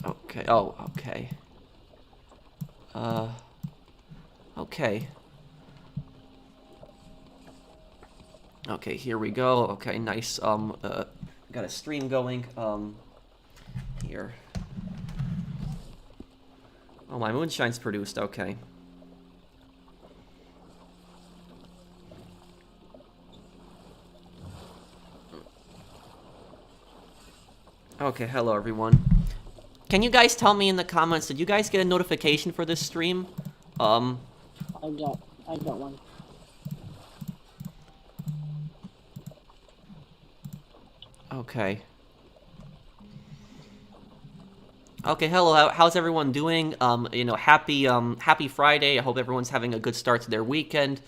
Okay. Oh, okay. Okay. Okay, here we go. Okay, nice. Got a stream going. Here. Oh, my moonshine's produced. Okay. Okay, hello everyone. Can you guys tell me in the comments, did you guys get a notification for this stream? I got one. Okay. Okay, hello. How's everyone doing? Happy Friday. I hope everyone's having a good start to their weekend.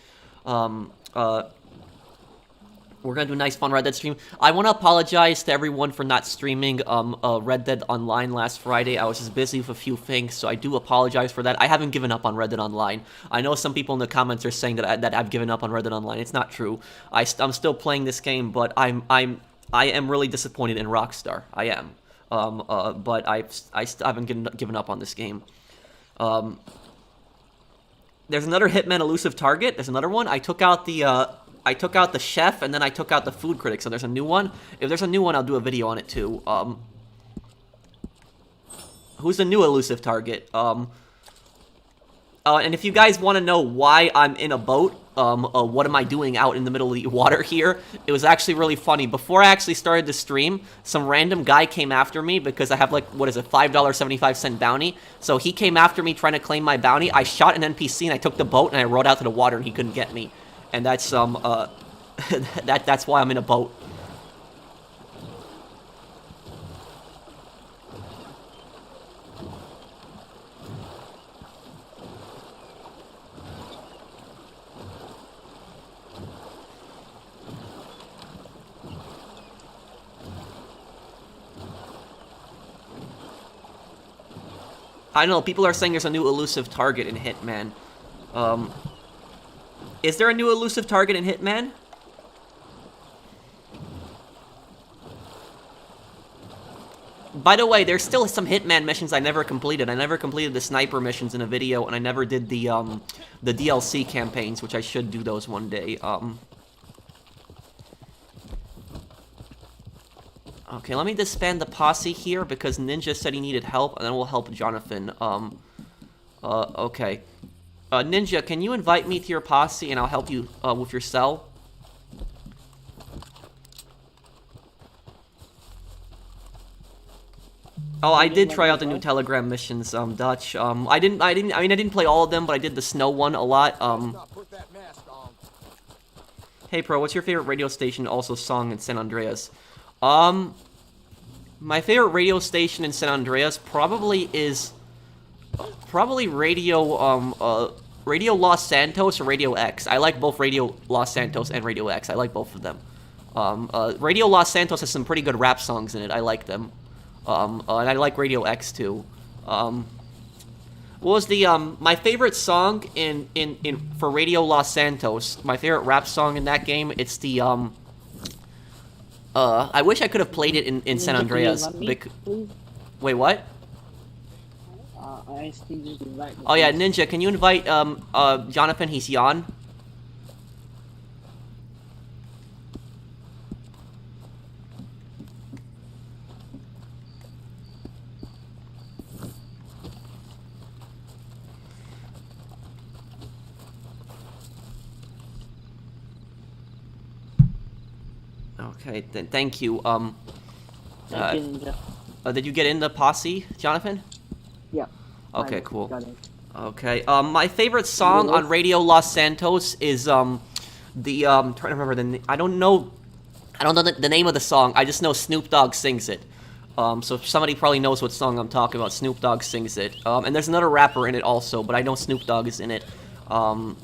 We're gonna do a nice fun Red Dead stream. I want to apologize to everyone for not streaming Red Dead Online last Friday. I was just busy with a few things, so I do apologize for that. I haven't given up on Red Dead Online. I know some people in the comments are saying that I've given up on Red Dead Online. It's not true. I'm still playing this game, but I am really disappointed in Rockstar. I am. But I haven't given up on this game. There's another Hitman elusive target. There's another one. I took out the chef, and then I took out the food critic, so there's a new one. If there's a new one, I'll do a video on it, too. Who's the new elusive target? And if you guys want to know why I'm in a boat, what am I doing out in the middle of the water here, it was actually really funny. Before I actually started the stream, some random guy came after me because I have, like, what is it, $5.75 bounty. So he came after me trying to claim my bounty. I shot an NPC, and I took the boat, and I rowed out to the water, and he couldn't get me. And that's, that's why I'm in a boat. I know, people are saying there's a new elusive target in Hitman. Is there a new elusive target in Hitman? By the way, there's still some Hitman missions I never completed. I never completed the sniper missions in a video, and I never did the DLC campaigns, which I should do those one day. Okay, let me disband the posse here, because Ninja said he needed help, and then we'll help Jonathan. Okay. Ninja, can you invite me to your posse, and I'll help you, with your cell? Oh, I did try out the new Telegram missions, Dutch. I didn't play all of them, but I did the snow one a lot. Hey, Pro, what's your favorite radio station, also song in San Andreas? My favorite radio station in San Andreas probably is Radio Los Santos or Radio X. I like both Radio Los Santos and Radio X. I like both of them. Radio Los Santos has some pretty good rap songs in it. I like them. And I like Radio X too. What was the my favorite song for Radio Los Santos? My favorite rap song in that game. It's the I wish I could have played it in San Andreas. Wait, what? Oh yeah, Ninja, can you invite Jonathan? He's Jan. Okay, then thank you. Did you get in the posse, Jonathan? Yeah. Okay, cool. Okay, my favorite song on Radio Los Santos is I'm trying to remember I don't know the name of the song. I just know Snoop Dogg sings it. So somebody probably knows what song I'm talking about. Snoop Dogg sings it. And there's another rapper in it also, but I know Snoop Dogg is in it. And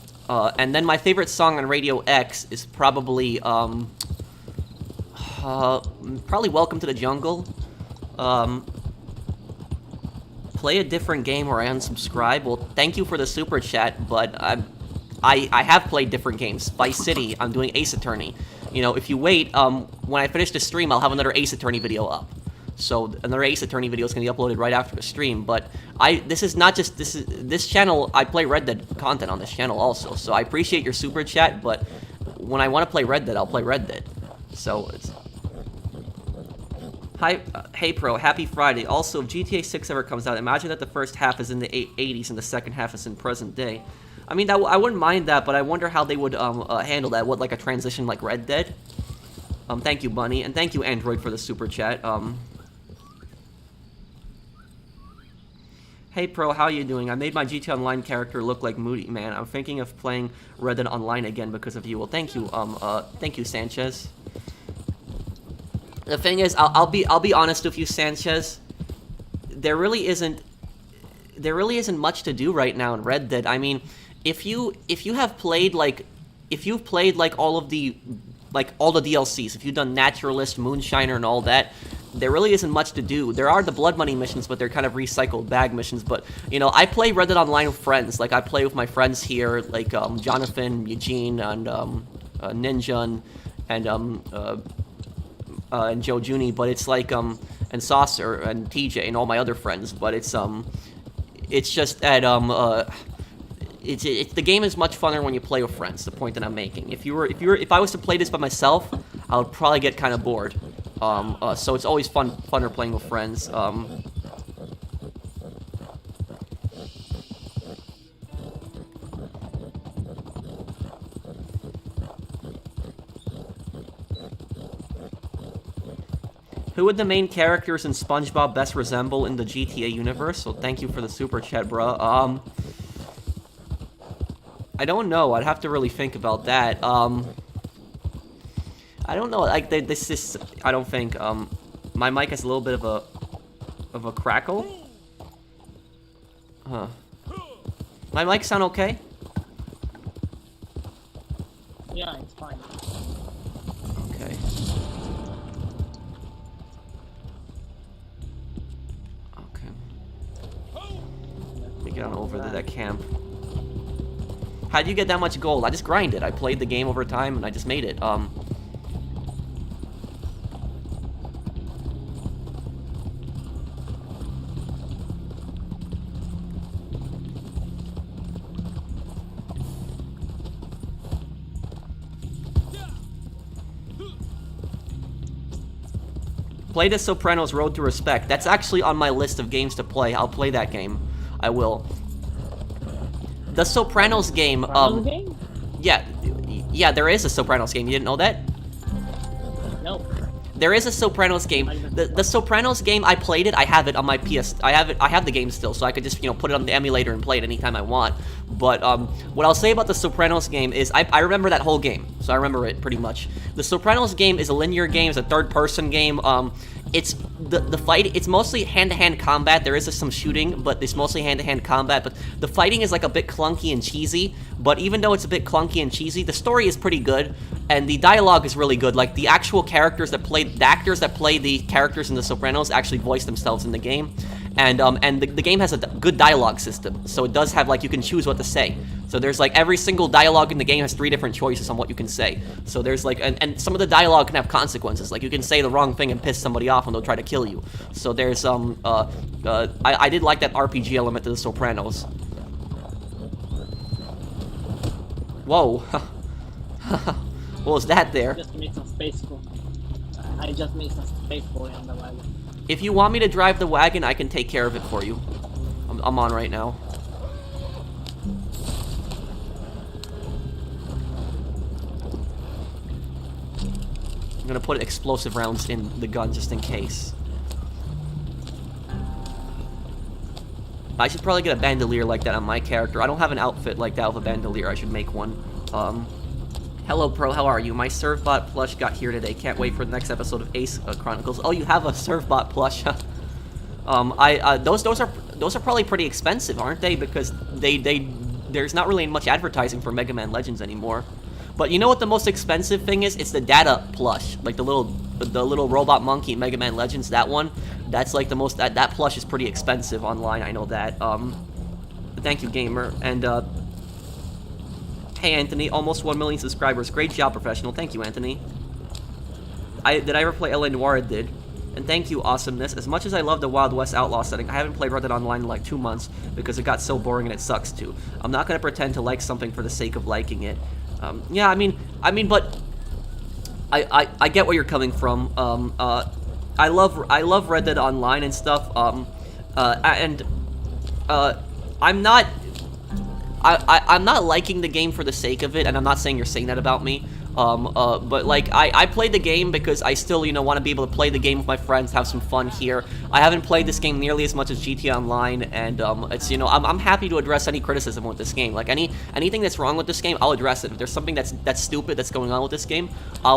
then my favorite song on Radio X is probably Welcome to the Jungle. Play a different game or I unsubscribe. Well, thank you for the super chat, but I have played different games. Vice City, I'm doing Ace Attorney. You know, if you wait, when I finish the stream, I'll have another Ace Attorney video up. So another Ace Attorney video is gonna be uploaded right after the stream. But this channel. I play Red Dead content on this channel also. So I appreciate your super chat, but when I want to play Red Dead, I'll play Red Dead. So it's. Hi, hey Pro, happy Friday. Also, if GTA 6 ever comes out, imagine that the first half is in the 80s and the second half is in present day. I mean, I wouldn't mind that, but I wonder how they would handle that. What, like a transition like Red Dead? Thank you, Bunny, and thank you, Android, for the super chat. Hey Pro, how you doing? I made my GTA Online character look like Moody Man. I'm thinking of playing Red Dead Online again because of you. Well, thank you, Sanchez. The thing is, I'll be honest with you, Sanchez. There really isn't much to do right now in Red Dead. I mean, if you've played all the DLCs, if you've done Naturalist, Moonshiner, and all that, there really isn't much to do. There are the Blood Money missions, but they're kind of recycled bag missions. But you know, I play Red Dead Online with friends. Like I play with my friends here, like Jonathan, Eugene, and Ninja, and Joe Juni, but it's like and Saucer and TJ and all my other friends, but it's just that the game is much funner when you play with friends. The point that I'm making. If I was to play this by myself, I would probably get kind of bored. So it's always funner playing with friends. Who would the main characters in SpongeBob best resemble in the GTA universe? Well, thank you for the super chat, bro. I don't know. I'd have to really think about that. I don't know. Like this is. I don't think. My mic has a little bit of a crackle. Huh. My mic sound okay? Yeah, it's fine. Okay. Let me get on over to that camp. How'd you get that much gold? I just grinded. I played the game over time and I just made it. Play the Sopranos Road to Respect. That's actually on my list of games to play. I'll play that game. I will. The Sopranos game, Game? yeah, there is a Sopranos game. You didn't know that? Nope. There is a Sopranos game. The Sopranos game, I played it. I have it on my PS. I have the game still, so I could just, you know, put it on the emulator and play it anytime I want. But what I'll say about the Sopranos game is I remember that whole game, so I remember it pretty much. The Sopranos game is a linear game. It's a third-person game. It's the fight. It's mostly hand-to-hand combat. There is some shooting, but it's mostly hand-to-hand combat. But the fighting is like a bit clunky and cheesy. But even though it's a bit clunky and cheesy, the story is pretty good, and the dialogue is really good. Like the actual characters that play, the actors that play the characters in the Sopranos actually voice themselves in the game. And the game has a good dialogue system, so it does have, like, you can choose what to say. So there's, like, every single dialogue in the game has 3 different choices on what you can say. So there's, like, and some of the dialogue can have consequences. Like, you can say the wrong thing and piss somebody off and they'll try to kill you. So there's, I did like that RPG element to the Sopranos. Whoa. What was that there? Just made some space for. I just made some space for you on the wagon. If you want me to drive the wagon, I can take care of it for you. I'm on right now. I'm gonna put explosive rounds in the gun just in case. I should probably get a bandolier like that on my character. I don't have an outfit like that with a bandolier. I should make one. Hello, Pro. How are you? My Servbot plush got here today. Can't wait for the next episode of Ace Chronicles. Oh, you have a Servbot plush. Those are probably pretty expensive, aren't they? Because there's not really much advertising for Mega Man Legends anymore. But you know what the most expensive thing is? It's the data plush, like the little robot monkey in Mega Man Legends. That one, that's like the most. That plush is pretty expensive online. I know that. But thank you, gamer. And hey, Anthony, almost 1 million subscribers. Great job, professional. Thank you, Anthony. Did I ever play L.A. Noire? I did. And thank you, Awesomeness. As much as I love the Wild West Outlaw setting, I haven't played Red Dead Online in like 2 months because it got so boring and it sucks too. I'm not gonna pretend to like something for the sake of liking it. Yeah, I mean, but I get where you're coming from. I love Red Dead Online and stuff. I'm not. I'm not liking the game for the sake of it, and I'm not saying you're saying that about me. But like I played the game because I still want to be able to play the game with my friends, have some fun here. I haven't played this game nearly as much as GTA Online, and it's I'm happy to address any criticism with this game. Like anything that's wrong with this game, I'll address it. If there's something that's stupid that's going on with this game, I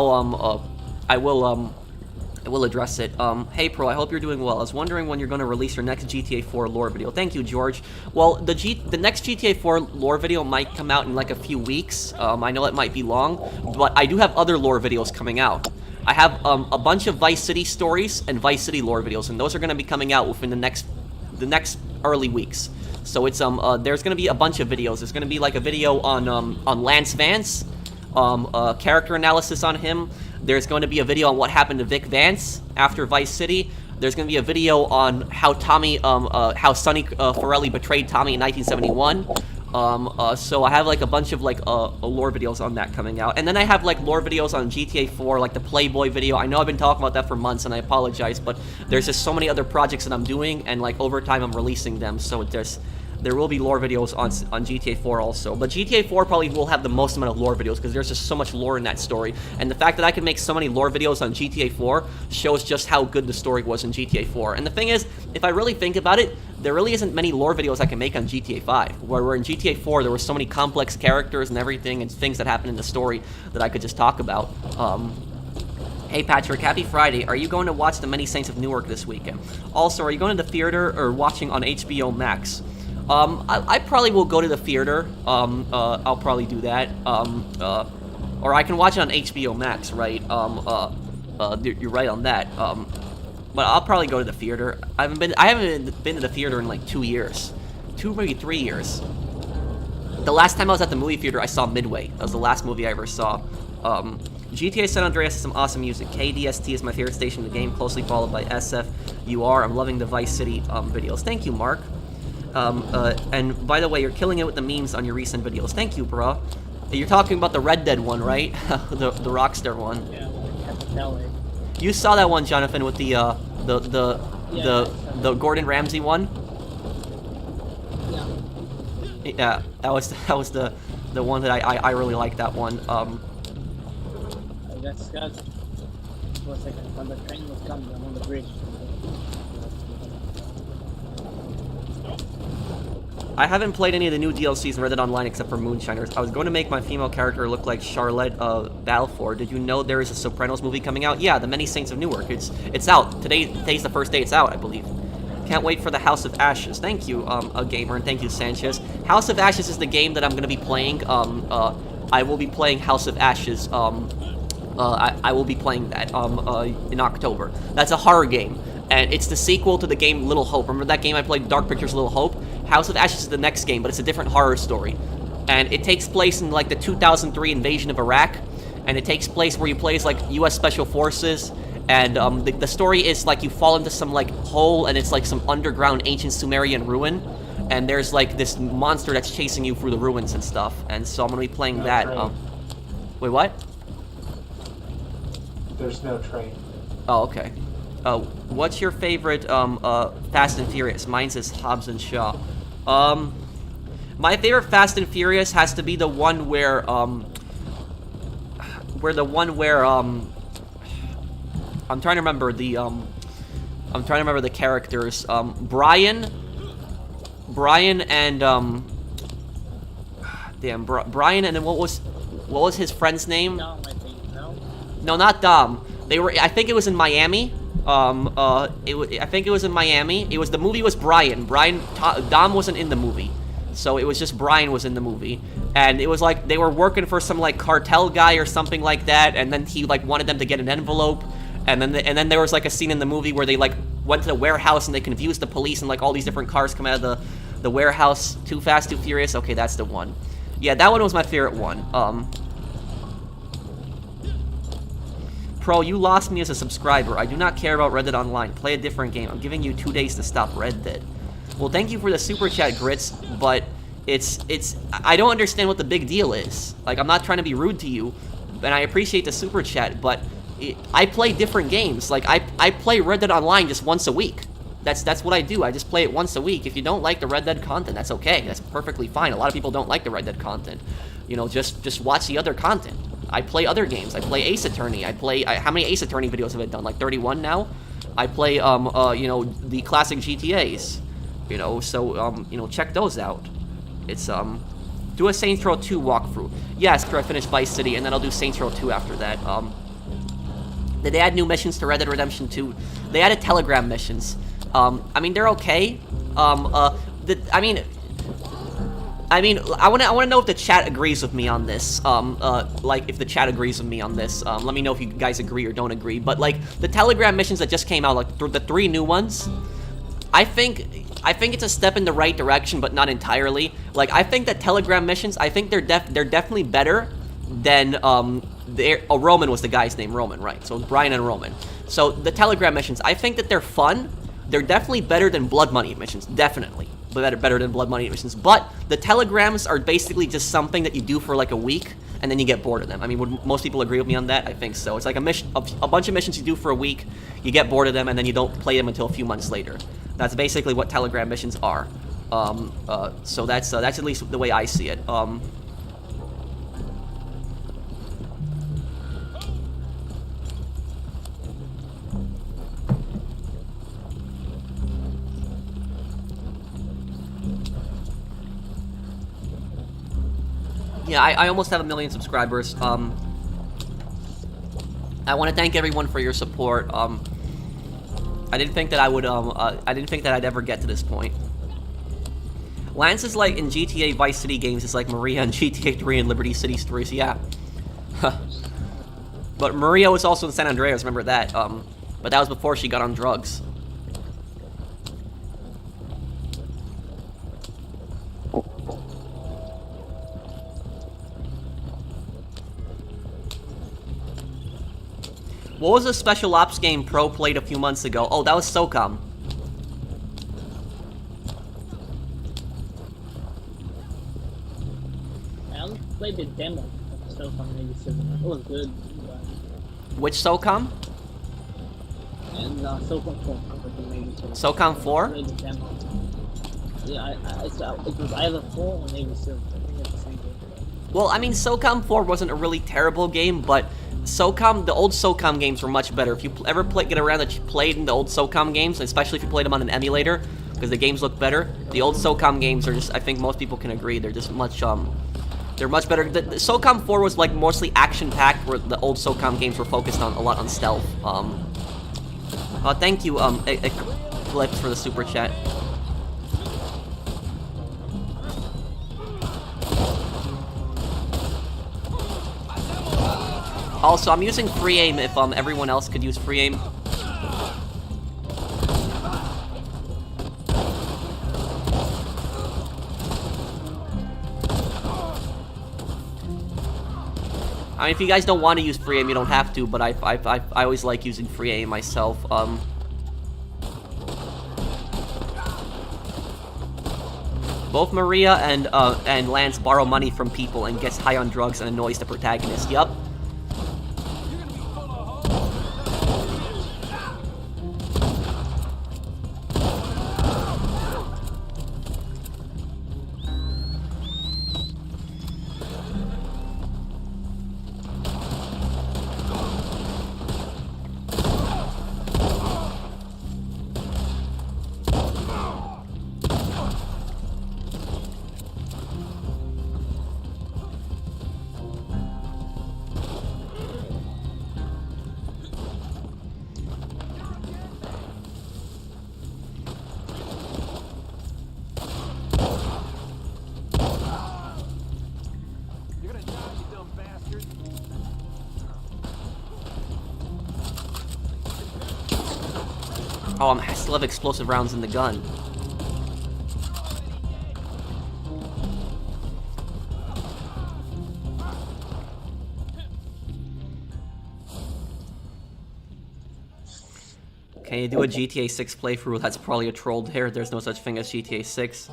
will address it. Hey Pro, I hope you're doing well. I was wondering when you're going to release your next GTA 4 lore video. Thank you, George. Well, the next GTA 4 lore video might come out in like a few weeks. I know it might be long, but I do have other lore videos coming out. I have a bunch of Vice City stories and Vice City lore videos, and those are going to be coming out within the next early weeks. So it's there's going to be a bunch of videos. There's going to be like a video on Lance Vance, character analysis on him. There's going to be a video on what happened to Vic Vance after Vice City. There's going to be a video on how how Sonny Forelli betrayed Tommy in 1971. So I have like a bunch of like lore videos on that coming out, and then I have like lore videos on GTA 4, like the Playboy video. I know I've been talking about that for months, and I apologize, but there's just so many other projects that I'm doing, and like over time I'm releasing them. So there will be lore videos on GTA 4 also. But GTA 4 probably will have the most amount of lore videos because there's just so much lore in that story. And the fact that I can make so many lore videos on GTA 4 shows just how good the story was in GTA 4. And the thing is, if I really think about it, there really isn't many lore videos I can make on GTA 5. Where in GTA 4, there were so many complex characters and everything and things that happened in the story that I could just talk about. Hey Patrick, happy Friday. Are you going to watch The Many Saints of Newark this weekend? Also, are you going to the theater or watching on HBO Max? I probably will go to the theater. I'll probably do that. Or I can watch it on HBO Max, right? You're right on that. But I'll probably go to the theater. I haven't been to the theater in like 2 years, maybe 3 years. The last time I was at the movie theater, I saw Midway. That was the last movie I ever saw. GTA San Andreas has some awesome music. KDST is my favorite station in the game, closely followed by SFUR. I'm loving the Vice City videos. Thank you, Mark. And by the way, you're killing it with the memes on your recent videos. Thank you, bro. You're talking about the Red Dead one, right? the Rockstar one. Yeah, Capitale. You saw that one, Jonathan, with the Gordon Ramsay one. Yeah. Yeah, that was the one that I really liked that one. I guess for a second when the train was coming, I'm on the bridge. I haven't played any of the new DLCs in Red Dead Online except for Moonshiners. I was going to make my female character look like Charlotte Balfour. Did you know there is a Sopranos movie coming out? Yeah, The Many Saints of Newark. It's out. Today's the first day it's out, I believe. Can't wait for the House of Ashes. Thank you, a gamer, and thank you, Sanchez. House of Ashes is the game that I'm going to be playing. I will be playing House of Ashes. I will be playing that in October. That's a horror game, and it's the sequel to the game Little Hope. Remember that game I played, Dark Pictures Little Hope? House of Ashes is the next game, but it's a different horror story. And it takes place in like the 2003 invasion of Iraq, and it takes place where you play as like US Special Forces, and the story is like you fall into some like hole, and it's like some underground ancient Sumerian ruin, and there's like this monster that's chasing you through the ruins and stuff, and so I'm gonna be playing that. Wait, what? There's no train. Oh, okay. What's your favorite Fast and Furious? Mine's is Hobbs and Shaw. My favorite Fast and Furious has to be the one where I'm trying to remember the characters. Brian and Brian, and then what was his friend's name? Dom, I think. No, not Dom. I think it was in Miami. I think it was in Miami. The movie was Brian. Dom wasn't in the movie, so it was just Brian was in the movie, and it was like they were working for some like cartel guy or something like that, and then he like wanted them to get an envelope, and then there was like a scene in the movie where they like went to the warehouse and they confused the police, and like all these different cars come out of the warehouse. Too Fast, Too Furious. Okay, that's the one. Yeah, that one was my favorite one. Pro, you lost me as a subscriber. I do not care about Red Dead Online. Play a different game. I'm giving you 2 days to stop Red Dead. Well, thank you for the super chat, Grits, but I don't understand what the big deal is. Like, I'm not trying to be rude to you, and I appreciate the super chat, but I play different games. Like, I play Red Dead Online just once a week. That's what I do. I just play it once a week. If you don't like the Red Dead content, that's okay. That's perfectly fine. A lot of people don't like the Red Dead content. You know, just watch the other content. I play other games. I play Ace Attorney. How many Ace Attorney videos have I done? Like 31 now? I play, you know, the classic GTAs. You know, so, you know, check those out. It's, do a Saints Row 2 walkthrough. Yes, after I finish Vice City, and then I'll do Saints Row 2 after that. Did they add new missions to Red Dead Redemption 2? They added Telegram missions. I mean, they're okay. I wanna know if the chat agrees with me on this. Like, if the chat agrees with me on this. Let me know if you guys agree or don't agree. But, like, the Telegram missions that just came out, like, the 3 new ones, I think it's a step in the right direction, but not entirely. Like, I think that Telegram missions, I think they're definitely better than, Roman was the guy's name, Roman, right? So, Brian and Roman. So, the Telegram missions, I think that they're fun. They're definitely better than Blood Money missions, definitely. Better than Blood Money missions. But the telegrams are basically just something that you do for like a week, and then you get bored of them. I mean, would most people agree with me on that? I think so. It's like a mission, a bunch of missions you do for a week, you get bored of them, and then you don't play them until a few months later. That's basically what telegram missions are. So that's at least the way I see it. Yeah, I almost have 1 million subscribers. I want to thank everyone for your support. I didn't think that I didn't think that I'd ever get to this point. Lance is like in GTA Vice City games, it's like Maria in GTA 3 and Liberty City Stories, yeah. But Maria was also in San Andreas, remember that. But that was before she got on drugs. What was the Special Ops game Pro played a few months ago? Oh, that was SOCOM. I only played the demo of SOCOM maybe 7. It was good. But... Which SOCOM? And SOCOM 4. Maybe 7. SOCOM 4? I played the demo. Yeah, it was either 4 or maybe 7. I think it's the same game. Well, I mean, SOCOM 4 wasn't a really terrible game, but SOCOM, the old SOCOM games were much better. If you ever get around that you played in the old SOCOM games, especially if you played them on an emulator, because the games look better, the old SOCOM games are just, I think most people can agree, they're just much, they're much better. The SOCOM 4 was like mostly action-packed, where the old SOCOM games were focused on a lot on stealth. Thank you, Eclipse, for the super chat. Also, I'm using free aim if everyone else could use free aim. I mean, if you guys don't want to use free aim, you don't have to, but I always like using free aim myself. Both Maria and Lance borrow money from people and gets high on drugs and annoys the protagonist. Yup. Oh, I still have explosive rounds in the gun. Can you do a GTA 6 playthrough? That's probably a troll there. There's no such thing as GTA 6.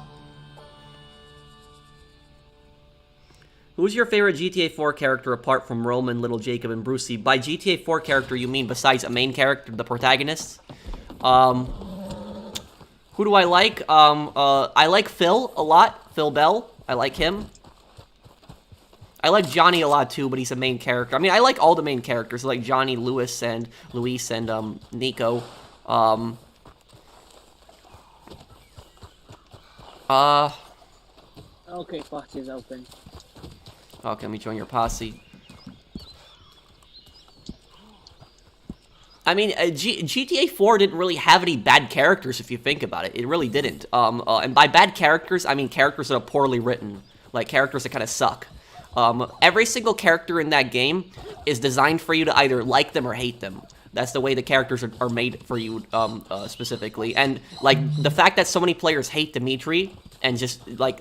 Who's your favorite GTA 4 character apart from Roman, Little Jacob, and Brucey? By GTA 4 character, you mean besides a main character, the protagonist? Who do I like? I like Phil a lot. Phil Bell. I like him. I like Johnny a lot too, but he's a main character. I mean, I like all the main characters, like Johnny, Luis, and Nico. Okay, posse is open. Okay, let me join your posse. I mean, GTA 4 didn't really have any bad characters if you think about it. It really didn't. And by bad characters, I mean characters that are poorly written. Like, characters that kind of suck. Every single character in that game is designed for you to either like them or hate them. That's the way the characters are made for you, specifically. And, like, the fact that so many players hate Dimitri and just, like,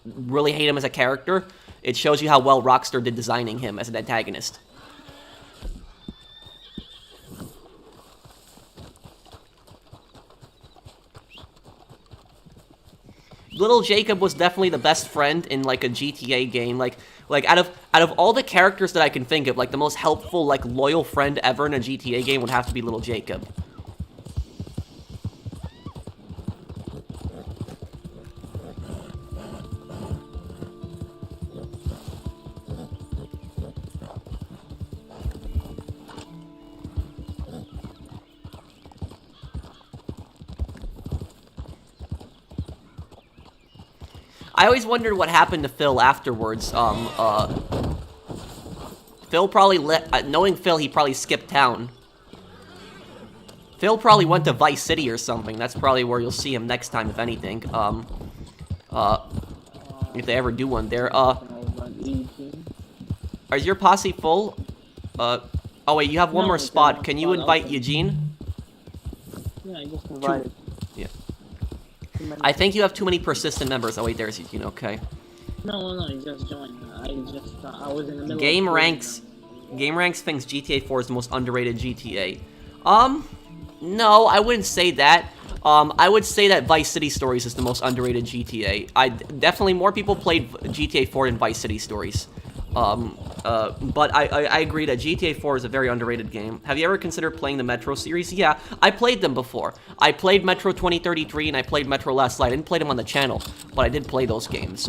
really hate him as a character, it shows you how well Rockstar did designing him as an antagonist. Little Jacob was definitely the best friend in, like, a GTA game. Like out of all the characters that I can think of, like, the most helpful, like, loyal friend ever in a GTA game would have to be Little Jacob. I always wondered what happened to Phil afterwards. Phil probably knowing Phil, he probably skipped town. Phil probably went to Vice City or something. That's probably where you'll see him next time, if anything. If they ever do one there. Is your posse full? Oh wait, you have one more spot. Can you invite Eugene? Yeah, I just invited. Yeah. I think you have too many persistent members. Oh wait, there's Eugene. Okay. No, he just joined. I was in the middle. Game ranks thinks GTA 4 is the most underrated GTA. No, I wouldn't say that. I would say that Vice City Stories is the most underrated GTA. Definitely more people played GTA 4 than Vice City Stories. But I agree that GTA 4 is a very underrated game. Have you ever considered playing the Metro series? Yeah, I played them before. I played Metro 2033 and I played Metro Last Light. I didn't play them on the channel, but I did play those games.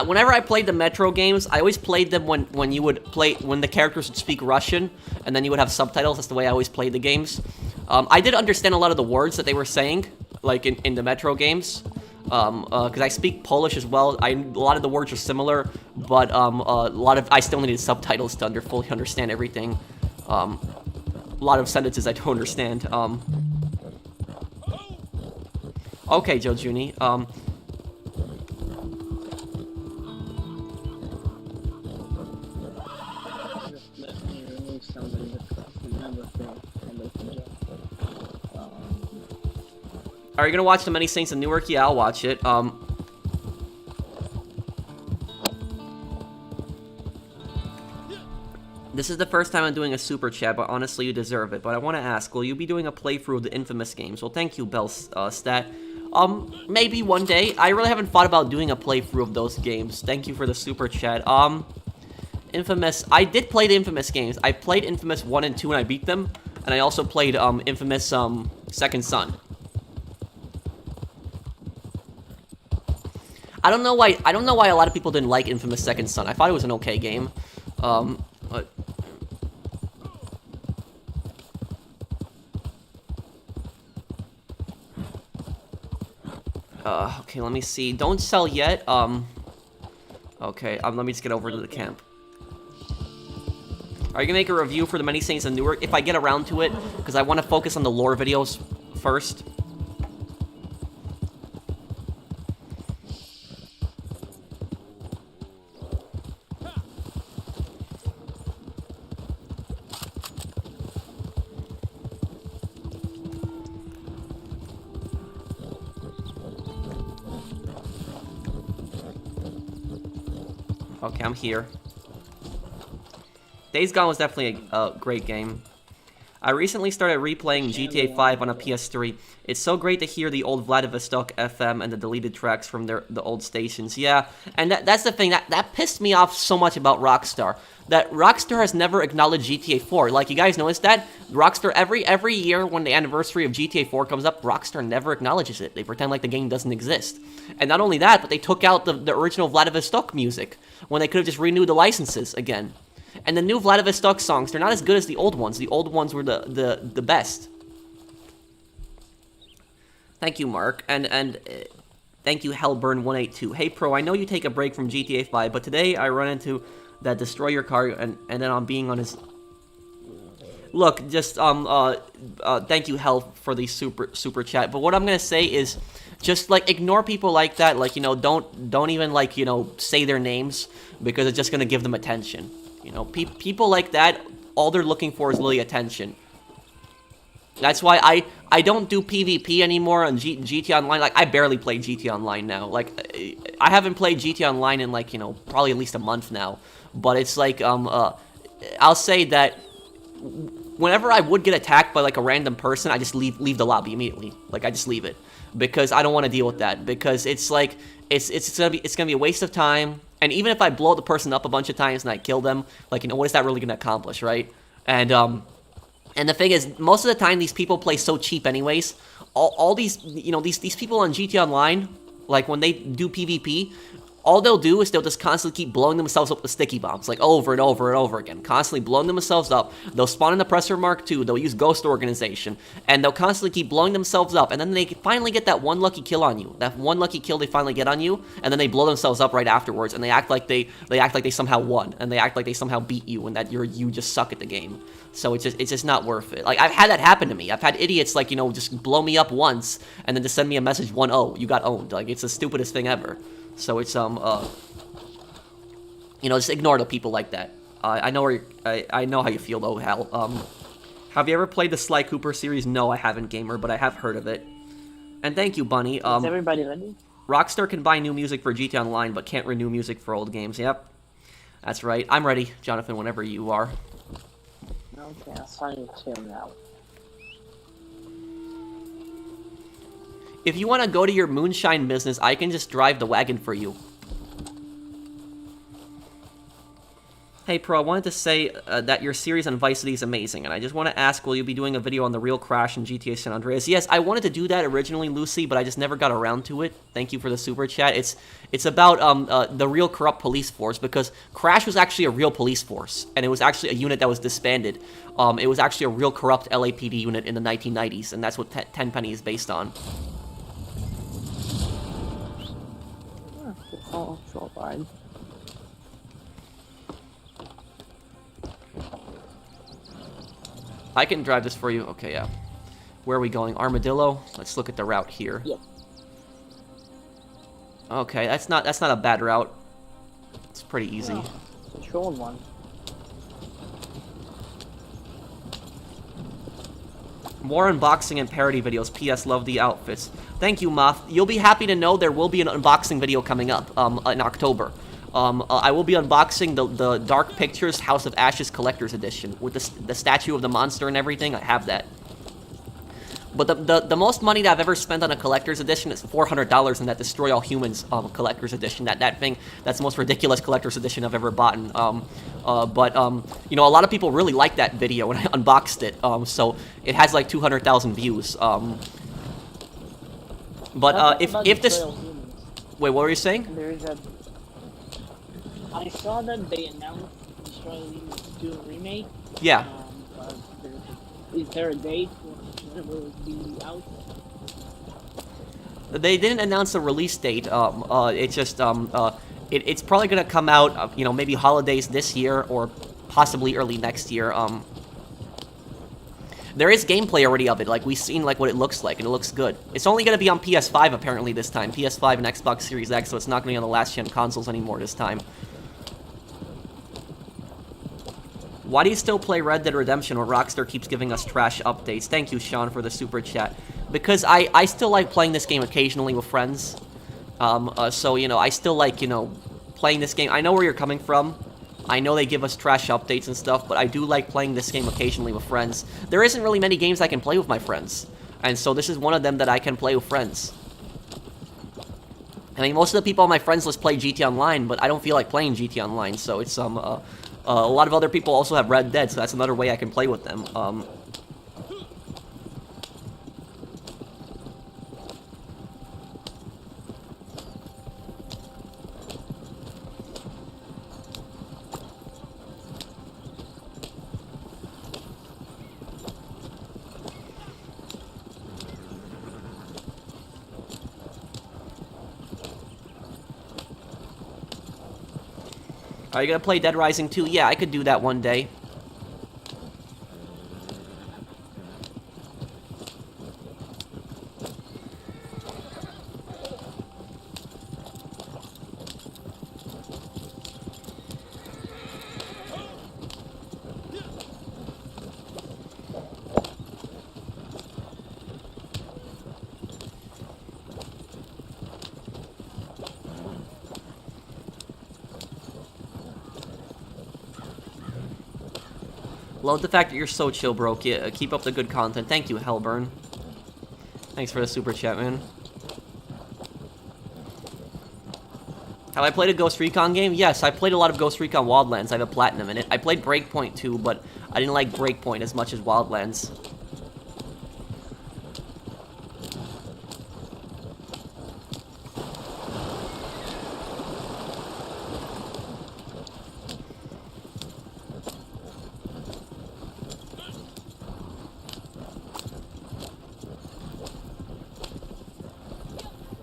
Whenever I played the Metro games, I always played them when the characters would speak Russian, and then you would have subtitles. That's the way I always played the games. I did understand a lot of the words that they were saying, like in the Metro games. Because I speak Polish as well. A lot of the words are similar, but I still needed subtitles to fully understand everything. A lot of sentences I don't understand. Okay, Joe Juni. Let me remove somebody that's remember somebody can join. Are you gonna watch The Many Saints of Newark? Yeah, I'll watch it. This is the first time I'm doing a super chat, but honestly, you deserve it. But I want to ask, will you be doing a playthrough of the Infamous games? Well, thank you, Bell Stat. Maybe one day. I really haven't thought about doing a playthrough of those games. Thank you for the super chat. Infamous. I did play the Infamous games. I played Infamous 1 and 2 and I beat them. And I also played, Infamous, Second Son. I don't know why a lot of people didn't like Infamous Second Son. I thought it was an okay game. But okay, let me see. Don't sell yet. Okay, let me just get over to the camp. Are you gonna make a review for The Many Saints of Newark? If I get around to it, because I want to focus on the lore videos first. Okay, I'm here. Days Gone was definitely a great game. I recently started replaying GTA 5 on a PS3. It's so great to hear the old Vladivostok FM and the deleted tracks from the old stations. Yeah, and that's the thing. That pissed me off so much about Rockstar. That Rockstar has never acknowledged GTA 4. Like, you guys noticed that? Rockstar, every year when the anniversary of GTA 4 comes up, Rockstar never acknowledges it. They pretend like the game doesn't exist. And not only that, but they took out the original Vladivostok music when they could have just renewed the licenses again. And the new Vladivostok songs, they're not as good as the old ones. The old ones were the best. Thank you, Mark. And thank you, Hellburn182. Hey, Pro, I know you take a break from GTA 5, but today I run into that destroy your car, and then I'm being on his... Look, just, thank you, Hell, for the super chat. But what I'm gonna say is, just, like, ignore people like that. Like, you know, don't even, like, you know, say their names, because it's just gonna give them attention. You know, people like that, all they're looking for is really attention. That's why I don't do PvP anymore on GTA Online. Like, I barely play GTA Online now. Like, I haven't played GTA Online in, like, you know, probably at least a month now. But it's like, I'll say that whenever I would get attacked by, like, a random person, I just leave the lobby immediately. Like, I just leave it. Because I don't want to deal with that. Because it's like, it's gonna be a waste of time. And even if I blow the person up a bunch of times and I kill them, like, you know, what is that really gonna accomplish, right? And the thing is, most of the time these people play so cheap anyways. All these, you know, these people on GTA Online, like, when they do PvP, all they'll do is they'll just constantly keep blowing themselves up with sticky bombs, like, over and over and over again. Constantly blowing themselves up. They'll spawn in Oppressor Mark II, they'll use Ghost Organization, and they'll constantly keep blowing themselves up, and then they finally get that one lucky kill on you. That one lucky kill they finally get on you, and then they blow themselves up right afterwards, and they act like they somehow won, and they act like they somehow beat you, and that you just suck at the game. So it's just not worth it. Like, I've had that happen to me. I've had idiots, like, you know, just blow me up once, and then just send me a message, 1-0, you got owned. Like, it's the stupidest thing ever. So it's, you know, just ignore the people like that. I know I know how you feel, though, Hal. Have you ever played the Sly Cooper series? No, I haven't, Gamer, but I have heard of it. And thank you, Bunny. Is everybody ready? Rockstar can buy new music for GTA Online, but can't renew music for old games. Yep. That's right. I'm ready, Jonathan, whenever you are. Okay, I'll sign you chill now. If you want to go to your moonshine business, I can just drive the wagon for you. Hey, Pro, I wanted to say that your series on Vice City is amazing, and I just want to ask, will you be doing a video on the real crash in GTA San Andreas? Yes, I wanted to do that originally, Lucy, but I just never got around to it. Thank you for the super chat. It's about the real corrupt police force, because Crash was actually a real police force, and it was actually a unit that was disbanded. It was actually a real corrupt LAPD unit in the 1990s, and that's what Tenpenny is based on. Oh, so fine. I can drive this for you. Okay, yeah. Where are we going? Armadillo? Let's look at the route here. Yeah. Okay, that's not a bad route. It's pretty easy. No, it's a short one. More unboxing and parody videos. P.S. Love the outfits. Thank you, Moth. You'll be happy to know there will be an unboxing video coming up in October. I will be unboxing the Dark Pictures House of Ashes Collector's Edition with the statue of the monster and everything. I have that. But the most money that I've ever spent on a collector's edition is $400 in that Destroy All Humans collector's edition. That's the most ridiculous collector's edition I've ever bought. You know, a lot of people really liked that video when I unboxed it. So it has like 200,000 views. But if this... Wait, what were you saying? There is I saw that they announced Destroy All Humans 2 remake. Yeah. But is there a date when it will be out? They didn't announce a release date. It's just it's probably gonna come out, you know, maybe holidays this year or possibly early next year. There is gameplay already of it. Like, we've seen like what it looks like, and it looks good. It's only gonna be on PS5 apparently this time, PS5 and Xbox Series X, so it's not gonna be on the last gen consoles anymore this time. Why do you still play Red Dead Redemption when Rockstar keeps giving us trash updates? Thank you, Sean, for the super chat. Because I still like playing this game occasionally with friends. So, you know, I still like, you know, playing this game. I know where you're coming from. I know they give us trash updates and stuff, but I do like playing this game occasionally with friends. There isn't really many games I can play with my friends, and so this is one of them that I can play with friends. I mean, most of the people on my friends list play GT Online, but I don't feel like playing GT Online, so it's, a lot of other people also have Red Dead, so that's another way I can play with them. Are you gonna play Dead Rising 2? Yeah, I could do that one day. Love the fact that you're so chill, bro. Keep up the good content. Thank you, Hellburn. Thanks for the super chat, man. Have I played a Ghost Recon game? Yes, I played a lot of Ghost Recon Wildlands. I have a platinum in it. I played Breakpoint too, but I didn't like Breakpoint as much as Wildlands.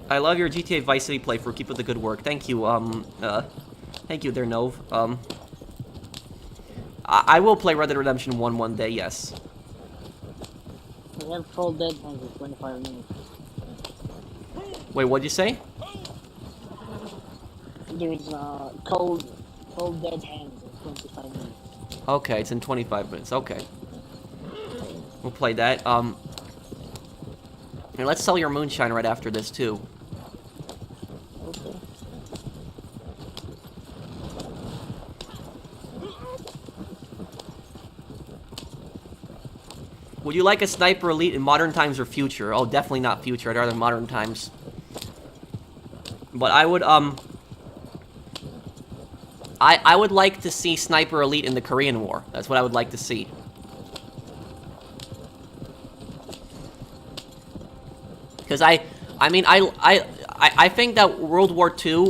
I love your GTA Vice City playthrough. Keep up the good work. Thank you, thank you there, Nove. I will play Red Dead Redemption 1 one day, yes. We have full dead hands in 25 minutes. Wait, what'd you say? There's cold dead hands in 25 minutes. Okay, it's in 25 minutes. Okay. We'll play that. Here, let's sell your moonshine right after this, too. Okay. Would you like a Sniper Elite in modern times or future? Oh, definitely not future. I'd rather modern times. But I would, I would like to see Sniper Elite in the Korean War. That's what I would like to see. Because I think that World War II,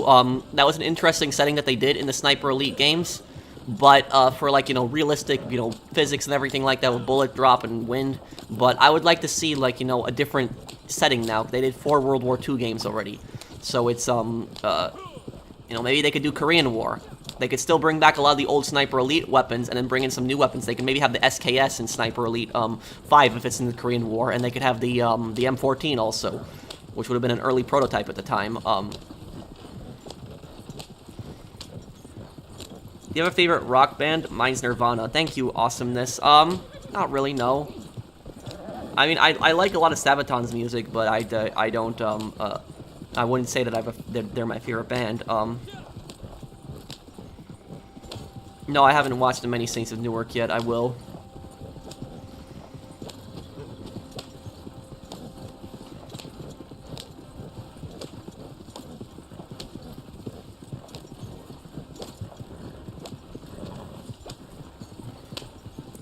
that was an interesting setting that they did in the Sniper Elite games. But, for, like, you know, realistic, you know, physics and everything like that with bullet drop and wind. But I would like to see, like, you know, a different setting now. They did 4 World War II games already. So it's, you know, maybe they could do Korean War. They could still bring back a lot of the old Sniper Elite weapons and then bring in some new weapons. They could maybe have the SKS in Sniper Elite 5 if it's in the Korean War. And they could have the M14 also, which would have been an early prototype at the time. Do you have a favorite rock band? Mine's Nirvana. Thank you, awesomeness. Not really, no. I mean, I like a lot of Sabaton's music, but I don't, I wouldn't say that they're my favorite band. No, I haven't watched the Many Saints of Newark yet. I will.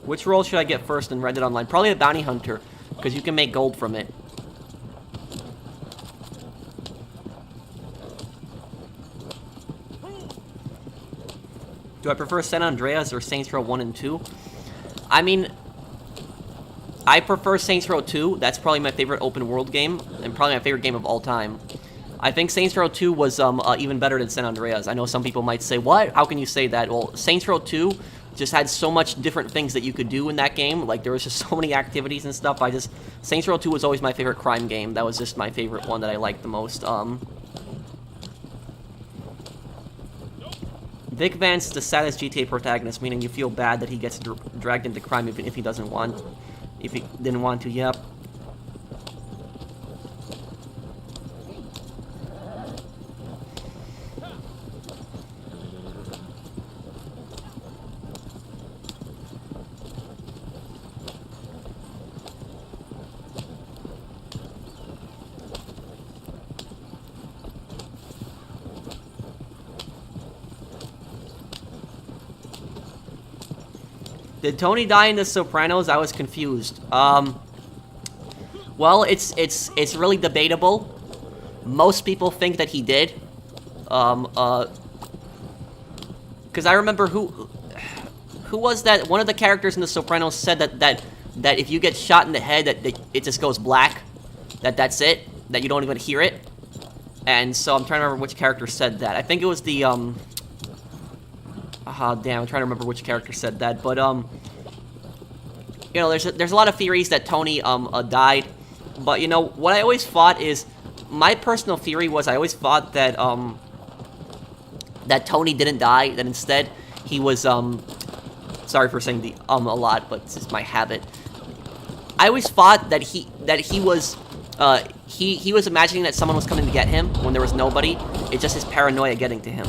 Which role should I get first in Red Dead Online? Probably a bounty hunter, because you can make gold from it. Do I prefer San Andreas or Saints Row 1 and 2? I mean, I prefer Saints Row 2. That's probably my favorite open world game, and probably my favorite game of all time. I think Saints Row 2 was even better than San Andreas. I know some people might say, what? How can you say that? Well, Saints Row 2 just had so much different things that you could do in that game. Like, there was just so many activities and stuff. Saints Row 2 was always my favorite crime game. That was just my favorite one that I liked the most. Vic Vance is the saddest GTA protagonist, meaning you feel bad that he gets dragged into crime even if he doesn't want, if he didn't want to. Yep. Did Tony die in The Sopranos? I was confused. Well, it's really debatable. Most people think that he did. Because I remember who was that? One of the characters in The Sopranos said that if you get shot in the head, that it just goes black. That's it. That you don't even hear it. And so I'm trying to remember which character said that. I think it was the damn, I'm trying to remember which character said that. But you know, there's a lot of theories that Tony died. But you know what I always thought is, my personal theory was, I always thought that that Tony didn't die. That instead he was sorry for saying the a lot, but it's just my habit. I always thought that he was he was imagining that someone was coming to get him when there was nobody. It's just his paranoia getting to him.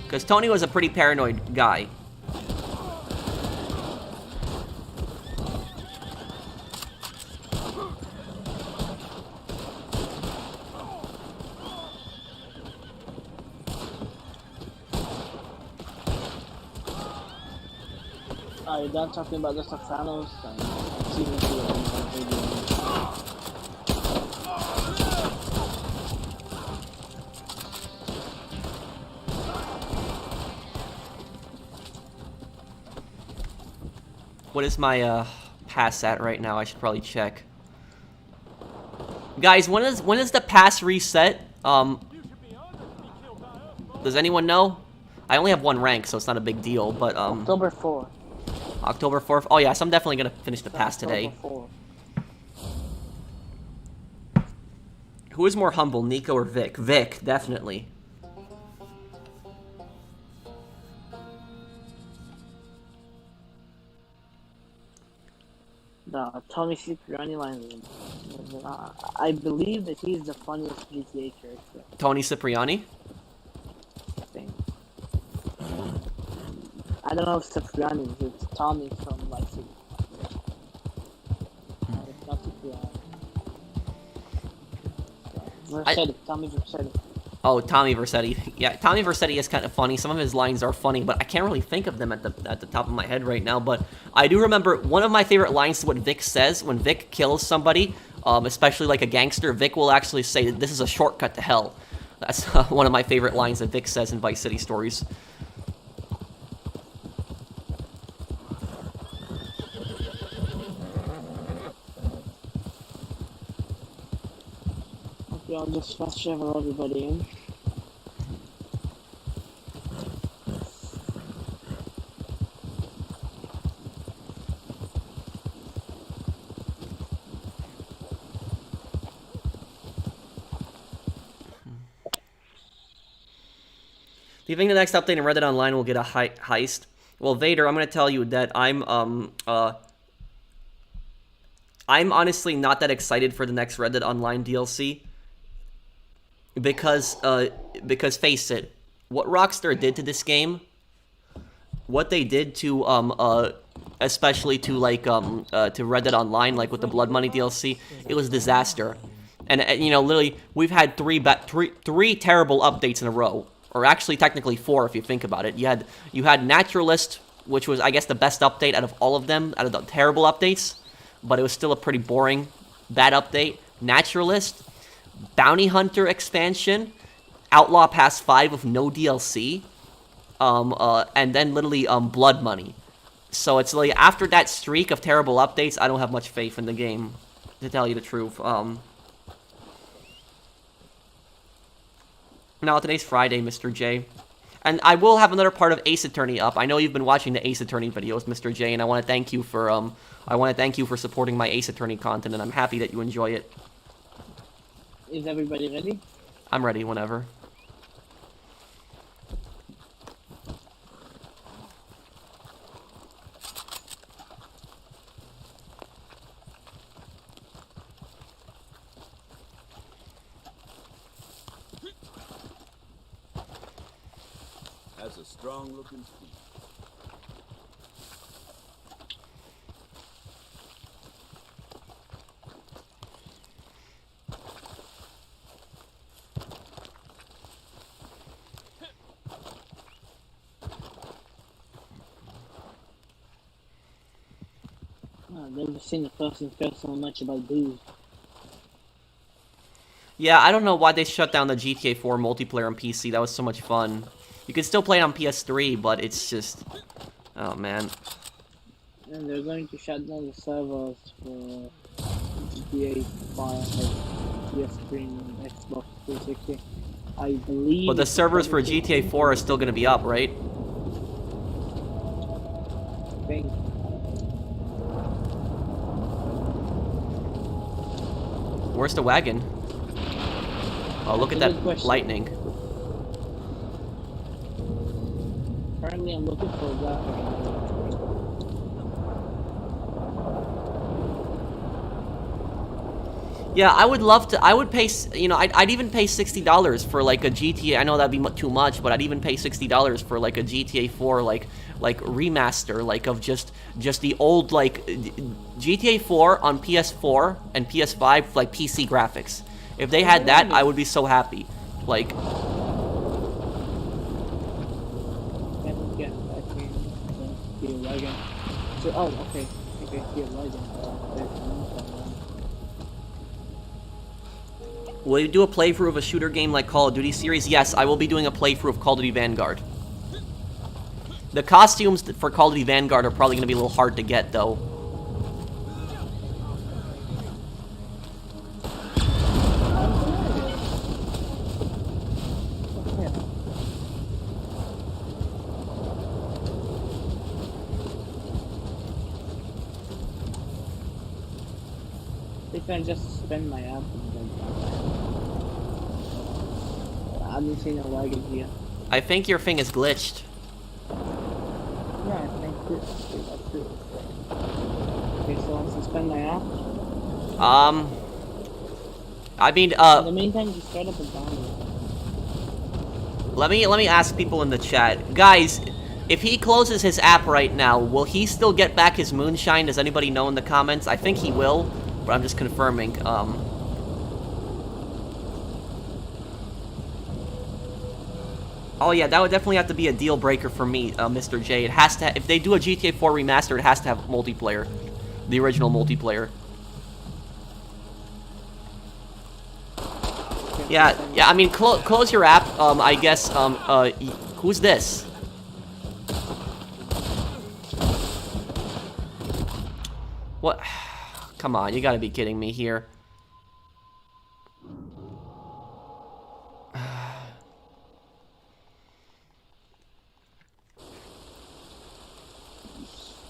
Because Tony was a pretty paranoid guy. Are you done talking about the Sopranos? Season 2 of video. What is my pass at right now? I should probably check. Guys, when is the pass reset? Does anyone know? I only have 1 rank, so it's not a big deal, but October 4th. October 4th? Oh, yes, I'm definitely going to finish the pass today. October 4th. Who is more humble, Nico or Vic? Vic, definitely. The Tony Cipriani line. I believe that he's the funniest GTA character. Tony Cipriani? Thing. I don't know if Cipriani, it's Tommy from Vice City. It's not Cipriani. Versetti, Tommy Versetti. Oh, Tommy Versetti. Yeah, Tommy Versetti is kind of funny. Some of his lines are funny, but I can't really think of them at the top of my head right now. But I do remember one of my favorite lines to what Vic says when Vic kills somebody, especially like a gangster. Vic will actually say, "This is a shortcut to hell." That's one of my favorite lines that Vic says in Vice City Stories. Okay, I'll just fast travel everybody in. Do you think the next update in Reddit Online will get a heist? Well, Vader, I'm gonna tell you that I'm honestly not that excited for the next Reddit Online DLC because face it, what Rockstar did to this game, what they did to especially to like to Reddit Online, like with the Blood Money DLC, it was a disaster. And you know, literally, we've had three terrible updates in a row. Or actually, technically 4 if you think about it. You had Naturalist, which was, I guess, the best update out of all of them, out of the terrible updates. But it was still a pretty boring, bad update. Naturalist, Bounty Hunter expansion, Outlaw Pass 5 with no DLC, and then literally Blood Money. So it's like, after that streak of terrible updates, I don't have much faith in the game, to tell you the truth. Now, today's Friday, Mr. J. And I will have another part of Ace Attorney up. I know you've been watching the Ace Attorney videos, Mr. J, and I want to thank you for supporting my Ace Attorney content, and I'm happy that you enjoy it. Is everybody ready? I'm ready whenever. Has a strong-looking feet. I've never seen a person care so much about booze. Yeah, I don't know why they shut down the GTA 4 multiplayer on PC. That was so much fun. You can still play it on PS3, but it's just... Oh, man. And they're going to shut down the servers for GTA 5, PS3, and Xbox 360. I believe. But the servers for GTA 4 are still going to be up, right? I think. Where's the wagon? Oh, look at That's a that good question. lightning. Currently, I'm looking for that. Yeah, I would love to. I would pay. You know, I'd even pay $60 for like a GTA. I know that'd be too much, but I'd even pay $60 for like a GTA 4 like remaster, like of just the old like GTA 4 on PS4 and PS5 like PC graphics. If they had that, I would be so happy. Like. Can get back in. See a wagon. So, oh, okay. Okay, see a wagon. Will you do a playthrough of a shooter game like Call of Duty series? Yes, I will be doing a playthrough of Call of Duty Vanguard. The costumes for Call of Duty Vanguard are probably going to be a little hard to get, though. I think I just spend my app and then I haven't seen a wagon here. I think your thing is glitched. Yeah, I think that's it. Okay, so I'll suspend my app. I mean, In the meantime, just start up a download. let me ask people in the chat. Guys, if he closes his app right now, will he still get back his moonshine? Does anybody know in the comments? I think he will, but I'm just confirming. Oh yeah, that would definitely have to be a deal breaker for me, Mr. J. It has to. If they do a GTA 4 remaster, it has to have multiplayer, the original multiplayer. Yeah. I mean, close your app. I guess. Who's this? What? Come on, you gotta be kidding me here.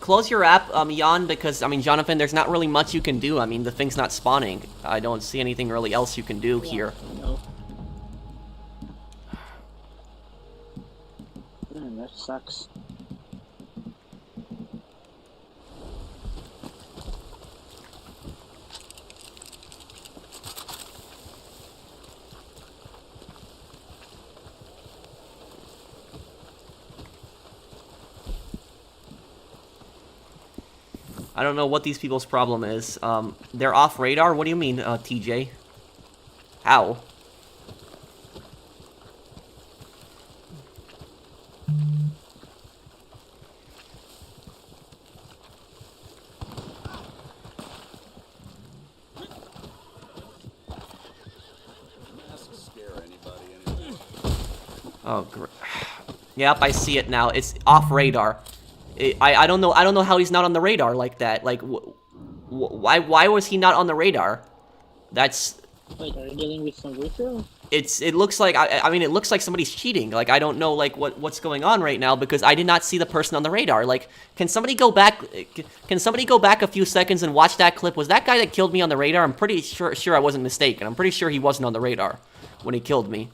Close your app, Jan, because, I mean, Jonathan, there's not really much you can do. I mean, the thing's not spawning. I don't see anything really else you can do here. No. That sucks. I don't know what these people's problem is. They're off radar? What do you mean, TJ? How? Oh, great. Yep, I see it now. It's off radar. I don't know. I don't know how he's not on the radar like that. Like, why was he not on the radar? That's. Wait, are you dealing with some glitch? It looks like I mean it looks like somebody's cheating. Like I don't know like what's going on right now because I did not see the person on the radar. Like can somebody go back? Can somebody go back a few seconds and watch that clip? Was that guy that killed me on the radar? I'm pretty sure I wasn't mistaken. I'm pretty sure he wasn't on the radar when he killed me.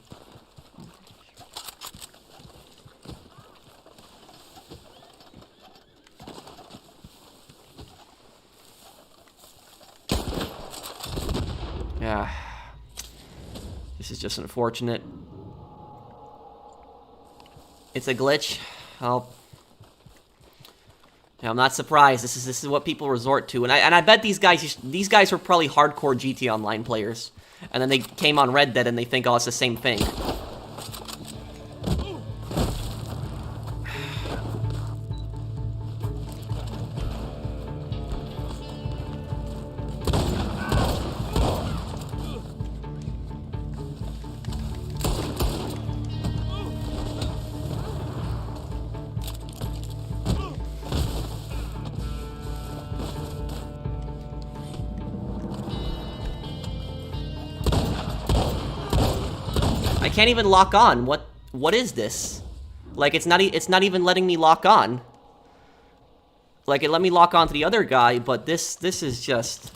Yeah. This is just unfortunate. It's a glitch. Oh. Yeah, I'm not surprised. This is what people resort to. And I bet these guys were probably hardcore GTA Online players. And then they came on Red Dead and they think, oh, it's the same thing. can't even lock on. What is this? Like, it's not even letting me lock on. Like, it let me lock on to the other guy, but this is just...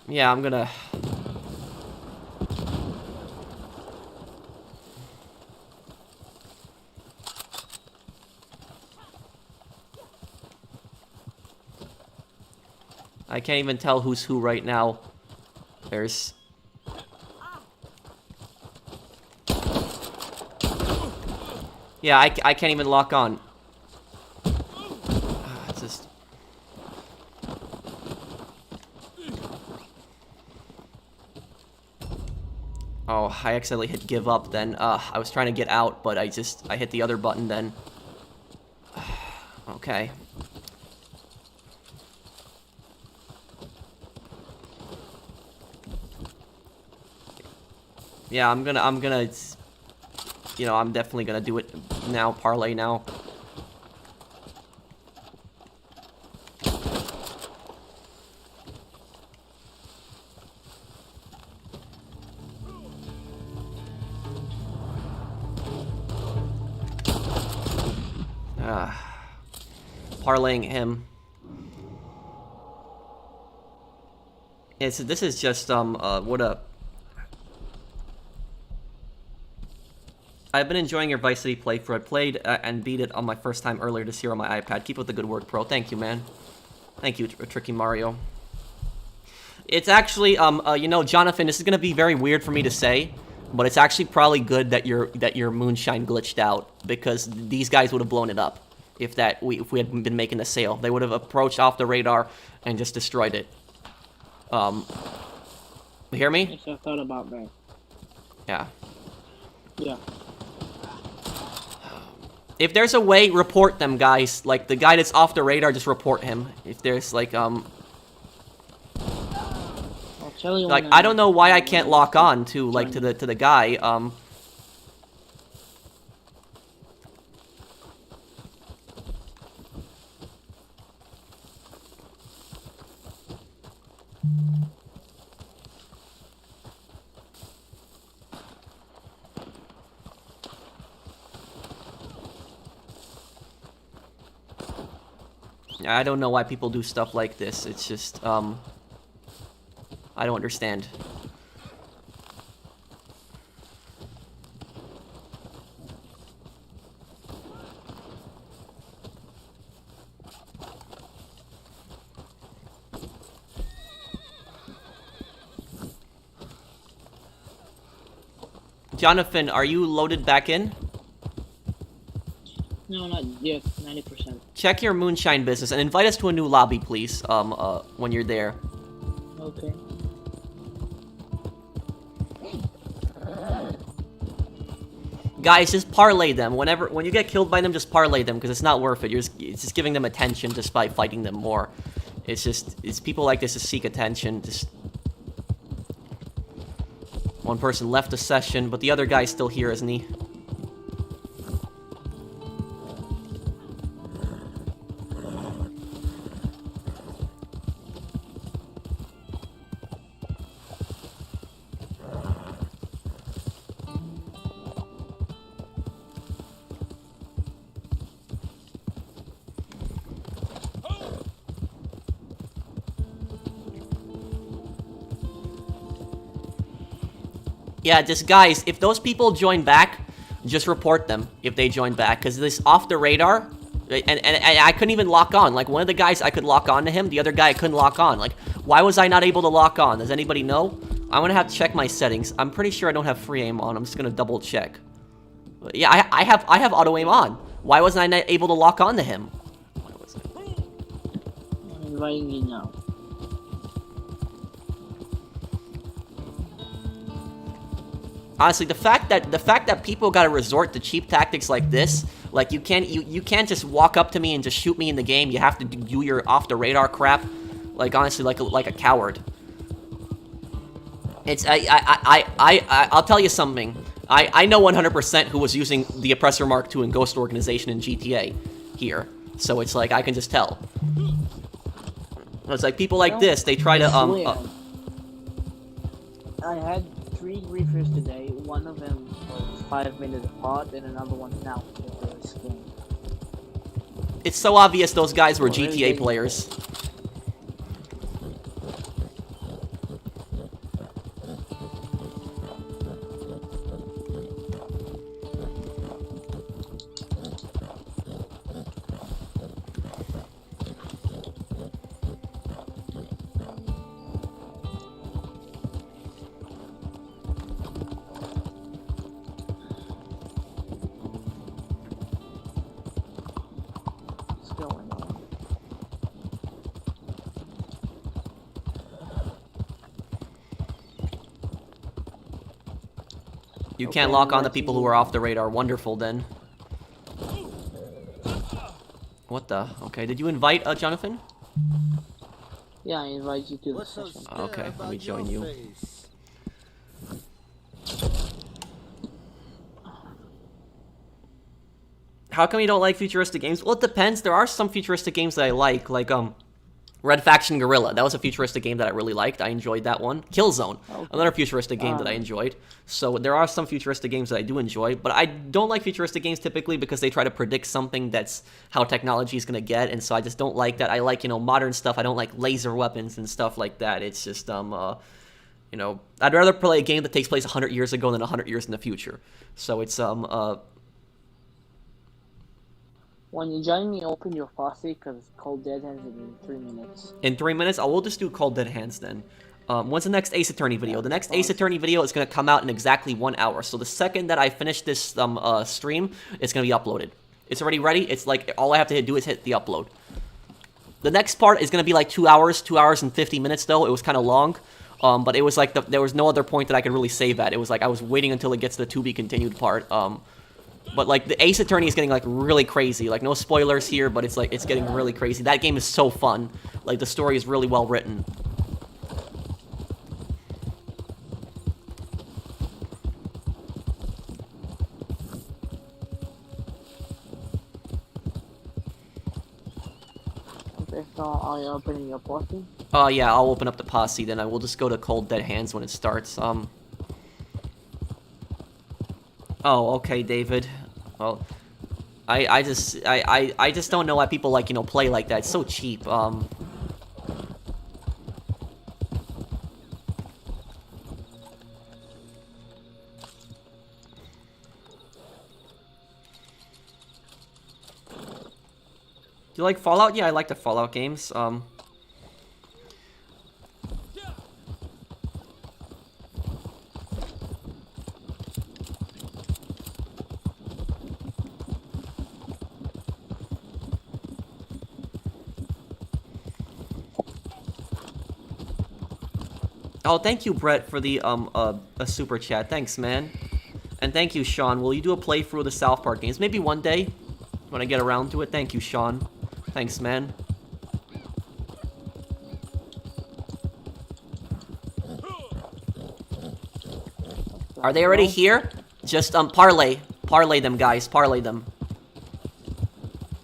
Yeah, I'm gonna... I can't even tell who's who right now. There's... Yeah, I can't even lock on. It's just... Oh, I accidentally hit give up then. I was trying to get out, but I hit the other button then. Okay. Yeah, I'm gonna, you know, I'm definitely gonna do it now, parlay now. Parlaying him. This is just, what a... I've been enjoying your Vice City playthrough. I played and beat it on my first time earlier this year on my iPad. Keep up the good work, bro. Thank you, man. Thank you, Tricky Mario. It's actually, you know, Jonathan, this is gonna be very weird for me to say, but it's actually probably good that your moonshine glitched out, because these guys would have blown it up if we had been making a sale. They would have approached off the radar and just destroyed it. You hear me? Yes, I thought about that. Yeah. Yeah. If there's a way, report them, guys. Like, the guy that's off the radar, just report him. If there's, like, I'll tell you like, when I don't know why I can't lock on, to, like, to the guy, I don't know why people do stuff like this. It's just, I don't understand. Jonathan, are you loaded back in? No, not yet. 90%. Check your moonshine business and invite us to a new lobby, please. When you're there. Okay. Guys, just parlay them. When you get killed by them, just parlay them, because it's not worth it. It's just giving them attention just by fighting them more. It's people like this that seek attention. Just one person left the session, but the other guy's still here, isn't he? Yeah, just guys, if those people join back, just report them if they join back, because this off the radar, and I couldn't even lock on. Like, one of the guys, I could lock on to him, the other guy I couldn't lock on. Like, why was I not able to lock on? Does anybody know? I'm gonna have to check my settings. I'm pretty sure I don't have free aim on. I'm just gonna double check. But yeah, I have auto aim on. Why wasn't I not able to lock on to him? Why was I... I'm inviting you now. Honestly, the fact that people gotta resort to cheap tactics like this, like you can't just walk up to me and just shoot me in the game. You have to do your off the radar crap. Like, honestly, like a coward. It's I'll tell you something. I know 100% who was using the Oppressor Mark II in Ghost Organization in GTA here. So it's like I can just tell. It's like people like No, this, they try to swear. I had 3 griefers today. One of them was 5 minutes apart, and another one now. it's so obvious those guys were Oh, really GTA big. players. What's going on? You Okay, can't lock I'm on the letting people who you are know. off the radar. Wonderful, then. What the? Okay, did you invite Jonathan? Yeah, I invite you to the What's so session. scary Okay, let me about join your you. face? How come you don't like futuristic games? Well, it depends. There are some futuristic games that I like Red Faction Guerrilla. That was a futuristic game that I really liked. I enjoyed that one. Killzone, Okay. another futuristic game that I enjoyed. So there are some futuristic games that I do enjoy, but I don't like futuristic games typically because they try to predict something that's how technology is going to get, and so I just don't like that. I like, modern stuff. I don't like laser weapons and stuff like that. It's just, I'd rather play a game that takes place 100 years ago than 100 years in the future. So it's, When you join me, open your posse because Cold Dead ends in 3 minutes. in 3 minutes, I will just do Cold Dead Hands then. When's the next Ace Attorney video? The next Ace Attorney video is going to come out in exactly 1 hour. So the second that I finish this stream, it's going to be uploaded. It's already ready. It's like all I have to do is hit the upload. The next part is going to be like 2 hours, 2 hours and 50 minutes though. It was kind of long. But it was like there was no other point that I could really save at. It was like I was waiting until it gets to the to be continued part. But like the Ace Attorney is getting like really crazy. Like no spoilers here, but it's like it's getting really crazy. That game is so fun. Like the story is really well written. Okay, so are you opening your posse? Yeah, I'll open up the posse, then I will just go to Cold Dead Hands when it starts. Oh, okay, David. Well, I just don't know why people like, play like that. It's so cheap. Do you like Fallout? Yeah, I like the Fallout games. Oh, thank you, Brett, for the a super chat. Thanks, man. And thank you, Sean. Will you do a playthrough of the South Park games? Maybe one day, when I get around to it. Thank you, Sean. Thanks, man. Are they already here? Just parlay them, guys. Parlay them.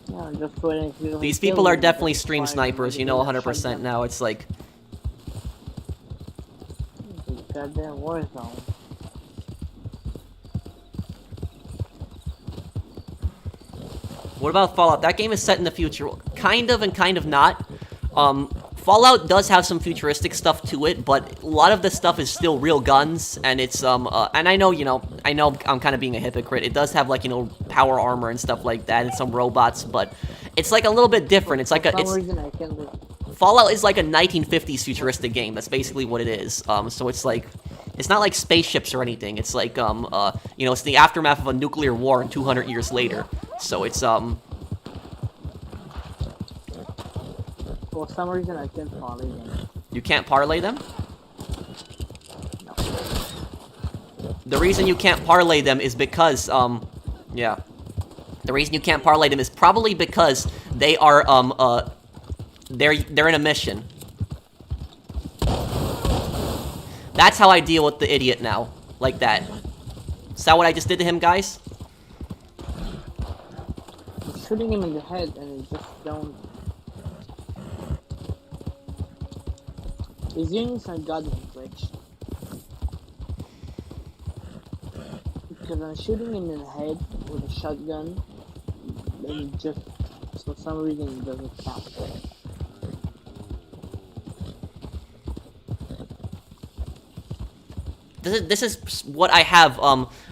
Yeah, I'm just waiting for you. These people are definitely stream snipers. You know, 100% now. It's like. Goddamn war zone. What about Fallout? That game is set in the future. Kind of and kind of not. Fallout does have some futuristic stuff to it, but a lot of the stuff is still real guns, and it's, and I know, I know I'm kind of being a hypocrite. It does have, like, power armor and stuff like that, and some robots, but it's, like, a little bit different. It's like For some reason I can't do. Fallout is like a 1950s futuristic game. That's basically what it is. So it's like, it's not like spaceships or anything. It's like, it's the aftermath of a nuclear war 200 years later. So it's, For some reason I can't parlay them. You can't parlay them? No. The reason you can't parlay them is because, yeah. The reason you can't parlay them is probably because they are, they're in a mission. That's how I deal with the idiot now. Like that. Is that what I just did to him, guys? I'm shooting him in the head and he just don't. He's using some gun on Twitch. Because I'm shooting him in the head with a shotgun, and just for some reason it doesn't count. This is what I have.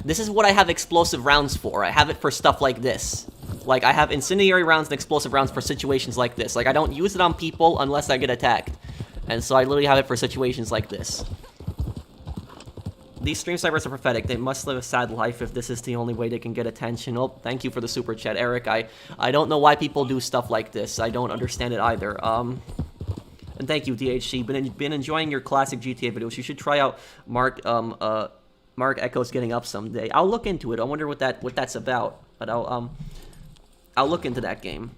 This is what I have explosive rounds for. I have it for stuff like this. Like, I have incendiary rounds and explosive rounds for situations like this. Like, I don't use it on people unless I get attacked. And so I literally have it for situations like this. These stream snipers are pathetic. They must live a sad life if this is the only way they can get attention. Oh, thank you for the super chat, Eric. I don't know why people do stuff like this. I don't understand it either. And thank you, DHC. Been enjoying your classic GTA videos. You should try out Mark Echo's Getting Up someday. I'll look into it. I wonder what that's about. But I'll look into that game.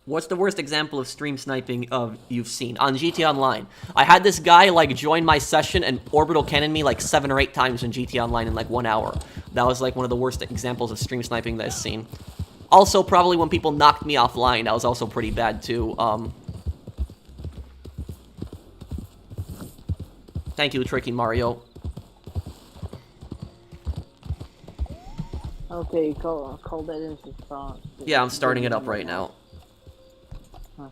What's the worst example of stream sniping you've seen? On GTA Online. I had this guy, like, join my session and orbital cannon me, like, 7 or 8 times in GTA Online in, like, 1 hour. That was, like, one of the worst examples of stream sniping that I've seen. Also, probably when people knocked me offline, that was also pretty bad, too. Thank you, Tricky Mario. Okay, call that into start. Yeah, I'm starting it up right now. Huh.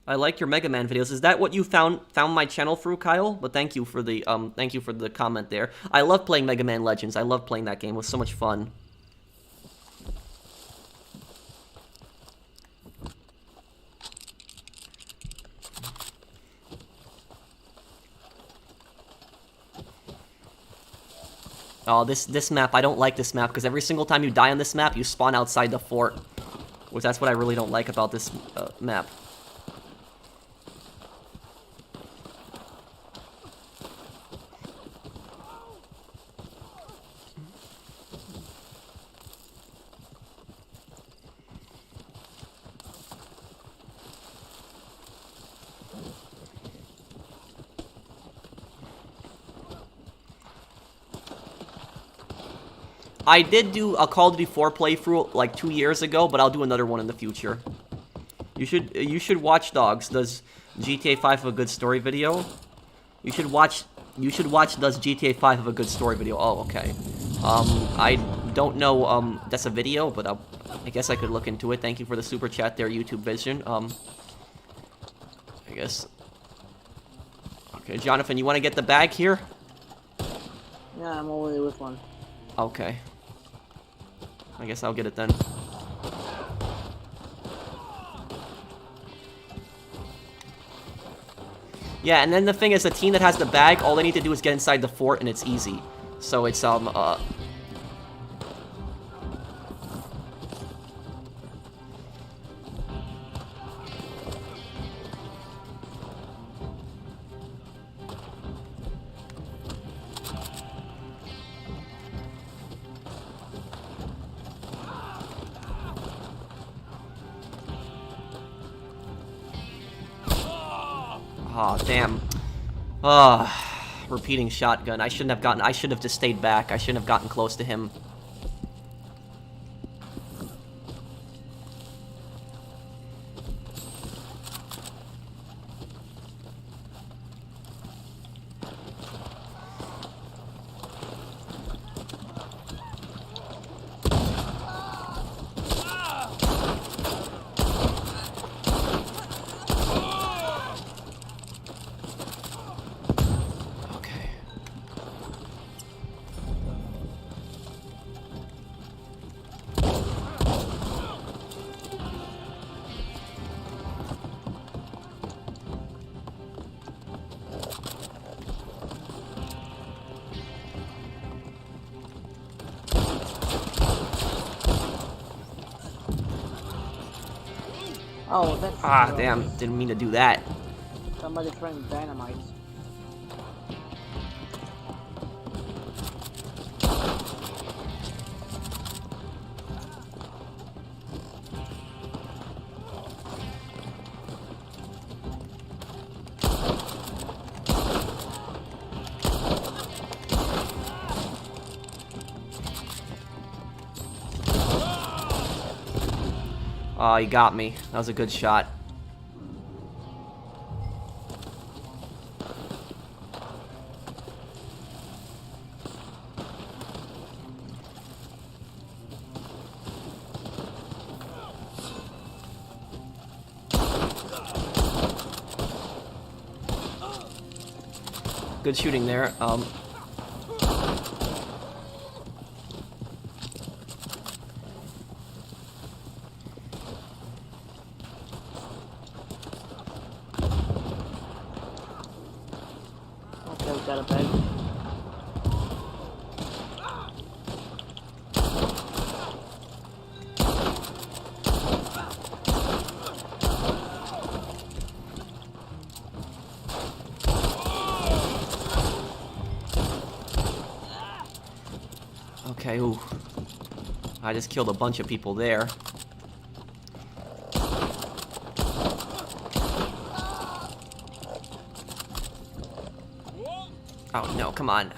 I like your Mega Man videos. Is that what you found my channel through, Kyle? But thank you for the comment there. I love playing Mega Man Legends. I love playing that game. It was so much fun. Oh, this map, I don't like this map, because every single time you die on this map, you spawn outside the fort. Which that's what I really don't like about this map. I did do a Call of Duty 4 playthrough like 2 years ago, but I'll do another one in the future. You should watch Dogs. Does GTA 5 have a good story video? You should watch Does GTA 5 have a good story video? Oh, okay. I don't know that's a video, but I guess I could look into it. Thank you for the super chat there, YouTube Vision. I guess. Okay, Jonathan, you want to get the bag here? Yeah, I'm already with one. Okay. I guess I'll get it then. Yeah, and then the thing is, the team that has the bag, all they need to do is get inside the fort, and it's easy. So it's, oh, damn. Repeating shotgun. I should have just stayed back. I shouldn't have gotten close to him. Oh, that's... Ah, damn. Didn't mean to do that. Somebody throwing dynamite. Oh, he got me. That was a good shot. Good shooting there. Okay, we got a bag. Okay, ooh. I just killed a bunch of people there. Oh no, come on.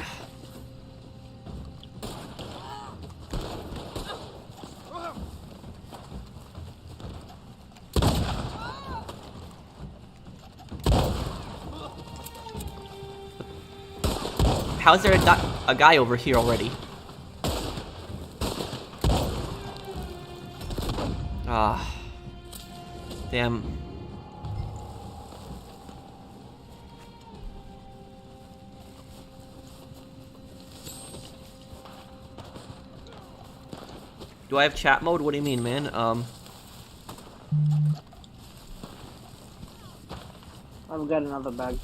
How's there a guy over here already? Ah. Damn. Do I have chat mode? What do you mean, man? I've got another bag.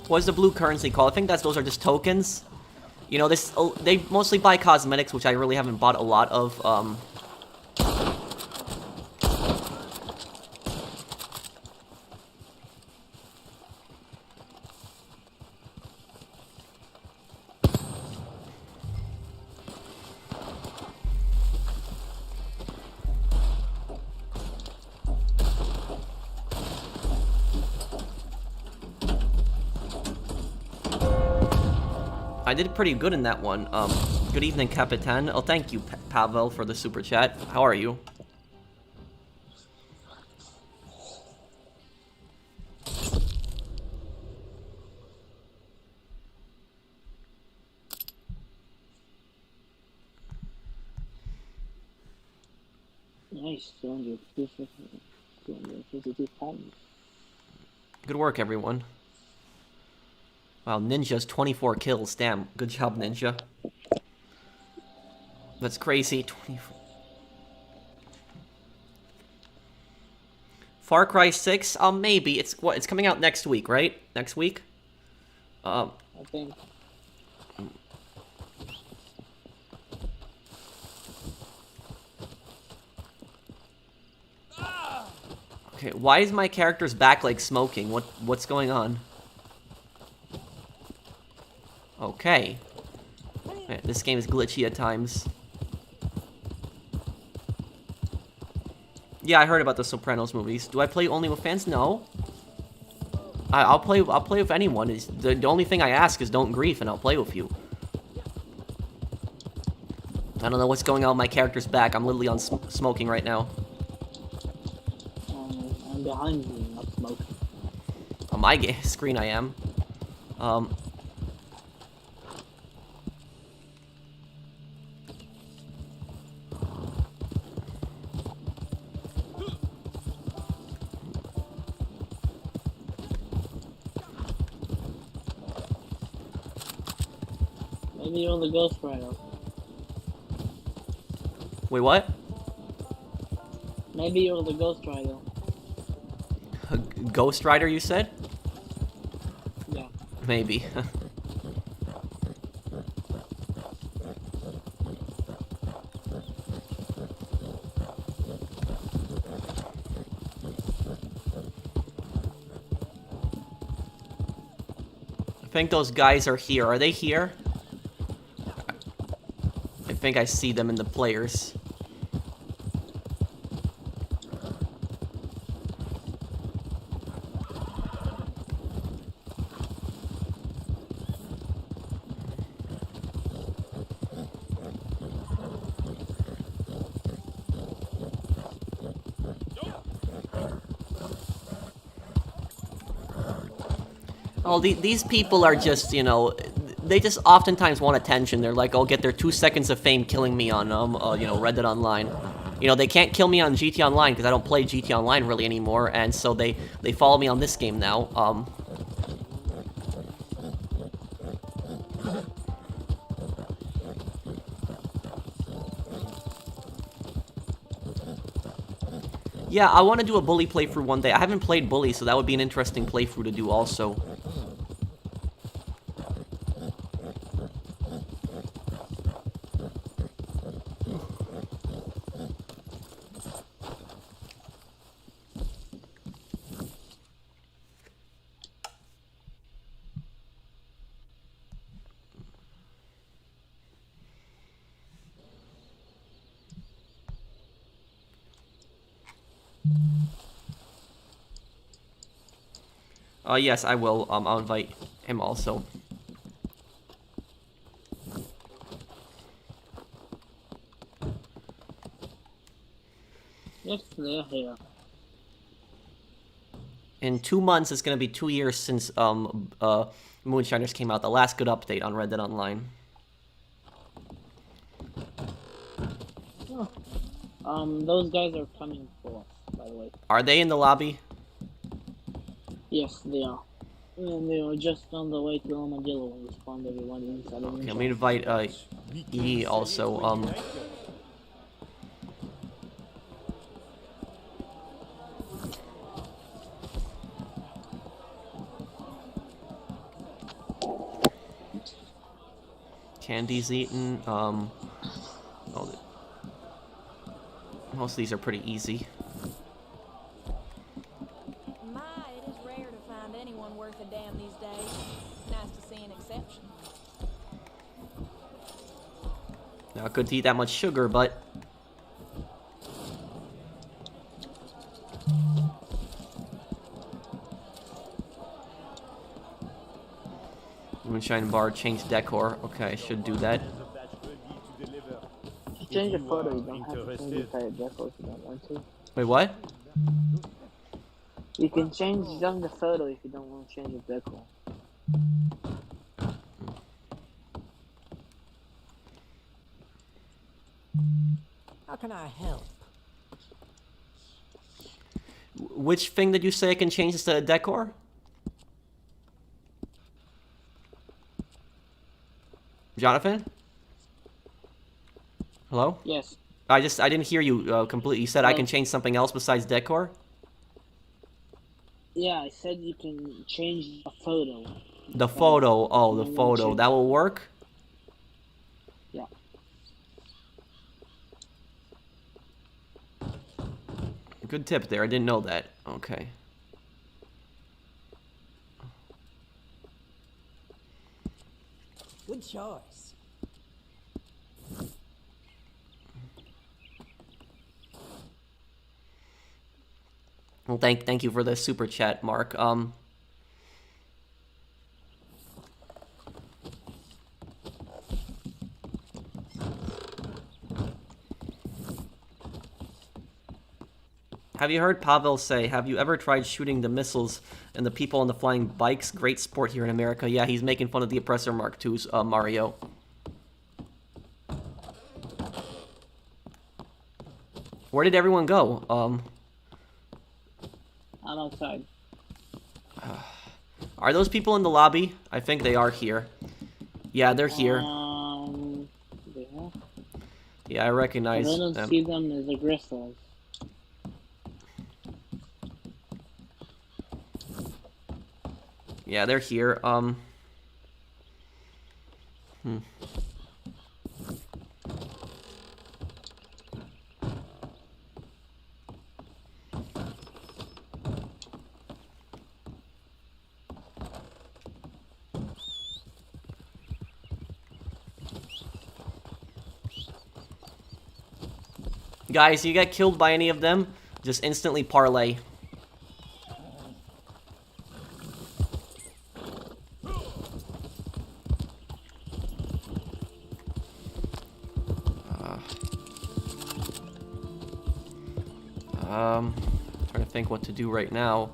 What is the blue currency called? I think those are just tokens. You know, they mostly buy cosmetics, which I really haven't bought a lot of. I did pretty good in that one. Good evening, Capitan. Oh, thank you, Pavel, for the super chat. How are you? Nice, 252 pounds. Good work, everyone. Wow, Ninja's 24 kills. Damn, good job, Ninja. That's crazy. 24. Far Cry 6? Maybe. It's coming out next week, right? Next week? I think. Okay, why is my character's back like smoking? What's going on? Okay. Man, this game is glitchy at times. Yeah, I heard about the Sopranos movies. Do I play only with fans? No. I'll play with anyone. The only thing I ask is don't grief and I'll play with you. I don't know what's going on with my character's back. I'm literally on smoking right now. I'm behind you, not smoking. On my screen I am. Maybe you're the Ghost Rider. Wait, what? Maybe you're the Ghost Rider. A Ghost Rider, you said? Yeah. Maybe. I think those guys are here. Are they here? I think I see them in the players. Oh, these people are just, you know, they just oftentimes want attention. They're like, I'll get their 2 seconds of fame killing me on, you know, Red Dead Online. You know, they can't kill me on GT Online because I don't play GT Online really anymore, and so they follow me on this game now. Yeah, I want to do a Bully playthrough one day. I haven't played Bully, so that would be an interesting playthrough to do also. Yes, I will. I'll invite him also. Yes, they're here. In 2 months, it's gonna be 2 years since Moonshiners came out. The last good update on Red Dead Online. Those guys are coming for us, by the way. Are they in the lobby? Yes, they are. And they are just on the way to Armadillo when we spawned everyone inside of Okay, the let me invite E also. Candy's eaten. Oh, most of these are pretty easy. My, it is rare to find anyone worth a damn these days. Nice to see an exception. Not good to eat that much sugar, but Moonshine Bar change decor. Okay, I should do that. To change a photo, you don't have to change the entire decor if you don't want to. Wait, what? You can change just the photo if you don't want to change the decor. How can I help? Which thing did you say I can change this to decor? Jonathan? Hello? Yes. I didn't hear you completely. You said I can change something else besides decor? Yeah, I said you can change a photo. The photo. Oh, the photo. That will work? Yeah. Good tip there. I didn't know that. Okay. Good choice. Well, thank you for the super chat, Mark. Have you heard Pavel say, have you ever tried shooting the missiles and the people on the flying bikes? Great sport here in America. Yeah, he's making fun of the Oppressor Mark II's, Mario. Where did everyone go? I'm outside. Are those people in the lobby? I think they are here. Yeah, they're here. Yeah. Yeah, I recognize I don't them. see them as aggressors. Yeah, they're here. Guys, you get killed by any of them, just instantly parlay. Trying to think what to do right now.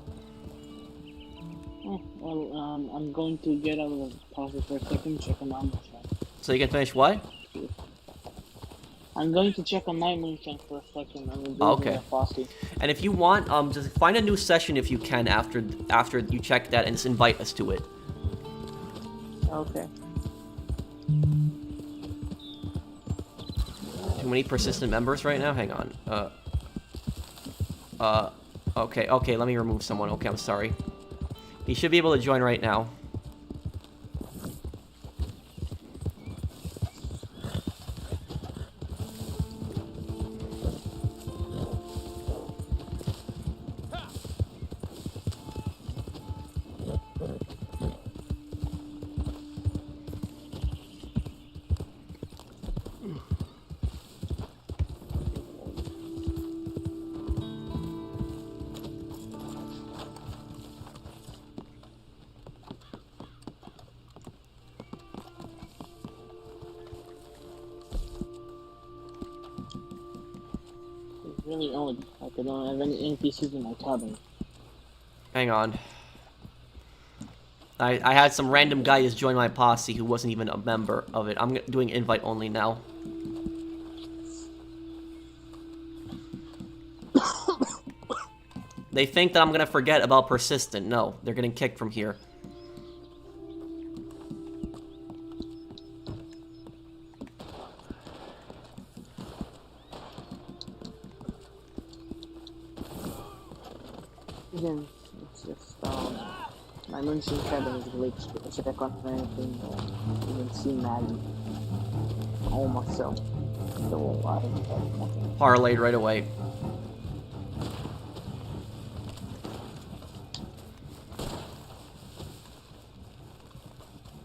Well, I'm going to get out of the process for a second, check on my moonshine. So you can finish what? I'm going to check on my moonshine for a second. I'm Oh, losing okay. a posse. And if you want, just find a new session if you can after you check that and just invite us to it. Okay. Too many persistent members right now? Hang on. Okay, let me remove someone. Okay, I'm sorry. He should be able to join right now. It's really odd. Like I don't have any NPCs in my cabin. Hang on. I had some random guy just join my posse who wasn't even a member of it. I'm doing invite only now. They think that I'm gonna forget about persistent. No, they're getting kicked from here. Again, it's just my moonshine cabin is glitched. I check on anything. You can see Maggie. Almost so. So I have nothing. Parlayed right away.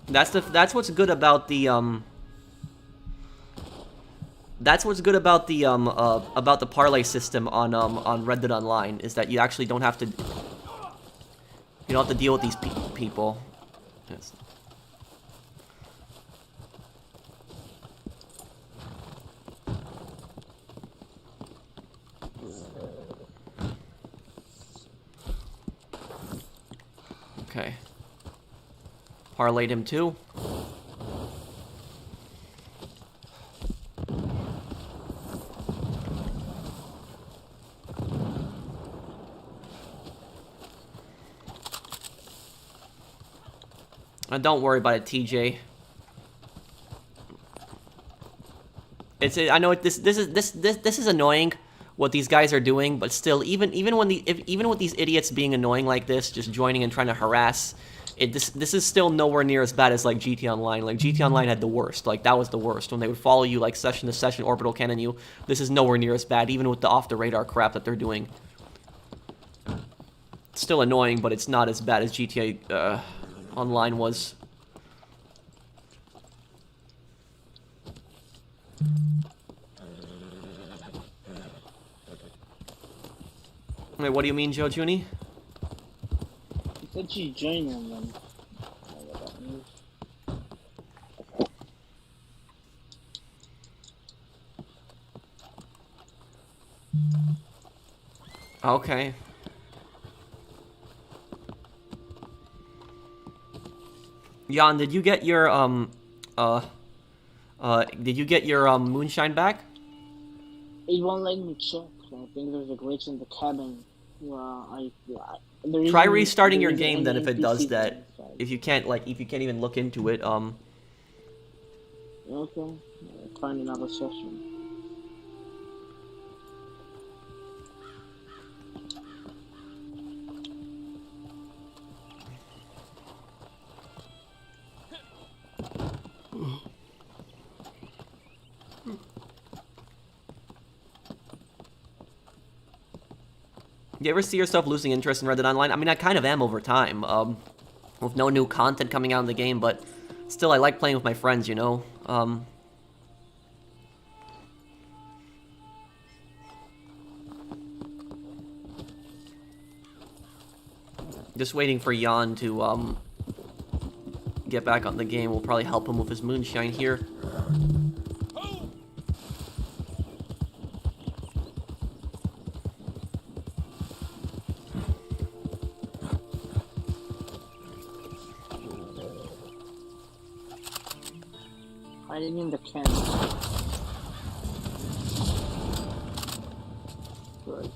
That's what's good about the That's what's good about the parlay system on Red Dead Online, is that you actually don't have to deal with these people. Yes. Okay. Parlayed him too. Don't worry about it, TJ. I know this is annoying what these guys are doing, but still, even with these idiots being annoying like this, just joining and trying to harass, this is still nowhere near as bad as like GT Online. Like GT Online had the worst. Like that was the worst when they would follow you like session to session, orbital cannon you. This is nowhere near as bad, even with the off the radar crap that they're doing. It's still annoying, but it's not as bad as GTA Online was. Wait, what do you mean, Joe Junie? You said she's joining them. Okay. Jan, did you get your moonshine back? It won't let me check. I think there's a glitch in the cabin. Try restarting your game then if it does that. If you can't even look into it, Okay. Find another session. You ever see yourself losing interest in Red Dead Online? I mean, I kind of am over time, with no new content coming out in the game, but still, I like playing with my friends, you know? Just waiting for Jan to, get back on the game. We'll probably help him with his moonshine here. I didn't mean the can. Good.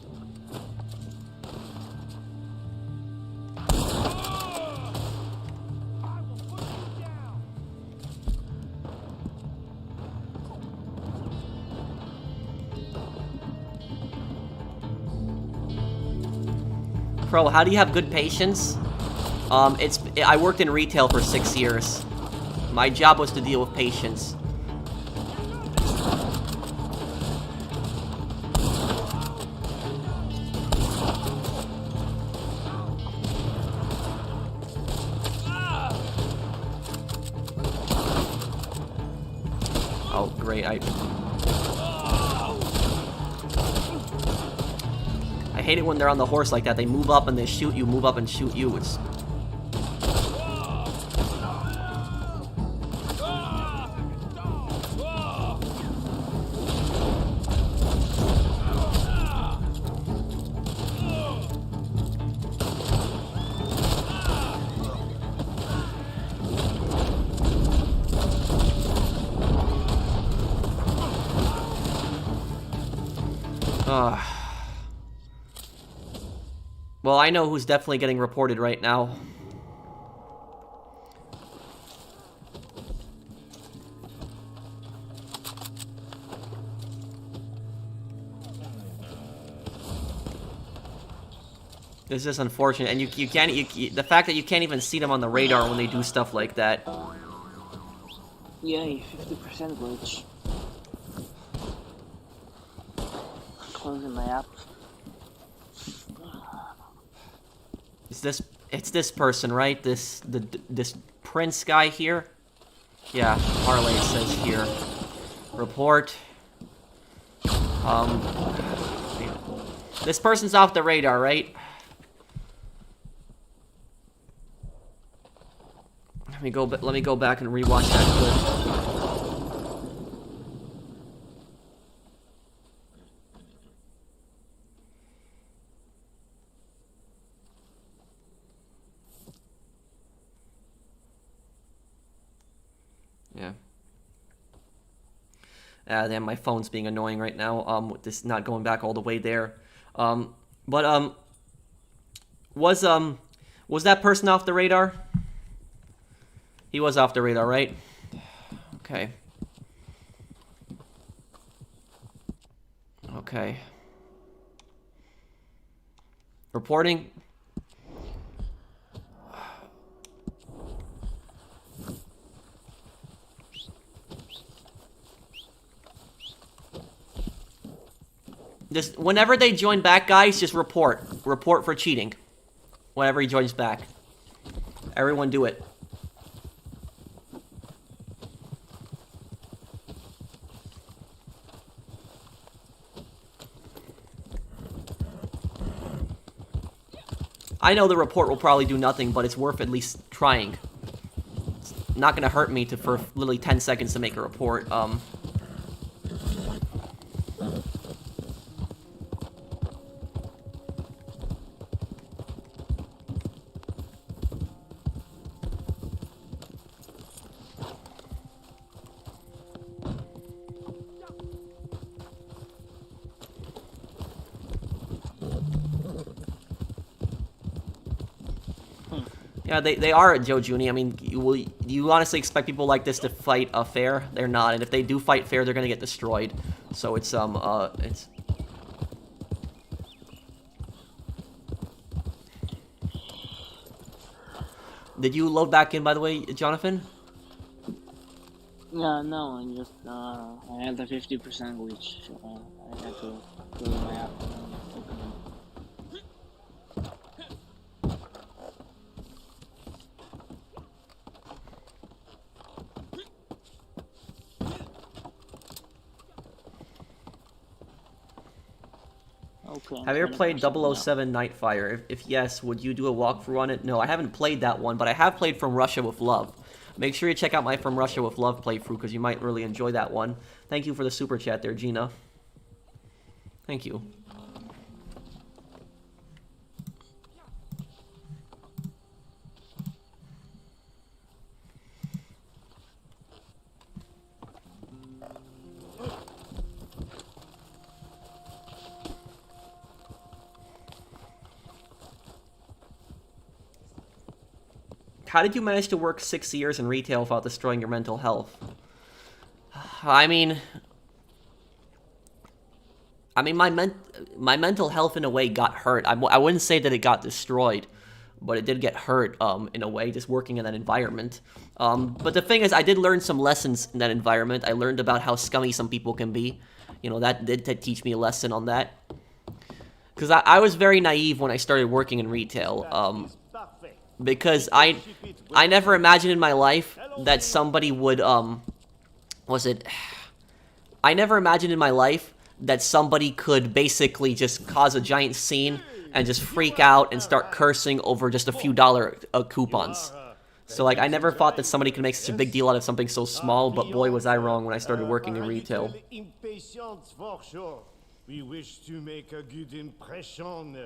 Pro, how do you have good patience? I worked in retail for 6 years. My job was to deal with patience. Oh, great, I hate it when they're on the horse like that. They move up and they shoot you, move up and shoot you. It's... Well, I know who's definitely getting reported right now. This is unfortunate, and you can't. The fact that you can't even see them on the radar when they do stuff like that. Yay, 50% glitch. Closing my app. It's this person, right? This prince guy here? Yeah, Harley says here. Report. This person's off the radar, right? Let me go back and rewatch that clip. Yeah. Damn, my phone's being annoying right now, with this not going back all the way there. Was that person off the radar? He was off the radar, right? Okay. Okay. Reporting. Just whenever they join back, guys, just report. Report for cheating. Whenever he joins back. Everyone do it. I know the report will probably do nothing, but it's worth at least trying. It's not gonna hurt me for literally 10 seconds to make a report. Yeah, they are, Joe Juni. I mean, you honestly expect people like this to fight fair? They're not, and if they do fight fair, they're gonna get destroyed. So it's Did you load back in, by the way, Jonathan? Yeah, no, I just I had a 50% glitch, so I had to close my app and open it. Okay, Have you ever played 007 Nightfire? If yes, would you do a walkthrough on it? No, I haven't played that one, but I have played From Russia with Love. Make sure you check out my From Russia with Love playthrough, because you might really enjoy that one. Thank you for the super chat there, Gina. Thank you. how did you manage to work 6 years in retail without destroying your mental health? I mean, my mental health in a way got hurt. I wouldn't say that it got destroyed, but it did get hurt in a way, just working in that environment. But the thing is, I did learn some lessons in that environment. I learned about how scummy some people can be. You know, that did teach me a lesson on that. Because I was very naive when I started working in retail. Because I never imagined in my life that somebody would, I never imagined in my life that somebody could basically just cause a giant scene and just freak out and start cursing over just a few dollar coupons. So, like, I never thought that somebody could make such a big deal out of something so small, but boy was I wrong when I started working in retail. We wish to make a good impression.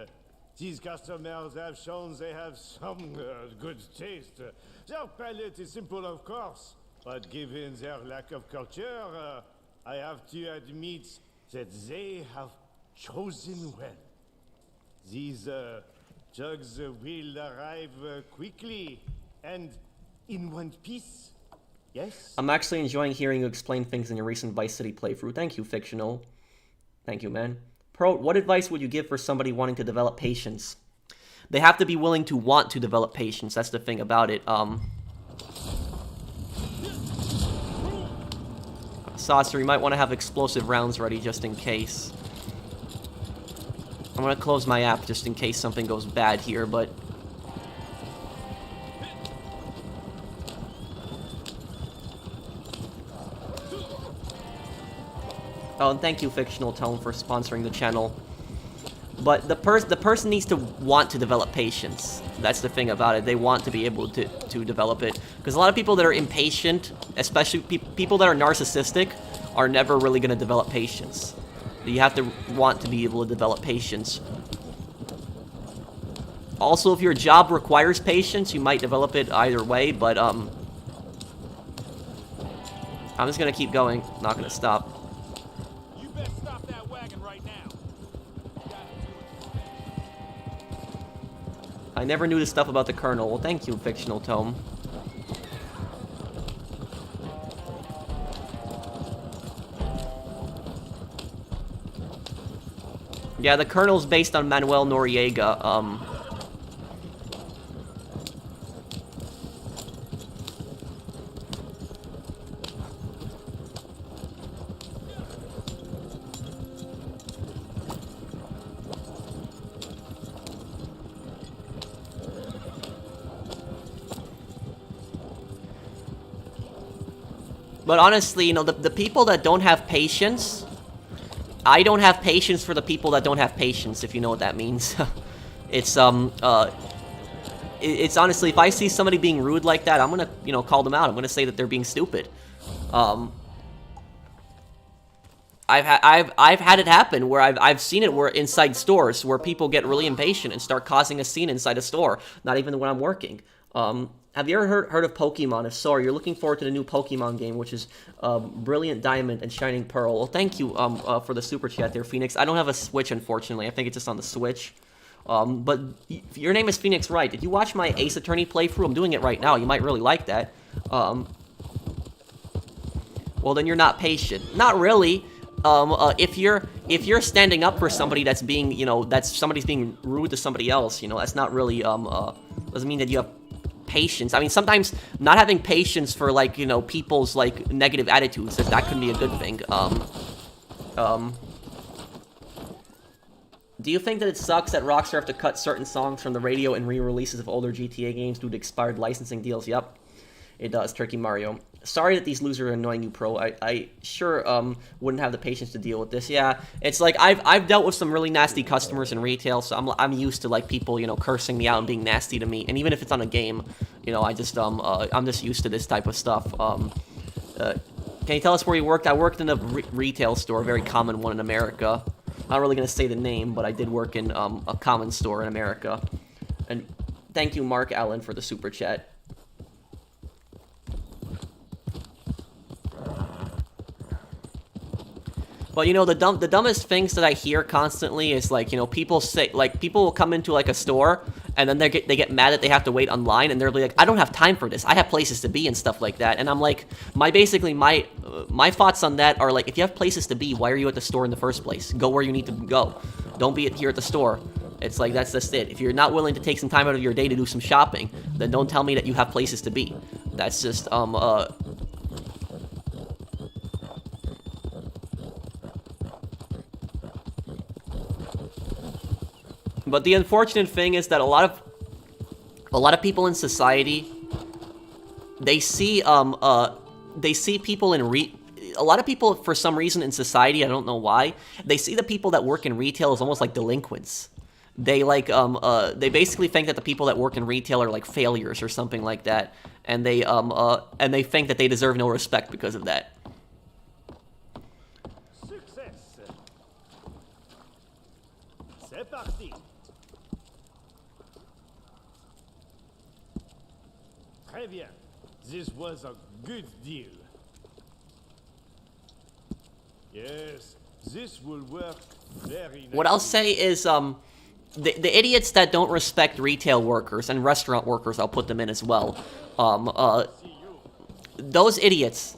These customers have shown they have some good taste. Their palate is simple, of course, but given their lack of culture, I have to admit that they have chosen well. These jugs will arrive quickly and in one piece. Yes? I'm actually enjoying hearing you explain things in your recent Vice City playthrough. Thank you, Fictional. Thank you, man. Pro, what advice would you give for somebody wanting to develop patience? They have to be willing to want to develop patience. That's the thing about it. Saucer, you might want to have explosive rounds ready just in case. I'm going to close my app just in case something goes bad here, but... Oh, and thank you, Fictional Tone, for sponsoring the channel. But the person needs to want to develop patience. That's the thing about it. They want to be able to develop it. Because a lot of people that are impatient, especially people that are narcissistic, are never really going to develop patience. You have to want to be able to develop patience. Also, if your job requires patience, you might develop it either way, but, I'm just going to keep going. Not going to stop. I never knew this stuff about the Colonel. Well, thank you, Fictional Tome. Yeah, the Colonel's based on Manuel Noriega. But honestly, you know, the people that don't have patience, I don't have patience for the people that don't have patience, if you know what that means. It's honestly, if I see somebody being rude like that, I'm gonna, you know, call them out. I'm gonna say that they're being stupid. I've had it happen where I've seen it where inside stores where people get really impatient and start causing a scene inside a store, not even when I'm working. Have you ever heard of Pokemon? If so, you're looking forward to the new Pokemon game, which is Brilliant Diamond and Shining Pearl. Well, thank you for the super chat there, Phoenix. I don't have a Switch, unfortunately. I think it's just on the Switch. But your name is Phoenix, right? Did you watch my Ace Attorney playthrough? I'm doing it right now. You might really like that. Well, then you're not patient. Not really. If you're standing up for somebody that's being, you know, somebody's being rude to somebody else, you know, that's not really, doesn't mean that you have patience. I mean, sometimes not having patience for, like, you know, people's, like, negative attitudes, that could be a good thing. Do you think that it sucks that Rockstar have to cut certain songs from the radio and re-releases of older GTA games due to expired licensing deals? Yep, it does, Turkey Mario. Sorry that these losers are annoying you, Pro. I sure wouldn't have the patience to deal with this. Yeah, it's like I've dealt with some really nasty customers in retail, so I'm used to, like, people, you know, cursing me out and being nasty to me. And even if it's on a game, you know, I'm just used to this type of stuff. Can you tell us where you worked? I worked in a retail store, a very common one in America. I'm not really gonna say the name, but I did work in a common store in America. And thank you, Mark Allen, for the super chat. But you know, the dumbest things that I hear constantly is like, you know, people say, like, people will come into like a store and then they get mad that they have to wait online, and they're like, I don't have time for this. I have places to be and stuff like that. And I'm like, my thoughts on that are like, if you have places to be, why are you at the store in the first place? Go where you need to go. Don't be here at the store. It's like, that's just it. If you're not willing to take some time out of your day to do some shopping, then don't tell me that you have places to be. That's just But the unfortunate thing is that a lot of people in society, they see people in a lot of people, for some reason in society, I don't know why, they see the people that work in retail as almost like delinquents. They like they basically think that the people that work in retail are like failures or something like that, and they think that they deserve no respect because of that. Success. C'est parti. Très bien. This was a good deal. Yes, this will work very nicely. What I'll say is, the idiots that don't respect retail workers and restaurant workers, I'll put them in as well. Those idiots,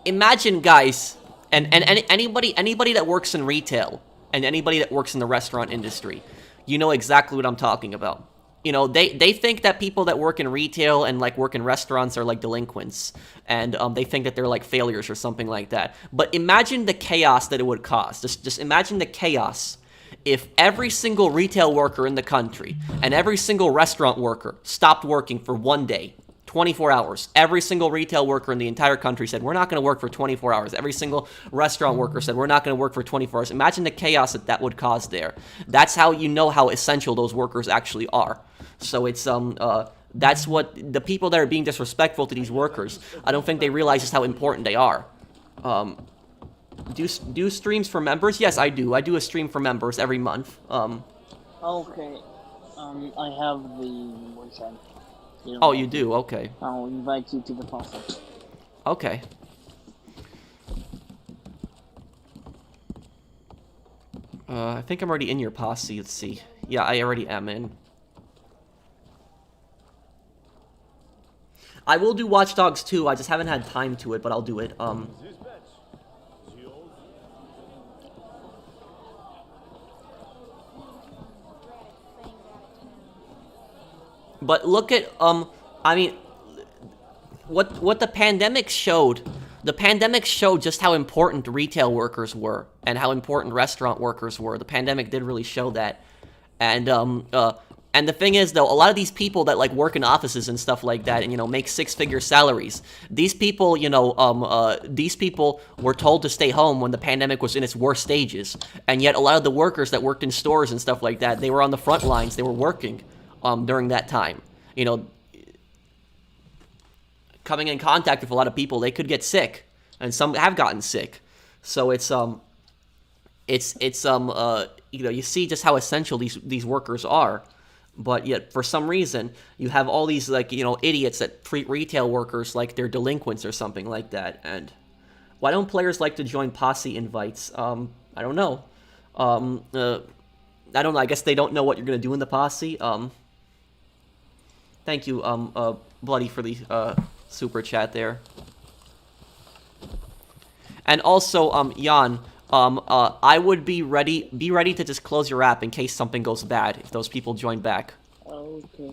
imagine, guys, and anybody that works in retail and anybody that works in the restaurant industry, you know exactly what I'm talking about. You know, they think that people that work in retail and like work in restaurants are like delinquents, and they think that they're like failures or something like that. But imagine the chaos that it would cause. Just imagine the chaos if every single retail worker in the country and every single restaurant worker stopped working for one day, 24 hours. Every single retail worker in the entire country said, we're not going to work for 24 hours. Every single restaurant worker said, we're not going to work for 24 hours. Imagine the chaos that would cause there. That's how you know how essential those workers actually are. So it's, that's what, the people that are being disrespectful to these workers, I don't think they realize just how important they are. Do streams for members? Yes, I do. I do a stream for members every month. Okay. I have the voice ad. Oh, you do? Okay. I'll invite you to the process. Okay. I think I'm already in your posse. Let's see. Yeah, I already am in. I will do Watch Dogs 2. I just haven't had time to it, but I'll do it. This batch. The old But look at, I mean, what the pandemic showed just how important retail workers were and how important restaurant workers were. The pandemic did really show that. And the thing is, though, a lot of these people that, like, work in offices and stuff like that and, you know, make six-figure salaries, these people, you know, these people were told to stay home when the pandemic was in its worst stages. And yet a lot of the workers that worked in stores and stuff like that, they were on the front lines. They were working during that time. You know, coming in contact with a lot of people, they could get sick. And some have gotten sick. So it's you know, you see just how essential these workers are. But yet, for some reason, you have all these, like, you know, idiots that treat retail workers like they're delinquents or something like that. And why don't players like to join posse invites? I don't know. I don't know. I guess they don't know what you're going to do in the posse. Thank you, Bloody, for the super chat there. And also, Jan, I would be ready to just close your app in case something goes bad if those people join back. Okay.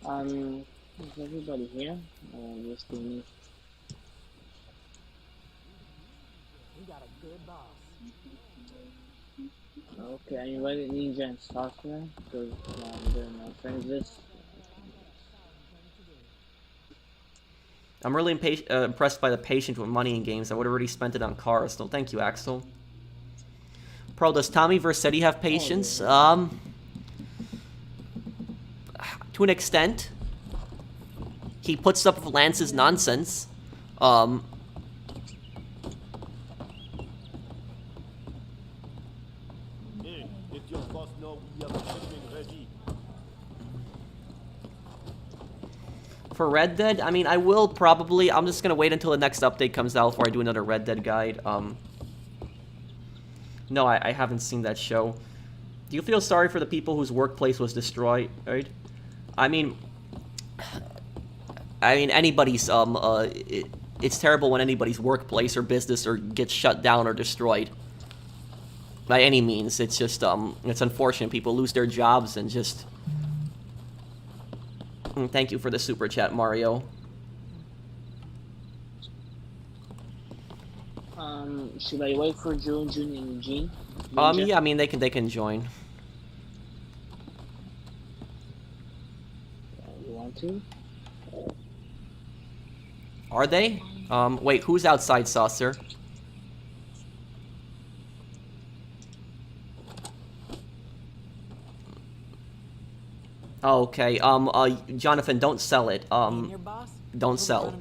Is everybody here? Just give me. Okay, I invited Ninja and Starkman because they're my friends list. I'm really impressed by the patience with money in games. I would have already spent it on cars. No, thank you, Axel. Pro, does Tommy Vercetti have patience? To an extent. He puts up with Lance's nonsense. Hey, let your boss know we have everything ready. For Red Dead, I mean, I will probably... I'm just going to wait until the next update comes out before I do another Red Dead guide. No, I haven't seen that show. Do you feel sorry for the people whose workplace was destroyed? I mean, anybody's it's terrible when anybody's workplace or business or gets shut down or destroyed. By any means, it's just it's unfortunate. People lose their jobs and just. Thank you for the super chat, Mario. Should I wait for June and Eugene? Yeah, I mean they can join. You want to? Are they? Wait, who's outside, Saucer? Oh, okay. Jonathan, don't sell it. Don't sell.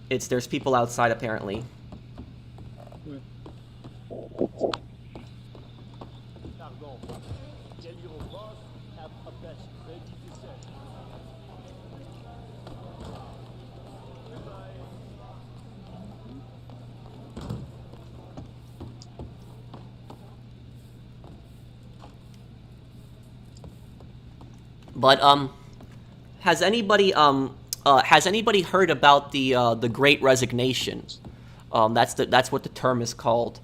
It's there's people outside apparently. But has anybody heard about the Great Resignation? That's what the term is called.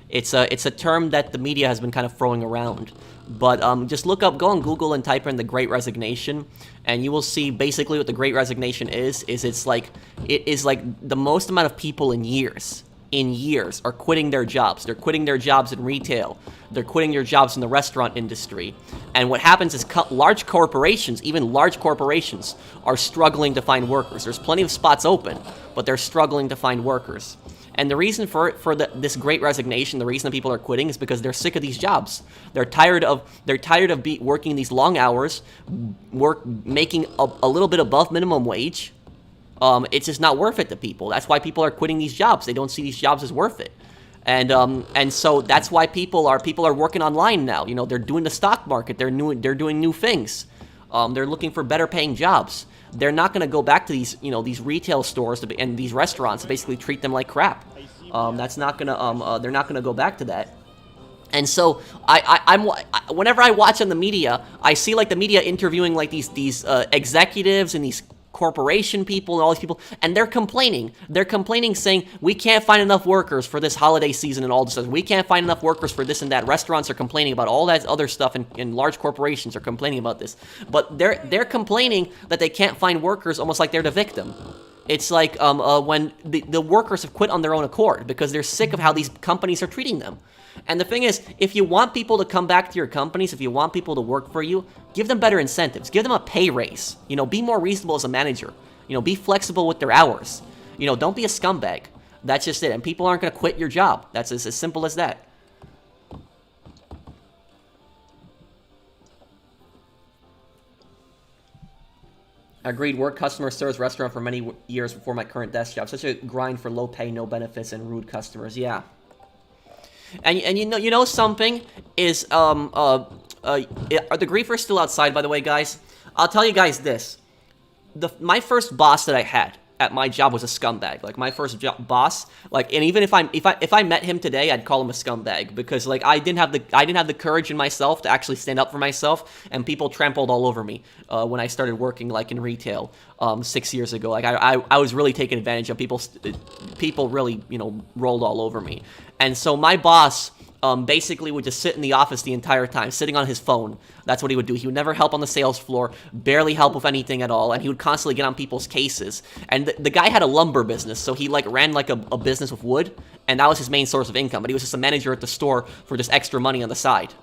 It's a term that the media has been kind of throwing around. But just go on Google and type in the Great Resignation, and you will see basically what the Great Resignation is. It is like the most amount of people in years are quitting their jobs. They're quitting their jobs in retail. They're quitting their jobs in the restaurant industry. And what happens is large corporations, even large corporations, are struggling to find workers. There's plenty of spots open, but they're struggling to find workers. And the reason for this Great Resignation, the reason that people are quitting is because they're sick of these jobs. They're tired of working these long hours, making a little bit above minimum wage. It's just not worth it to people. That's why people are quitting these jobs. They don't see these jobs as worth it. And so that's why people are working online now. You know, they're doing the stock market. They're doing new things. They're looking for better paying jobs. They're not going to go back to these retail stores and these restaurants to basically treat them like crap. That's not gonna they're not gonna go back to that. And so whenever I watch on the media, I see like the media interviewing like these executives and these corporation people and all these people, and they're complaining. They're complaining, saying we can't find enough workers for this holiday season and all this stuff. We can't find enough workers for this and that. Restaurants are complaining about all that other stuff, and large corporations are complaining about this. But they're complaining that they can't find workers, almost like they're the victim. It's like when the workers have quit on their own accord because they're sick of how these companies are treating them. And the thing is, if you want people to come back to your companies, if you want people to work for you, give them better incentives. Give them a pay raise. You know, be more reasonable as a manager. You know, be flexible with their hours. You know, don't be a scumbag. That's just it. And people aren't going to quit your job. That's as simple as that. Agreed. Worked customer service restaurant for many years before my current desk job. Such a grind for low pay, no benefits, and rude customers. Yeah. And you know something is are the griefers still outside, by the way, guys? I'll tell you guys this. My first boss that I had at my job was a scumbag. Like my first boss, like, and even if I met him today, I'd call him a scumbag because like I didn't have the courage in myself to actually stand up for myself, and people trampled all over me when I started working like in retail 6 years ago. Like I was really taking advantage of people really, you know, rolled all over me. And so my boss basically would just sit in the office the entire time, sitting on his phone. That's what he would do. He would never help on the sales floor, barely help with anything at all, and he would constantly get on people's cases. And the guy had a lumber business, so he like ran like a business with wood, and that was his main source of income. But he was just a manager at the store for just extra money on the side.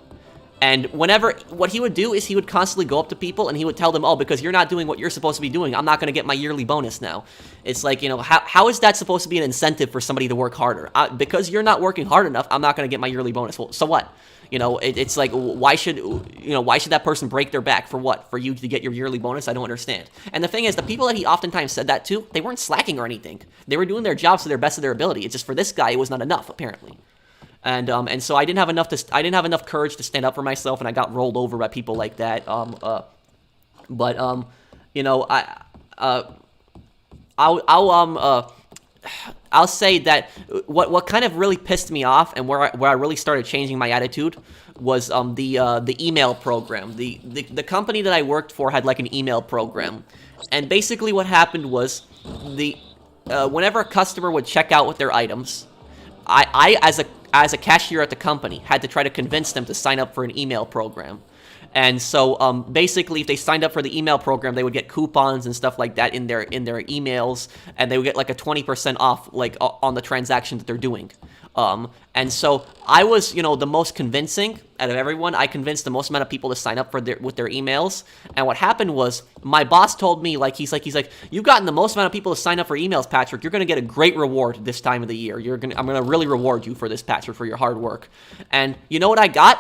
And what he would do is he would constantly go up to people and he would tell them, oh, because you're not doing what you're supposed to be doing, I'm not going to get my yearly bonus now. It's like, you know, how is that supposed to be an incentive for somebody to work harder? Because you're not working hard enough, I'm not going to get my yearly bonus. Well, so what? You know, it's like, why should that person break their back for what? For you to get your yearly bonus? I don't understand. And the thing is, the people that he oftentimes said that to, they weren't slacking or anything. They were doing their jobs to their best of their ability. It's just for this guy, it was not enough, apparently. And so I didn't have enough courage to stand up for myself, and I got rolled over by people like that. You know, I'll say that what kind of really pissed me off and where I really started changing my attitude was the email program. The company that I worked for had like an email program, and basically what happened was whenever a customer would check out with their items, I as a cashier at the company had to try to convince them to sign up for an email program. And so basically, if they signed up for the email program, they would get coupons and stuff like that in their emails, and they would get like a 20% off like on the transaction that they're doing. And so I was, the most convincing out of everyone. I convinced the most amount of people to sign up with their emails. And what happened was my boss told me, he's like, you've gotten the most amount of people to sign up for emails, Patrick. You're gonna get a great reward this time of the year. I'm gonna really reward you for this, Patrick, for your hard work. And you know what I got?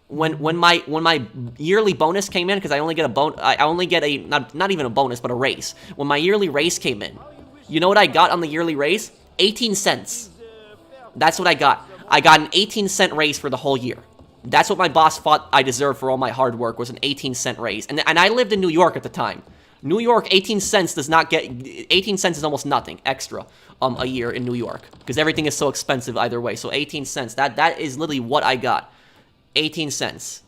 When my yearly bonus came in, because I only get a not even a bonus, but a raise. When my yearly raise came in, you know what I got on the yearly raise? 18 cents. That's what I got. I got an 18-cent raise for the whole year. That's what my boss thought I deserved for all my hard work, was an 18-cent raise. And I lived in New York at the time. New York, 18 cents is almost nothing extra a year in New York, because everything is so expensive either way. So 18 cents, that is literally what I got. 18 cents.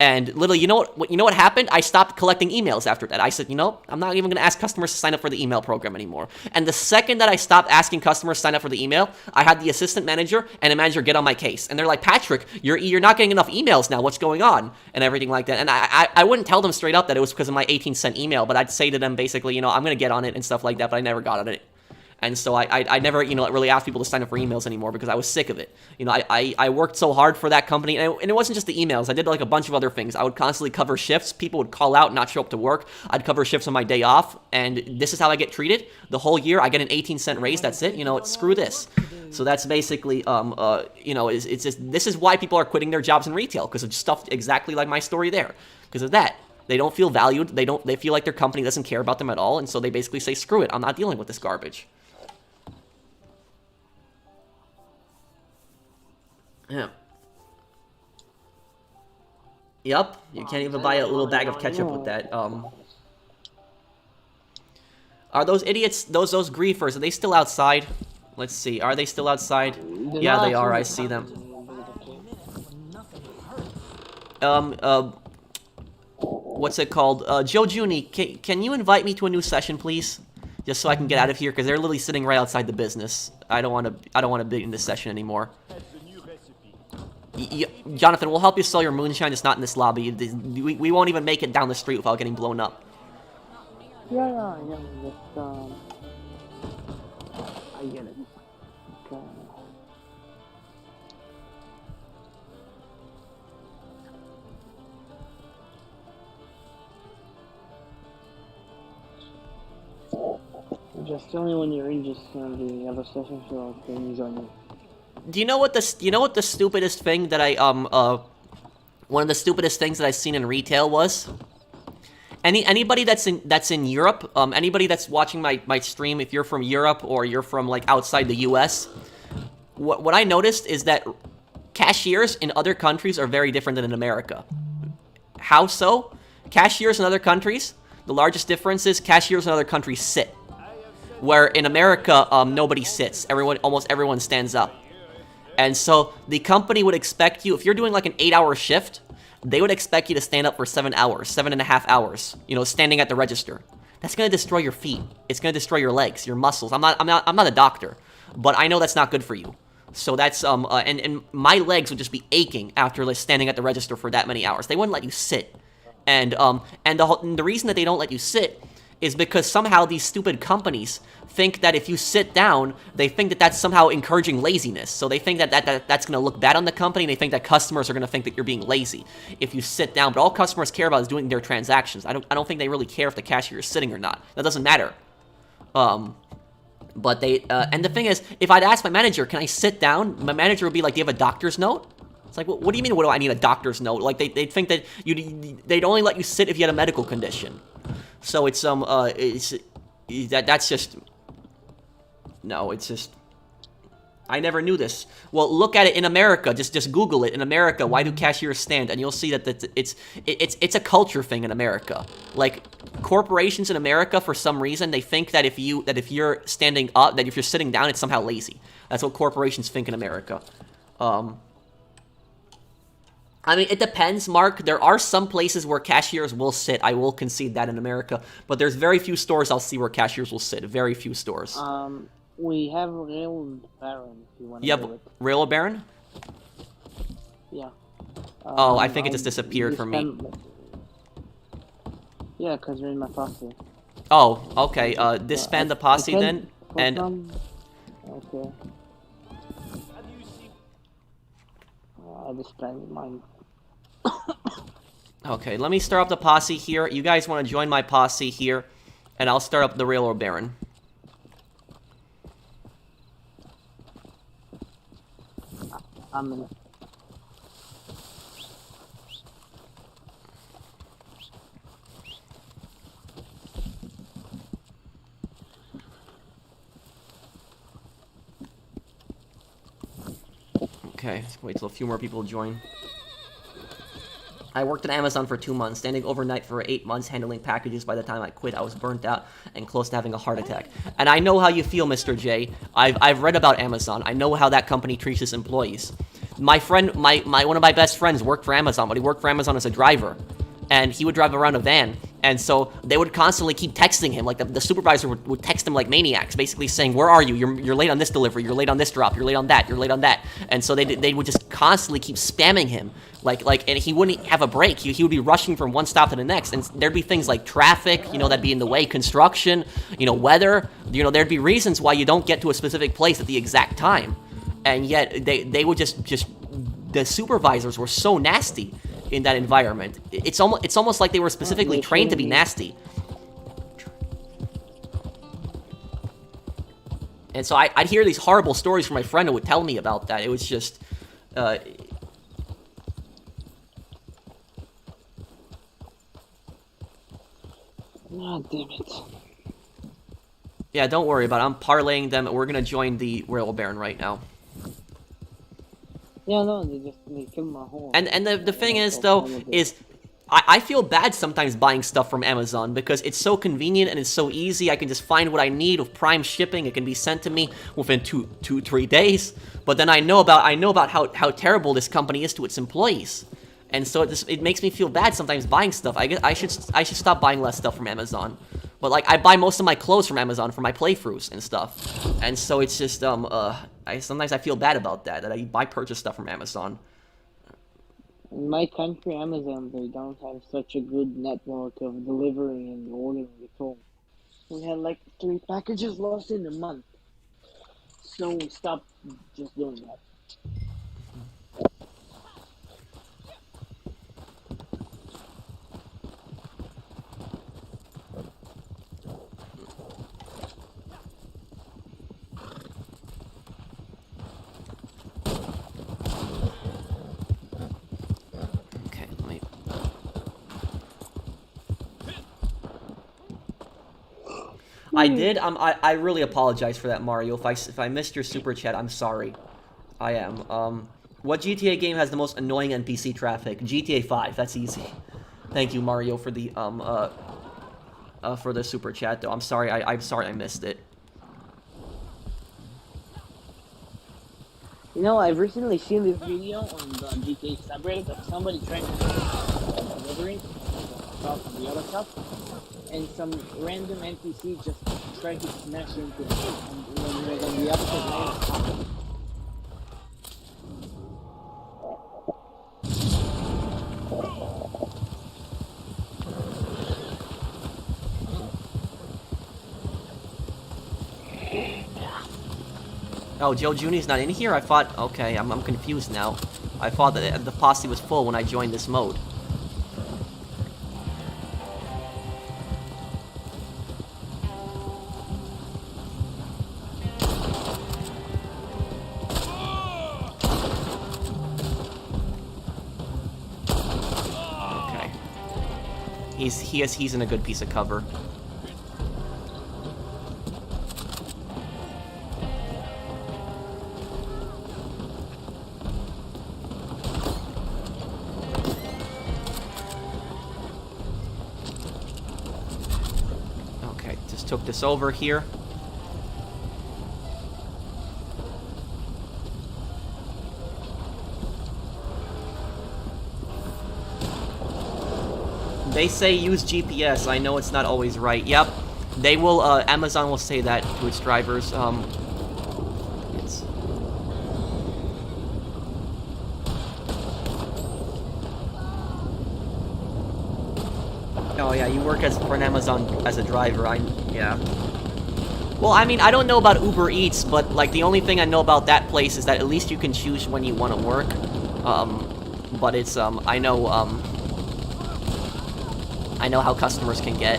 And literally, you know what happened? I stopped collecting emails after that. I said, I'm not even going to ask customers to sign up for the email program anymore. And the second that I stopped asking customers to sign up for the email, I had the assistant manager and a manager get on my case. And they're like, Patrick, you're not getting enough emails now. What's going on? And everything like that. And I wouldn't tell them straight up that it was because of my 18-cent email, but I'd say to them basically, I'm going to get on it and stuff like that, but I never got on it. And so I never, really asked people to sign up for emails anymore because I was sick of it. I worked so hard for that company, and it wasn't just the emails. I did like a bunch of other things. I would constantly cover shifts. People would call out and not show up to work. I'd cover shifts on my day off, and this is how I get treated. The whole year, I get an 18-cent raise. That's it. Screw this. So that's basically, it's just, this is why people are quitting their jobs in retail, because of stuff exactly like my story there. Because of that. They don't feel valued. They feel like their company doesn't care about them at all, and so they basically say, screw it. I'm not dealing with this garbage. Yeah. Yup. You can't even buy a little bag of ketchup with that. Are those idiots, those griefers, are they still outside? Let's see. Are they still outside? Yeah, they are. I see them. What's it called? Joe Juni, can you invite me to a new session, please? Just so I can get out of here, because they're literally sitting right outside the business. I don't want to be in this session anymore. Jonathan, we'll help you sell your moonshine. It's not in this lobby. We won't even make it down the street without getting blown up. Yeah, just, I get it. Okay. Just tell me when you're in, just the other session, so I can join you. Do you know what the stupidest thing that one of the stupidest things that I've seen in retail was? Anybody that's in Europe, anybody that's watching my stream, if you're from Europe or you're from like outside the US, what I noticed is that cashiers in other countries are very different than in America. How so? Cashiers in other countries, the largest difference is cashiers in other countries sit. Where in America, nobody sits. Almost everyone stands up. And so the company would expect you, if you're doing like an 8-hour shift, they would expect you to stand up for 7 hours, 7.5 hours, standing at the register. That's gonna destroy your feet. It's gonna destroy your legs, your muscles. I'm not a doctor, but I know that's not good for you. So that's and my legs would just be aching after like standing at the register for that many hours. They wouldn't let you sit, and the reason that they don't let you sit is because somehow these stupid companies think that if you sit down, they think that that's somehow encouraging laziness. So they think that that's going to look bad on the company, and they think that customers are going to think that you're being lazy if you sit down. But all customers care about is doing their transactions. I don't think they really care if the cashier is sitting or not. That doesn't matter. But they and the thing is, if I'd ask my manager, can I sit down? My manager would be like, do you have a doctor's note? It's like, what do you mean, what do I need a doctor's note? Like, they'd think that they'd only let you sit if you had a medical condition. So it's that's just, no, it's just, I never knew this. Well, look at it in America. Just Google it. In America, why do cashiers stand? And you'll see that it's a culture thing in America. Like, corporations in America, for some reason, they think that if you're standing up, that if you're sitting down, it's somehow lazy. That's what corporations think in America. I mean, it depends, Mark. There are some places where cashiers will sit. I will concede that in America. But there's very few stores I'll see where cashiers will sit. Very few stores. We have Rail Baron, if you want to You do have it. Railroad Baron? Yeah. Oh, I think it just disappeared from me. Yeah, because you're in my posse. Oh, okay. Disband the posse then. And okay. I disbanded mine. okay, let me start up the posse here. You guys want to join my posse here, and I'll start up the Railroad Baron. I'm in it. Okay, let's wait till a few more people join. I worked at Amazon for 2 months, standing overnight for 8 months, handling packages. By the time I quit, I was burnt out and close to having a heart attack. And I know how you feel, Mr. J. I've read about Amazon. I know how that company treats its employees. My friend, one of my best friends worked for Amazon, but he worked for Amazon as a driver. And he would drive around a van, and so they would constantly keep texting him. Like, the supervisor would text him like maniacs, basically saying, where are you? You're late on this delivery, you're late on this drop, you're late on that, you're late on that. And so they would just constantly keep spamming him. And he wouldn't have a break. He would be rushing from one stop to the next, and there'd be things like traffic, that'd be in the way, construction, weather. There'd be reasons why you don't get to a specific place at the exact time. And yet, they would just the supervisors were so nasty in that environment. It's almost like they were specifically trained to be nasty. And so I'd hear these horrible stories from my friend who would tell me about that. It was just... God damn it. Yeah, don't worry about it. I'm parlaying them. We're gonna join the Railroad Baron right now. Yeah, no, they killed my whole... And the thing is, though, is I feel bad sometimes buying stuff from Amazon because it's so convenient and it's so easy. I can just find what I need with Prime shipping. It can be sent to me within 3 days. But then I know about how terrible this company is to its employees. And so it makes me feel bad sometimes buying stuff. I guess I should stop buying less stuff from Amazon. But like I buy most of my clothes from Amazon for my playthroughs and stuff. And so it's just sometimes I feel bad about that I purchase stuff from Amazon. In my country, Amazon, they don't have such a good network of delivery and ordering at all. We had like 3 packages lost in a month. So we stopped just doing that. I really apologize for that, Mario. If I missed your super chat, I'm sorry. I am. What GTA game has the most annoying NPC traffic? GTA 5. That's easy. Thank you, Mario, for the super chat, though. I'm sorry. I'm sorry I missed it. I've recently seen this video on the GTA subreddit of somebody trying to delivery from the other shop, and some random NPC just tried to smash into it, and when he was on the opposite lane. Oh, Joe Juni's not in here? I thought... Okay, I'm confused now. I thought that the posse was full when I joined this mode. Okay. He's in a good piece of cover. just took this over here. They say use GPS. I know it's not always right. Yep. They will, Amazon will say that to its drivers. It's... Oh yeah, you work for an Amazon as a driver, yeah. Well, I mean, I don't know about Uber Eats, but, like, the only thing I know about that place is that at least you can choose when you want to work. But it's, I know how customers can get,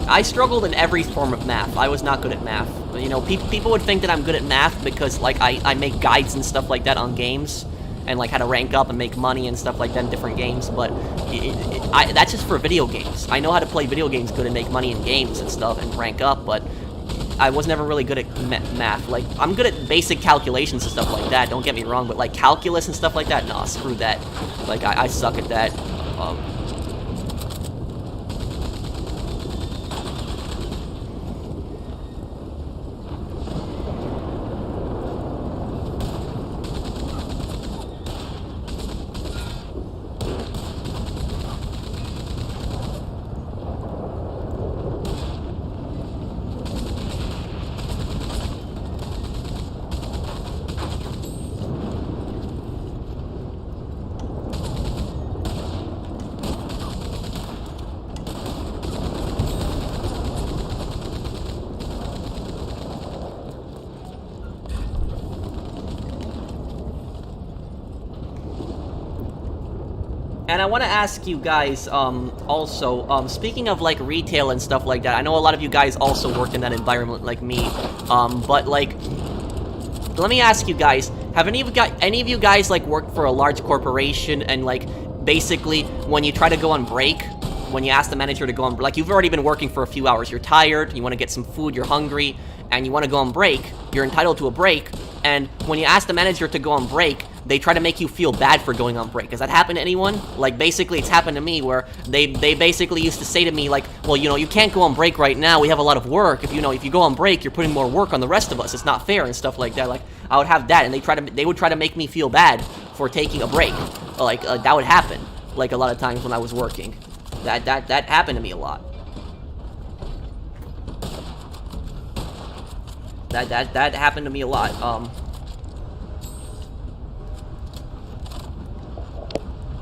I struggled in every form of math. I was not good at math. You know, people would think that I'm good at math because, like, I make guides and stuff like that on games, and, like, how to rank up and make money and stuff like that in different games, but that's just for video games. I know how to play video games good and make money in games and stuff and rank up, but I was never really good at math. Like, I'm good at basic calculations and stuff like that, don't get me wrong, but, like, calculus and stuff like that, nah, screw that. Like, I suck at that. And I want to ask you guys, also, speaking of, like, retail and stuff like that, I know a lot of you guys also work in that environment like me, but, like, let me ask you guys, have any of you guys, like, worked for a large corporation and, like, basically, when you try to go on break, when you ask the manager to go on, like, you've already been working for a few hours, you're tired, you want to get some food, you're hungry, and you want to go on break, you're entitled to a break, and when you ask the manager to go on break, they try to make you feel bad for going on break. Has that happened to anyone? Like, basically, it's happened to me where they basically used to say to me, like, well, you know, you can't go on break right now, we have a lot of work, if you go on break, you're putting more work on the rest of us, it's not fair, and stuff like that. Like, I would have that, and they would try to make me feel bad for taking a break. Like, that would happen, like, a lot of times when I was working. That happened to me a lot. That happened to me a lot.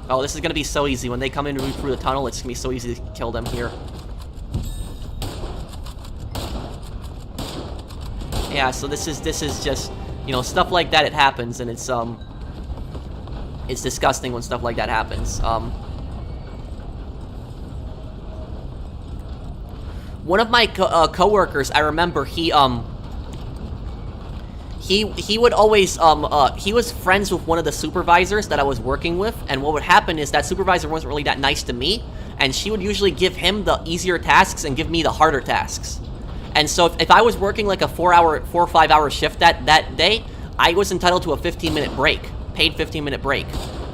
Oh, this is gonna be so easy. When they come in through the tunnel, it's gonna be so easy to kill them here. Yeah, so this is just, you know, stuff like that, it happens, and it's disgusting when stuff like that happens. One of my coworkers, I remember, he would always, he was friends with one of the supervisors that I was working with, and what would happen is that supervisor wasn't really that nice to me, and she would usually give him the easier tasks and give me the harder tasks. And so if I was working like a 4 or 5 hour shift that day, I was entitled to a 15-minute break, paid 15-minute break.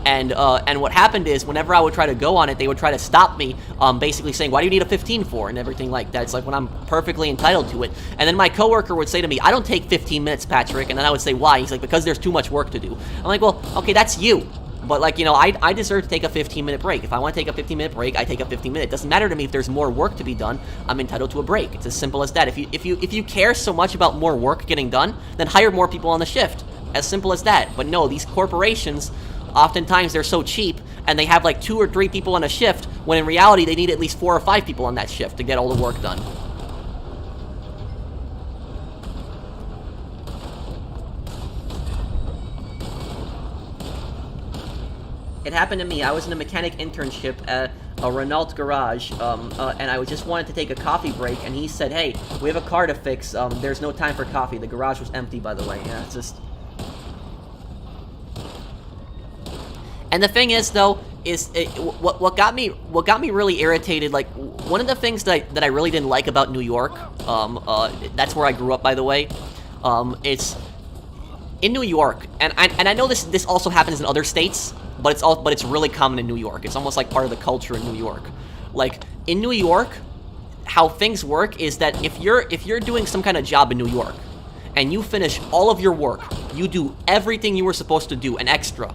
And what happened is, whenever I would try to go on it, they would try to stop me, basically saying, why do you need a 15 for, and everything like that. It's like, when I'm perfectly entitled to it. And then my coworker would say to me, I don't take 15 minutes, Patrick, and then I would say, why? He's like, because there's too much work to do. I'm like, well, okay, that's you. But, like, you know, I deserve to take a 15-minute break. If I want to take a 15-minute break, I take a 15-minute. It doesn't matter to me if there's more work to be done. I'm entitled to a break. It's as simple as that. If you care so much about more work getting done, then hire more people on the shift. As simple as that. But no, these corporations, oftentimes they're so cheap, and they have like 2 or 3 people on a shift, when in reality they need at least 4 or 5 people on that shift to get all the work done. It happened to me. I was in a mechanic internship at a Renault garage, and I just wanted to take a coffee break, and he said, hey, we have a car to fix, there's no time for coffee. The garage was empty, by the way. Yeah, it's just... And the thing is, though, what got me really irritated, like, one of the things that I really didn't like about New York, that's where I grew up, by the way, it's in New York, and I know this also happens in other states, but it's really common in New York. It's almost like part of the culture in New York. Like in New York, how things work is that if you're doing some kind of job in New York and you finish all of your work, you do everything you were supposed to do and extra,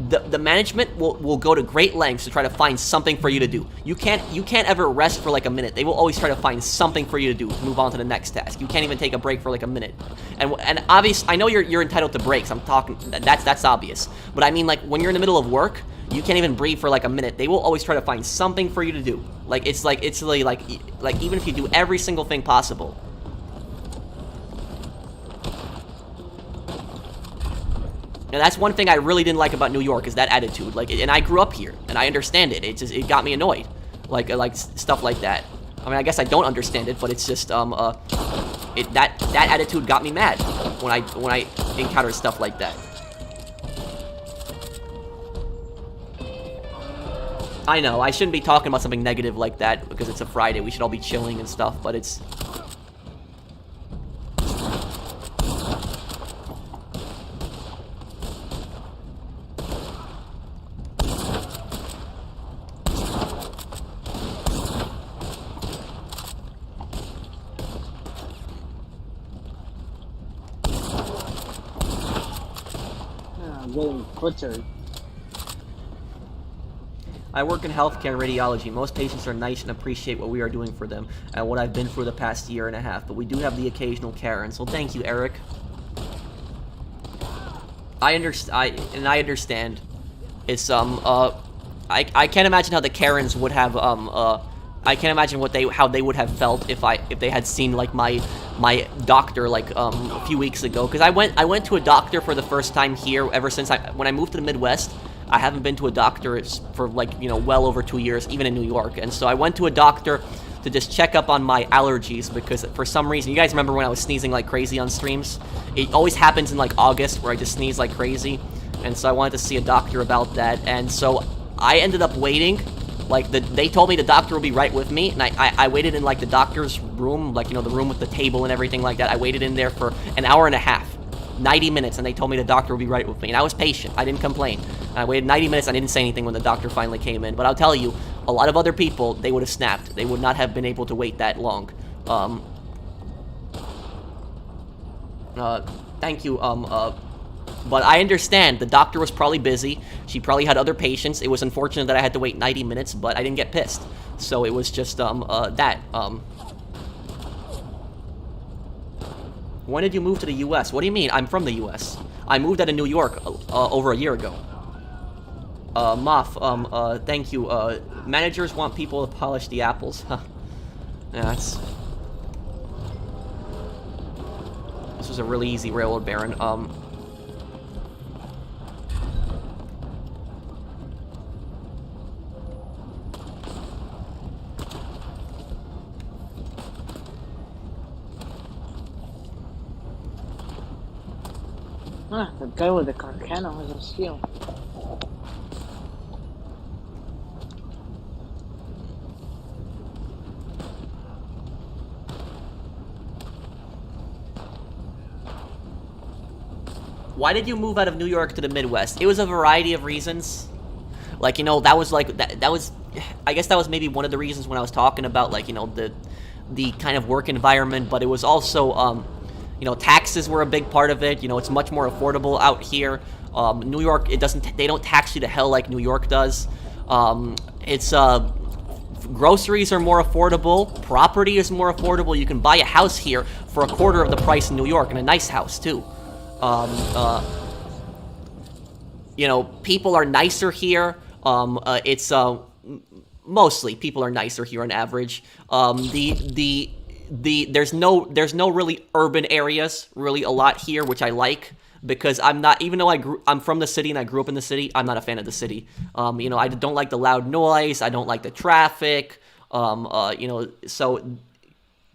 the management will go to great lengths to try to find something for you to do. You can't ever rest for like a minute. They will always try to find something for you to do to move on to the next task. You can't even take a break for like a minute. And obvious, I know you're entitled to breaks. I'm talking, that's obvious. But I mean, like when you're in the middle of work, you can't even breathe for like a minute. They will always try to find something for you to do. Like it's really like even if you do every single thing possible. And that's one thing I really didn't like about New York is that attitude. Like, and I grew up here, and I understand it. It got me annoyed, like stuff like that. I mean, I guess I don't understand it, but it's just that attitude got me mad when I encountered stuff like that. I know I shouldn't be talking about something negative like that because it's a Friday. We should all be chilling and stuff, but it's. Getting butchered. I work in healthcare and radiology. Most patients are nice and appreciate what we are doing for them and what I've been through the past year and a half, but we do have the occasional Karen. So thank you, Eric. I understand. It's I can't imagine how the Karens would have I can't imagine how they would have felt if they had seen like my doctor like a few weeks ago, because I went to a doctor for the first time here ever since when I moved to the Midwest. I haven't been to a doctor for like, well over 2 years, even in New York. And so I went to a doctor to just check up on my allergies because for some reason, you guys remember when I was sneezing like crazy on streams? It always happens in like August where I just sneeze like crazy. And so I wanted to see a doctor about that. And so I ended up waiting. Like, they told me the doctor will be right with me, and I waited in, like, the doctor's room, like, the room with the table and everything like that. I waited in there for an hour and a half, 90 minutes, and they told me the doctor will be right with me. And I was patient. I didn't complain. I waited 90 minutes. I didn't say anything when the doctor finally came in. But I'll tell you, a lot of other people, they would have snapped. They would not have been able to wait that long. Thank you, but I understand. The doctor was probably busy. She probably had other patients. It was unfortunate that I had to wait 90 minutes, but I didn't get pissed. So it was just, When did you move to the U.S.? What do you mean? I'm from the U.S. I moved out of New York, over a year ago. Moff, thank you. Managers want people to polish the apples. Huh. Yeah, that's... This was a really easy railroad baron. The guy with the Carcano has a skill. Why did you move out of New York to the Midwest? It was a variety of reasons. Like, that was like, that was, I guess that was maybe one of the reasons when I was talking about, like, the kind of work environment, but it was also, taxes were a big part of it. It's much more affordable out here. New York, they don't tax you to hell like New York does. Groceries are more affordable. Property is more affordable. You can buy a house here for a quarter of the price in New York, and a nice house, too. People are nicer here. Mostly people are nicer here on average. There's no really urban areas really a lot here, which I like, because I'm not, even though I'm from the city and I grew up in the city, I'm not a fan of the city. I don't like the loud noise. I don't like the traffic. So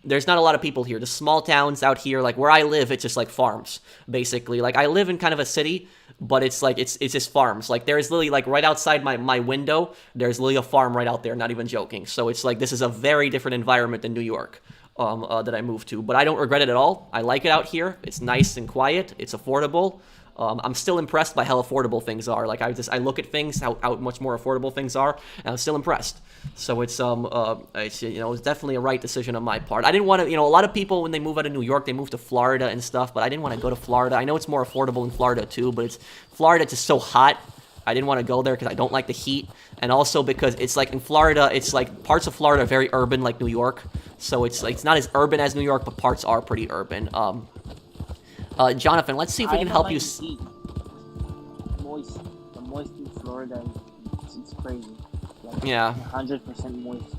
there's not a lot of people here. The small towns out here, like where I live, it's just like farms, basically. Like I live in kind of a city, but it's like, it's just farms. Like there's literally like right outside my window, there's literally a farm right out there, not even joking. So it's like, this is a very different environment than New York. That I moved to, but I don't regret it at all. I like it out here. It's nice and quiet. It's affordable. I'm still impressed by how affordable things are. Like I look at things, how much more affordable things are, and I'm still impressed. So it's it's definitely a right decision on my part. I didn't want to, a lot of people when they move out of New York, they move to Florida and stuff, but I didn't want to go to Florida. I know it's more affordable in Florida too, but Florida's just so hot. I didn't want to go there because I don't like the heat, and also because it's like in Florida, it's like parts of Florida are very urban, like New York. So it's not as urban as New York, but parts are pretty urban. Jonathan, let's see if we can help you. Heat. Moist. The moist in Florida, it's crazy. Like, Yeah. 100% moist.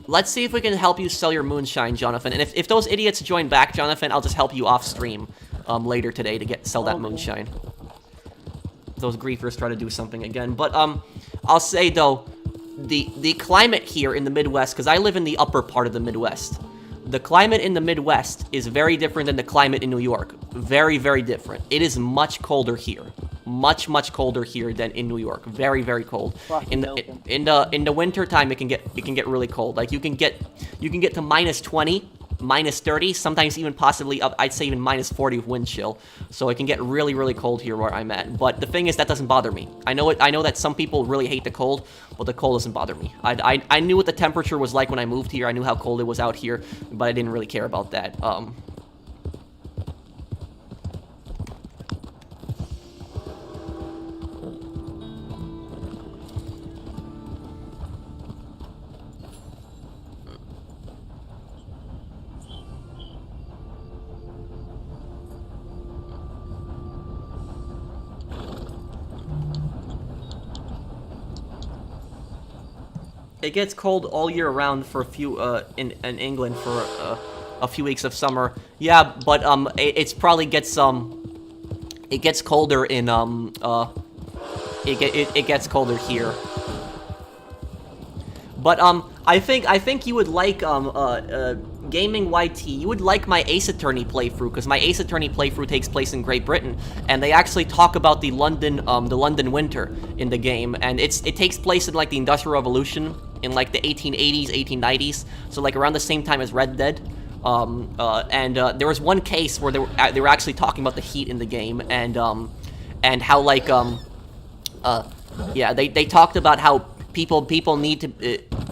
Let's see if we can help you sell your moonshine, Jonathan. And if those idiots join back, Jonathan, I'll just help you off stream later today to sell that moonshine. Those griefers try to do something again. But I'll say though, the climate here in the Midwest, because I live in the upper part of the Midwest. The climate in the Midwest is very different than the climate in New York. Very, very different. It is much colder here. Much, much colder here than in New York. Very, very cold. In the winter time, it can get really cold. Like you can get to -20, -30, sometimes even possibly up. I'd say even -40 with wind chill. So it can get really, really cold here where I'm at. But the thing is, that doesn't bother me. I know that some people really hate the cold, but the cold doesn't bother me. I knew what the temperature was like when I moved here. I knew how cold it was out here, but I didn't really care about that. It gets cold all year round for a few in England for a few weeks of summer. Yeah, but it's probably gets it gets colder in it gets colder here. But I think you would like Gaming YT. You would like my Ace Attorney playthrough, because my Ace Attorney playthrough takes place in Great Britain, and they actually talk about the London winter in the game, and it takes place in like the Industrial Revolution in like the 1880s, 1890s, so like around the same time as Red Dead. There was one case where they were actually talking about the heat in the game, and how like they talked about how people need to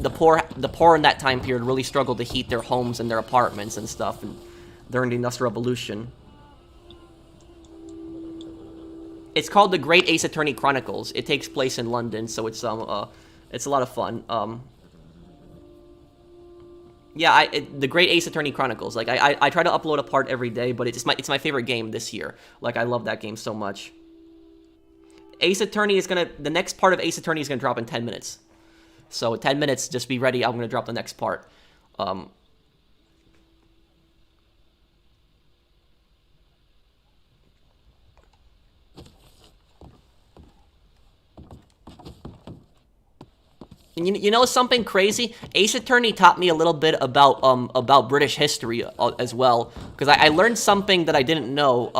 the poor in that time period really struggled to heat their homes and their apartments and stuff, and during the Industrial Revolution. It's called the Great Ace Attorney Chronicles. It takes place in London, so it's a lot of fun. The Great Ace Attorney Chronicles. Like I try to upload a part every day, but it's my favorite game this year. Like I love that game so much. Ace Attorney the next part of Ace Attorney is gonna drop in 10 minutes. So 10 minutes, just be ready. I'm gonna drop the next part. And you know something crazy? Ace Attorney taught me a little bit about British history as well, because I learned something that I didn't know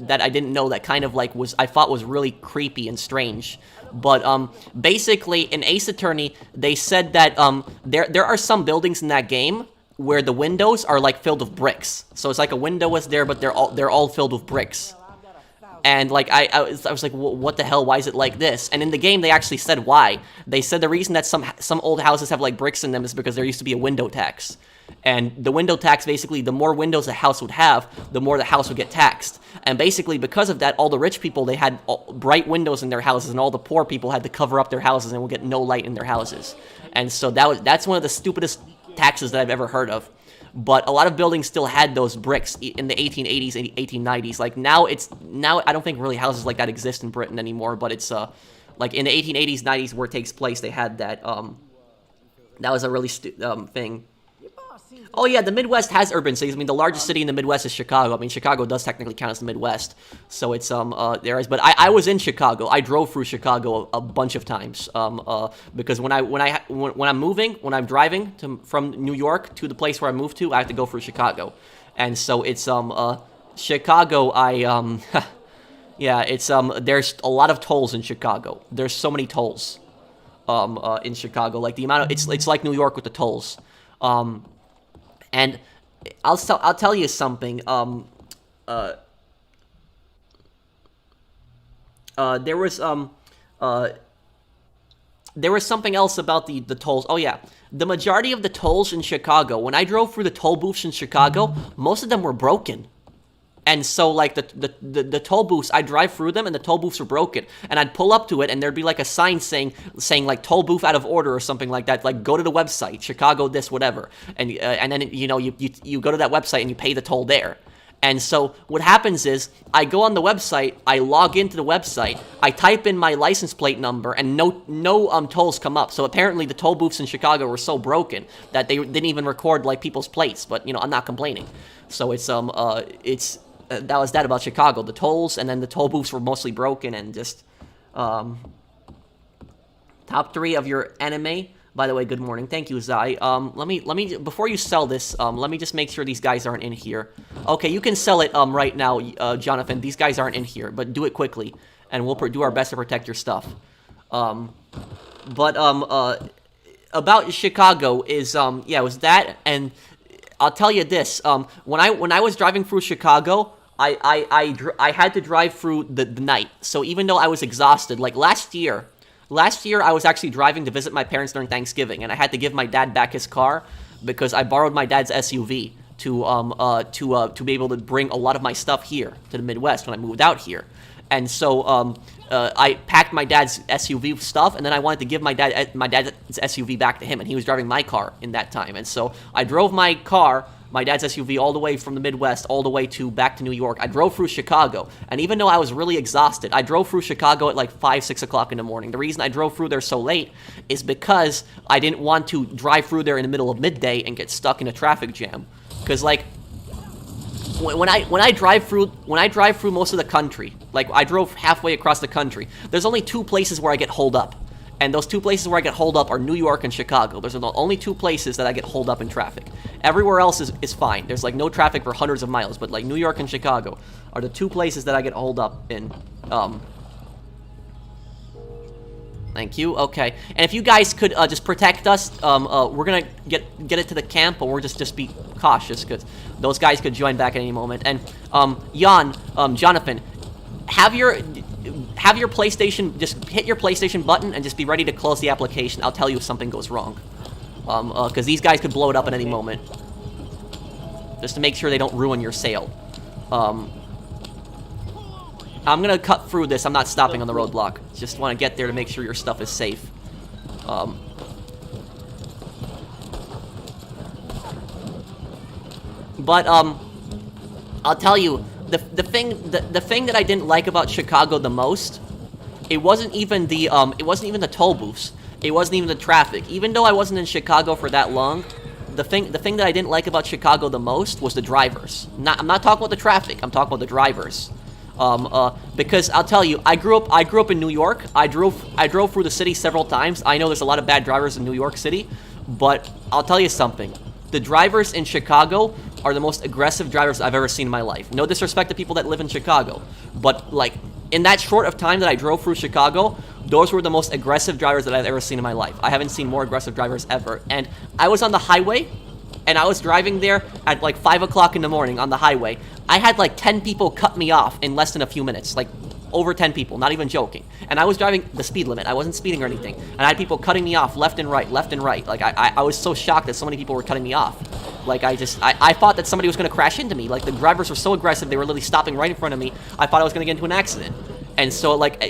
that kind of like I thought was really creepy and strange. But basically in Ace Attorney they said that there are some buildings in that game where the windows are like filled with bricks. So it's like a window was there, but they're all filled with bricks. And like I was like, what the hell? Why is it like this? And in the game, they actually said why. They said the reason that some old houses have like bricks in them is because there used to be a window tax, and the window tax basically, the more windows a house would have, the more the house would get taxed. And basically because of that, all the rich people, they had bright windows in their houses, and all the poor people had to cover up their houses and would get no light in their houses. And so that's one of the stupidest taxes that I've ever heard of. But a lot of buildings still had those bricks in the 1880s and 1890s. Like now I don't think really houses like that exist in Britain anymore, but it's like in the 1880s, 90s where it takes place, they had that. That was a really thing. Oh yeah, the Midwest has urban cities. I mean, the largest city in the Midwest is Chicago. I mean, Chicago does technically count as the Midwest. So it's there is. But I was in Chicago. I drove through Chicago a bunch of times. Because when I'm driving from New York to the place where I moved to, I have to go through Chicago, and so it's Chicago. Yeah, it's there's a lot of tolls in Chicago. There's so many tolls in Chicago. Like the amount of it's like New York with the tolls. And I'll tell you something. there was something else about the tolls. Oh yeah, the majority of the tolls in Chicago, when I drove through the toll booths in Chicago, most of them were broken. And so, like, the toll booths, I'd drive through them, and the toll booths were broken. And I'd pull up to it, and there'd be, like, a sign saying like, toll booth out of order or something like that. Like, go to the website, Chicago this, whatever. And then, you know, you go to that website, and you pay the toll there. And so what happens is, I go on the website, I log into the website, I type in my license plate number, and no tolls come up. So apparently the toll booths in Chicago were so broken that they didn't even record, like, people's plates. But, you know, I'm not complaining. So it's that was that about Chicago. The tolls, and then the toll booths were mostly broken, and just, top 3 of your anime. By the way, good morning. Thank you, Zai. Let me, before you sell this, let me just make sure these guys aren't in here. Okay, you can sell it, right now, Jonathan. These guys aren't in here, but do it quickly, and we'll do our best to protect your stuff. About Chicago is, yeah, it was that, and I'll tell you this, when I was driving through Chicago, I had to drive through the night. So even though I was exhausted, like last year I was actually driving to visit my parents during Thanksgiving, and I had to give my dad back his car because I borrowed my dad's SUV to be able to bring a lot of my stuff here to the Midwest when I moved out here. And so I packed my dad's SUV stuff, and then I wanted to give my dad's SUV back to him, and he was driving my car in that time. And so I drove my car, my dad's SUV, all the way from the Midwest, all the way back to New York. I drove through Chicago, and even though I was really exhausted, I drove through Chicago at like 5, 6 o'clock in the morning. The reason I drove through there so late is because I didn't want to drive through there in the middle of midday and get stuck in a traffic jam. Because, like, when I drive through most of the country, like I drove halfway across the country, there's only 2 places where I get holed up. And those 2 places where I get holed up are New York and Chicago. Those are the only 2 places that I get holed up in traffic. Everywhere else is fine. There's like no traffic for hundreds of miles, but like New York and Chicago are the 2 places that I get holed up in. Thank you. Okay. And if you guys could just protect us, we're gonna get it to the camp, but we're just be cautious because those guys could join back at any moment. And Jonathan, have your PlayStation, just hit your PlayStation button and just be ready to close the application. I'll tell you if something goes wrong, because these guys could blow it up at any moment. Just to make sure they don't ruin your sale. I'm gonna cut through this. I'm not stopping on the roadblock. Just want to get there to make sure your stuff is safe. But I'll tell you, the thing that I didn't like about Chicago the most, it wasn't even the toll booths. It wasn't even the traffic. Even though I wasn't in Chicago for that long, the thing that I didn't like about Chicago the most was the drivers. I'm not talking about the traffic. I'm talking about the drivers. Because I'll tell you, I grew up in New York. I drove through the city several times. I know there's a lot of bad drivers in New York City, but I'll tell you something. The drivers in Chicago are the most aggressive drivers I've ever seen in my life. No disrespect to people that live in Chicago, but like in that short of time that I drove through Chicago, those were the most aggressive drivers that I've ever seen in my life. I haven't seen more aggressive drivers ever. And I was on the highway, and I was driving there at like 5 o'clock in the morning on the highway. I had like 10 people cut me off in less than a few minutes, like over 10 people, not even joking. And I was driving the speed limit. I wasn't speeding or anything. And I had people cutting me off left and right. Like I was so shocked that so many people were cutting me off. Like I thought that somebody was going to crash into me. Like the drivers were so aggressive, they were literally stopping right in front of me. I thought I was going to get into an accident. And so like,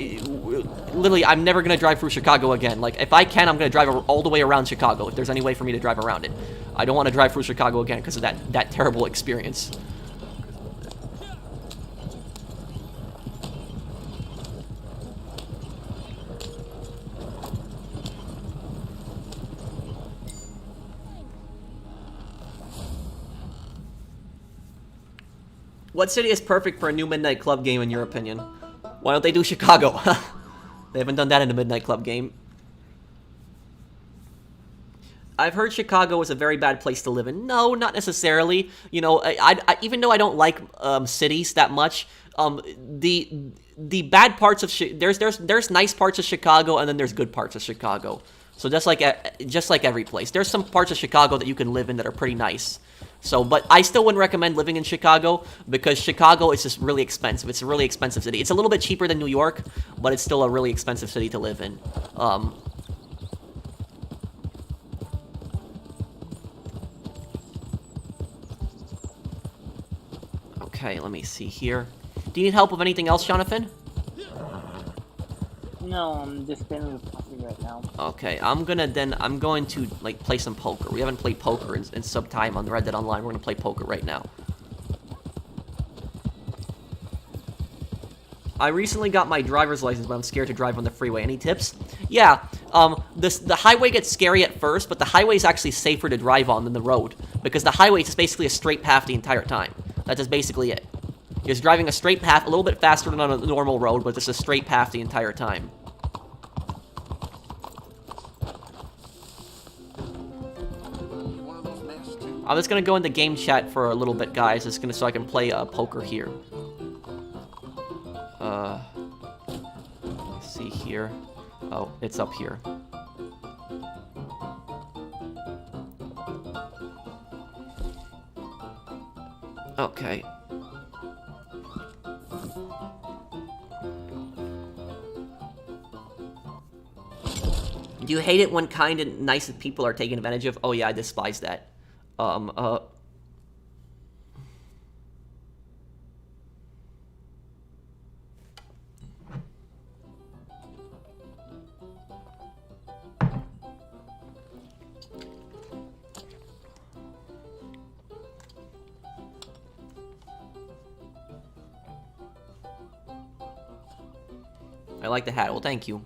literally, I'm never going to drive through Chicago again. Like if I can, I'm going to drive all the way around Chicago if there's any way for me to drive around it. I don't want to drive through Chicago again because of that terrible experience. What city is perfect for a new Midnight Club game in your opinion? Why don't they do Chicago? They haven't done that in a Midnight Club game. I've heard Chicago is a very bad place to live in. No, not necessarily. You know, I even though I don't like cities that much, the bad parts of there's nice parts of Chicago and then there's good parts of Chicago. So just like every place, there's some parts of Chicago that you can live in that are pretty nice. So, but I still wouldn't recommend living in Chicago because Chicago is just really expensive. It's a really expensive city. It's a little bit cheaper than New York, but it's still a really expensive city to live in. Okay, let me see here. Do you need help with anything else, Jonathan? No, I'm just getting with coffee right now. Okay, I'm going to, like, play some poker. We haven't played poker in some time on Red Dead Online. We're gonna play poker right now. I recently got my driver's license, but I'm scared to drive on the freeway. Any tips? Yeah, the highway gets scary at first, but the highway is actually safer to drive on than the road. Because the highway is basically a straight path the entire time. That's just basically it. You're just driving a straight path, a little bit faster than on a normal road, but just a straight path the entire time. I'm just gonna go into game chat for a little bit, guys. Just gonna so I can play poker here. Let's see here. Oh, it's up here. Okay. Do you hate it when kind and nice people are taken advantage of? Oh yeah, I despise that. I like the hat. Well, thank you.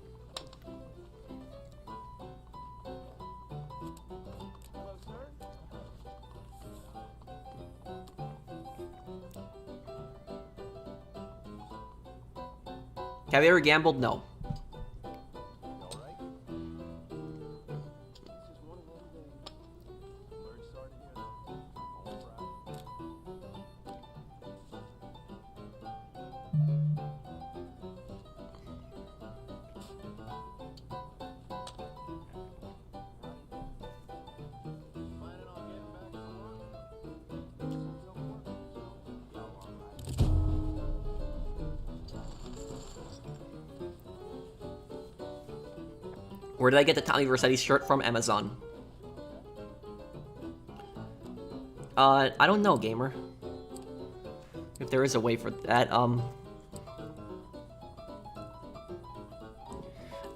Have you ever gambled? No. Where did I get the Tommy Vercetti shirt from? Amazon. I don't know, gamer. If there is a way for that,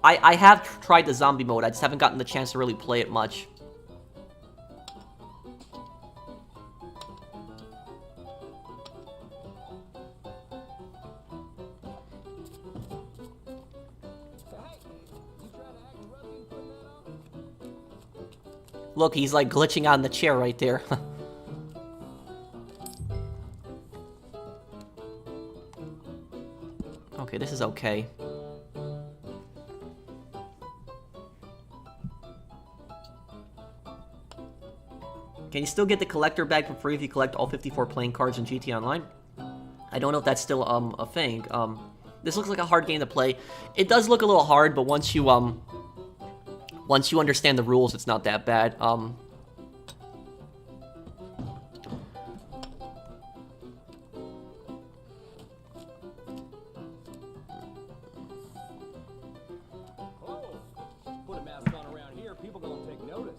I have tried the zombie mode, I just haven't gotten the chance to really play it much. Look, he's like glitching on the chair right there. Okay, this is okay. Can you still get the collector bag for free if you collect all 54 playing cards in GT Online? I don't know if that's still a thing. This looks like a hard game to play. It does look a little hard, but once you understand the rules, it's not that bad. Put a mask on around here, people gonna take notice.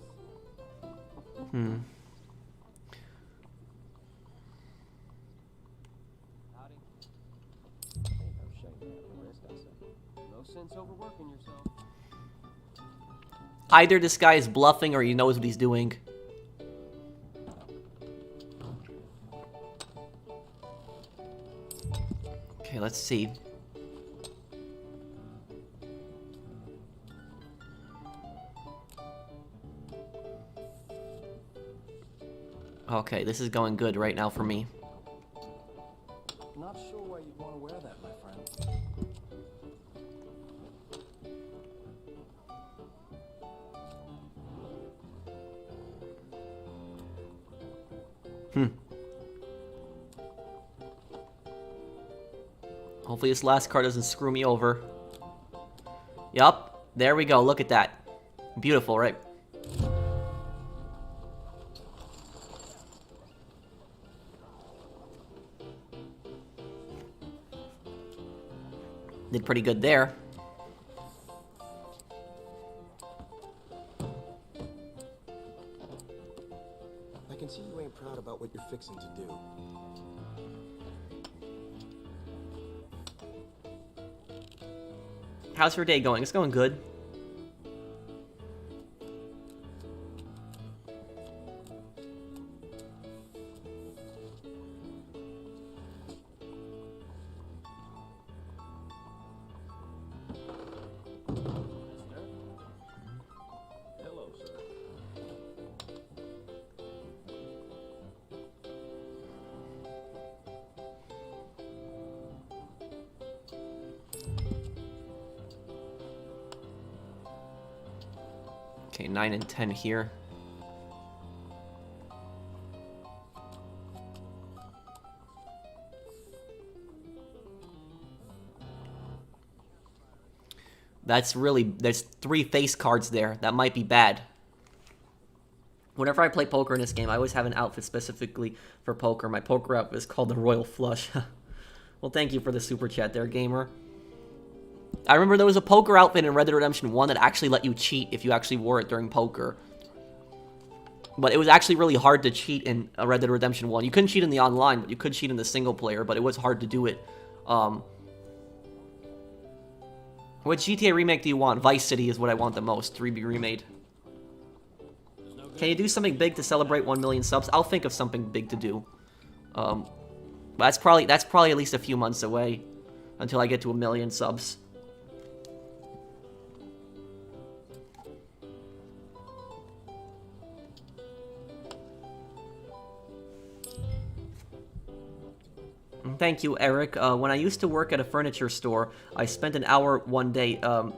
Howdy. Ain't no shame to have the risk, I say. No sense overworking yourself. Either this guy is bluffing or he knows what he's doing. Okay, let's see. Okay, this is going good right now for me. Not sure why you'd want to wear that, my friend. Hopefully this last card doesn't screw me over. Yup, there we go, look at that. Beautiful, right? Did pretty good there. I can see you ain't proud about what you're fixing to do. How's your day going? It's going good. Hello, sir. Okay, 9 and 10 here. That's really, there's 3 face cards there. That might be bad. Whenever I play poker in this game, I always have an outfit specifically for poker. My poker outfit is called the Royal Flush. Well, thank you for the super chat there, gamer. I remember there was a poker outfit in Red Dead Redemption 1 that actually let you cheat if you actually wore it during poker. But it was actually really hard to cheat in Red Dead Redemption 1. You couldn't cheat in the online, but you could cheat in the single player, but it was hard to do it. What GTA remake do you want? Vice City is what I want the most to be remade. Can you do something big to celebrate 1 million subs? I'll think of something big to do. That's probably at least a few months away until I get to 1 million subs. Thank you, Eric. When I used to work at a furniture store, I spent an hour one day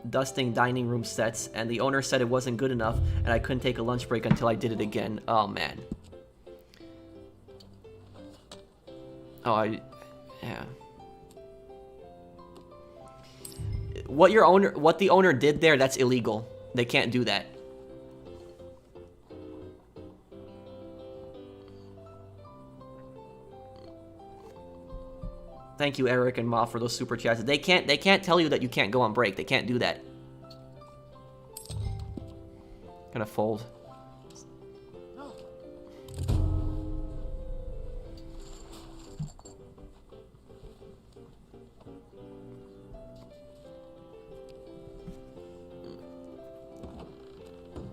dusting dining room sets, and the owner said it wasn't good enough, and I couldn't take a lunch break until I did it again. Oh, man. Oh, yeah. What the owner did there, that's illegal. They can't do that. Thank you, Eric and Ma, for those super chats. They can't tell you that you can't go on break. They can't do that. Gonna fold.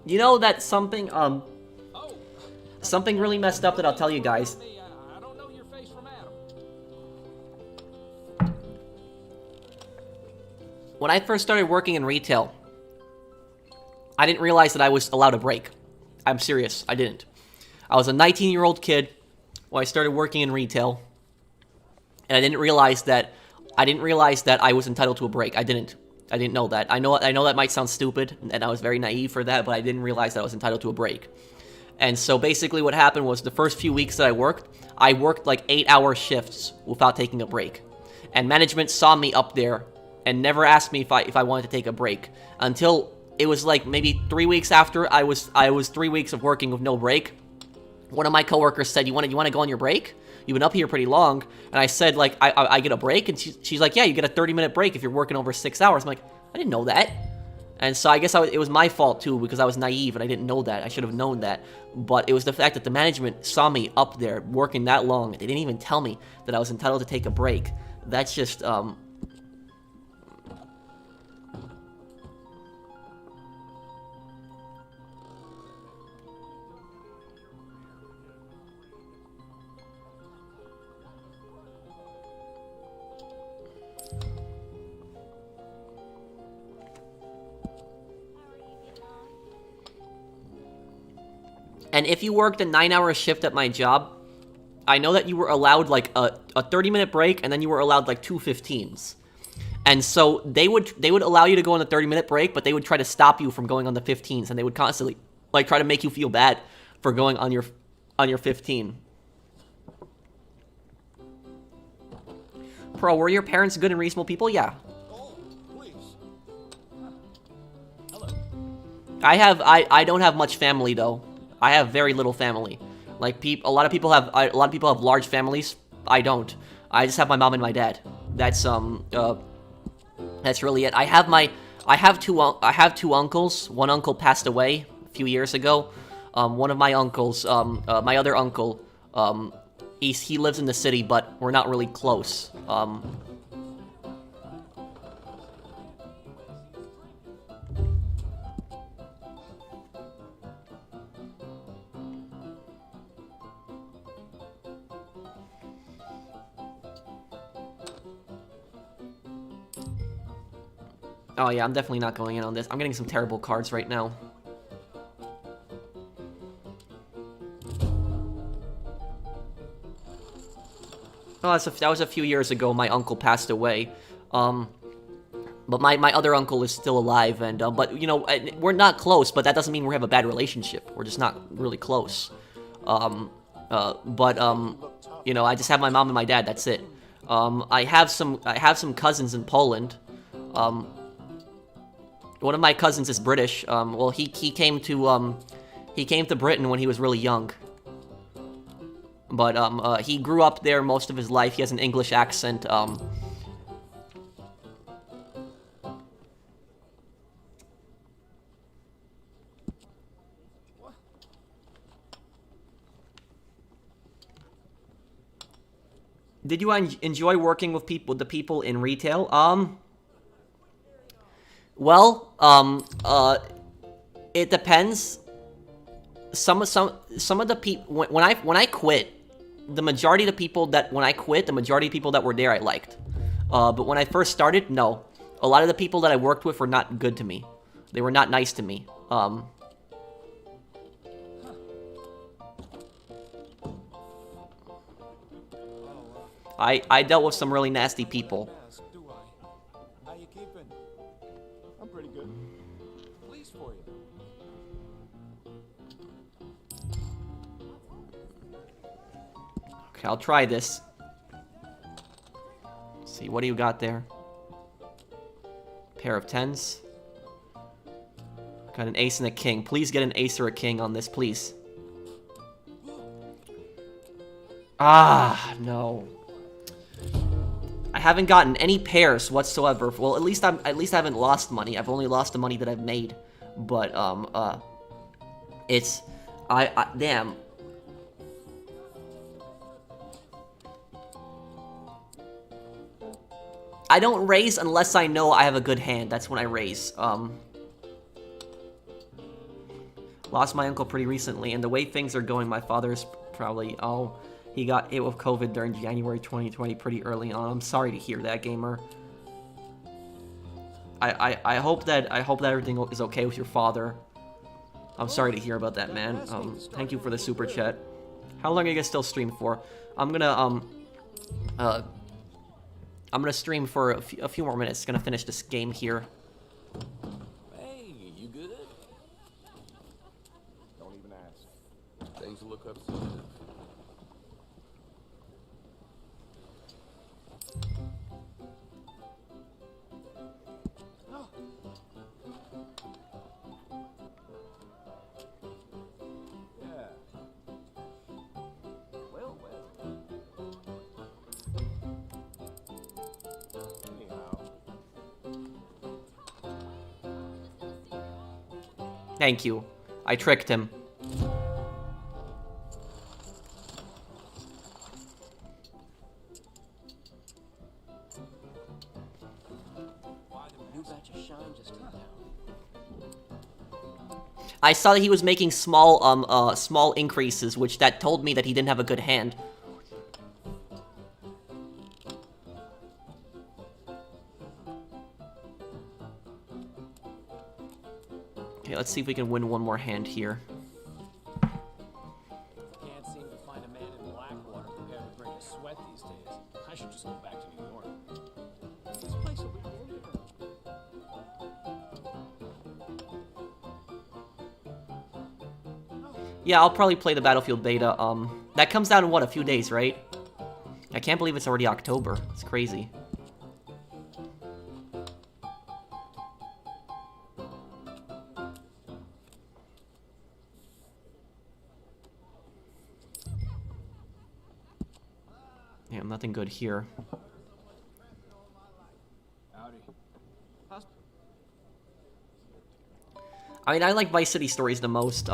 You know that something something really messed up that I'll tell you guys. I don't know your face from Adam. When I first started working in retail, I didn't realize that I was allowed a break. I'm serious, I didn't. I was a 19-year-old kid when I started working in retail, and I didn't realize that I was entitled to a break. I didn't know that. I know that might sound stupid, and I was very naive for that, but I didn't realize that I was entitled to a break. And so basically what happened was the first few weeks that I worked like 8-hour shifts without taking a break. And management saw me up there and never asked me if I wanted to take a break until it was like maybe 3 weeks after I was 3 weeks of working with no break. One of my coworkers said, "You want to go on your break? You've been up here pretty long." And I said, like, I get a break, and she's like, "Yeah, you get a 30-minute break if you're working over 6 hours." I'm like, I didn't know that. And so I guess it was my fault too, because I was naive and I didn't know that. I should have known that. But it was the fact that the management saw me up there working that long. They didn't even tell me that I was entitled to take a break. That's just And if you worked a 9-hour shift at my job, I know that you were allowed like a 30-minute break, and then you were allowed like 2 15s. And so they would allow you to go on the 30-minute break, but they would try to stop you from going on the 15s, and they would constantly like try to make you feel bad for going on your 15. Pro, were your parents good and reasonable people? Yeah. Oh, please. Hello. I don't have much family though. I have very little family. Like a lot of people have large families. I don't. I just have my mom and my dad. That's That's really it. I have two uncles. One uncle passed away a few years ago. One of my uncles, my other uncle, he lives in the city, but we're not really close. Oh yeah, I'm definitely not going in on this. I'm getting some terrible cards right now. Oh, that was a few years ago. My uncle passed away. But my other uncle is still alive, and but you know, we're not close. But that doesn't mean we have a bad relationship. We're just not really close. You know, I just have my mom and my dad. That's it. I have some cousins in Poland. One of my cousins is British. Well, he came to Britain when he was really young. But he grew up there most of his life. He has an English accent. Did you enjoy working with the people in retail? Well, it depends. Some of the people when I quit, the majority of the people that were there I liked. But when I first started, no. A lot of the people that I worked with were not good to me. They were not nice to me. I dealt with some really nasty people. How you keeping? I'm pretty good. Pleased for you. Okay, I'll try this. Let's see, what do you got there? Pair of tens. Got an ace and a king. Please get an ace or a king on this, please. Ah, no. I haven't gotten any pairs whatsoever. Well, at least I haven't lost money. I've only lost the money that I've made. But it's damn. I don't raise unless I know I have a good hand. That's when I raise. Lost my uncle pretty recently, and the way things are going, my father's probably he got hit with COVID during January 2020 pretty early on. I'm sorry to hear that, gamer. I hope that everything is okay with your father. I'm sorry to hear about that, man. Thank you for the super chat. How long are you guys still stream for? I'm gonna stream for a few more minutes. Gonna finish this game here. Hey, you good? Don't even ask. Things look up soon. Thank you. I tricked him. I saw that he was making small increases, which that told me that he didn't have a good hand. Okay, let's see if we can win one more hand here. Can't seem to find a man in Blackwater prepared to break a sweat these days. I should just go back to New York. This place will be wonderful. Yeah, I'll probably play the Battlefield beta. That comes out in what, a few days, right? I can't believe it's already October. It's crazy. Yeah, nothing good here. Howdy. I mean, I like Vice City stories the most.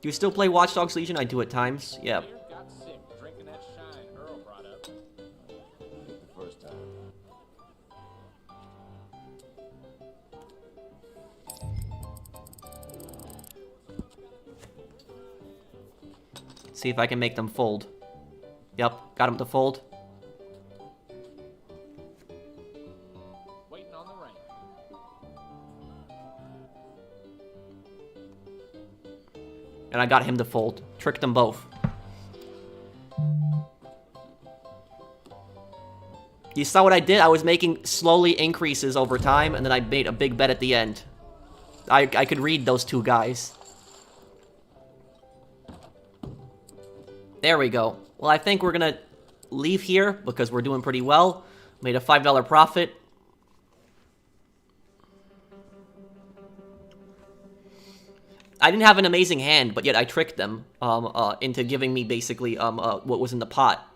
Do you still play Watch Dogs Legion? I do at times. Yeah. Beer got sick drinking that shine Earl brought up. The first time. See if I can make them fold. Yep, got them to fold. Waiting on the rain. And I got him to fold. Tricked them both. You saw what I did? I was making slowly increases over time, and then I made a big bet at the end. I could read those two guys. There we go. Well, I think we're gonna leave here because we're doing pretty well. Made a $5 profit. I didn't have an amazing hand, but yet I tricked them into giving me basically what was in the pot.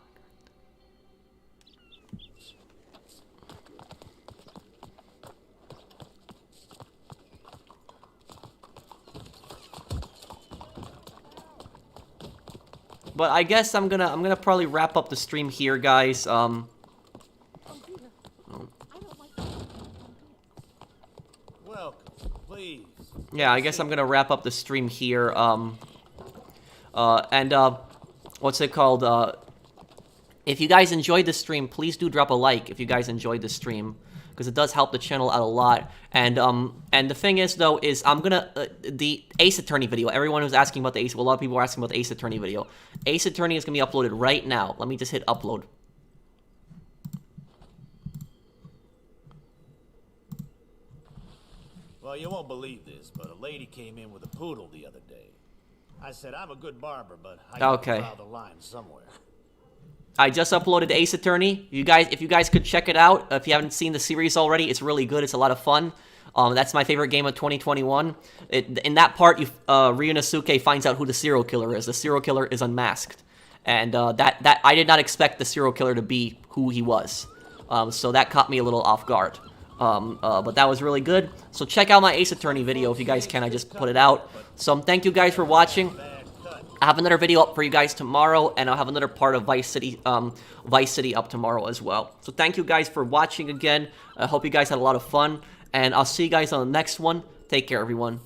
But I guess I'm gonna probably wrap up the stream here, guys. Welcome. Please. Yeah, I guess I'm gonna wrap up the stream here. What's it called? If you guys enjoyed the stream, please do drop a like if you guys enjoyed the stream, because it does help the channel out a lot. And the thing is, though, is I'm gonna the Ace Attorney video. Everyone who's asking about the Ace, well, a lot of people are asking about the Ace Attorney video. Ace Attorney is gonna be uploaded right now. Let me just hit upload. Well, you won't believe this, but a lady came in with a poodle the other day. I said, I'm a good barber, but I gotta Okay. draw the line somewhere. I just uploaded Ace Attorney. If you guys could check it out, if you haven't seen the series already, it's really good. It's a lot of fun. That's my favorite game of 2021. In that part, Ryunosuke finds out who the serial killer is. The serial killer is unmasked, and that I did not expect the serial killer to be who he was. So that caught me a little off guard. But that was really good. So check out my Ace Attorney video if you guys can. I just put it out. So thank you guys for watching. I have another video up for you guys tomorrow, and I'll have another part of Vice City up tomorrow as well. So thank you guys for watching again. I hope you guys had a lot of fun, and I'll see you guys on the next one. Take care, everyone.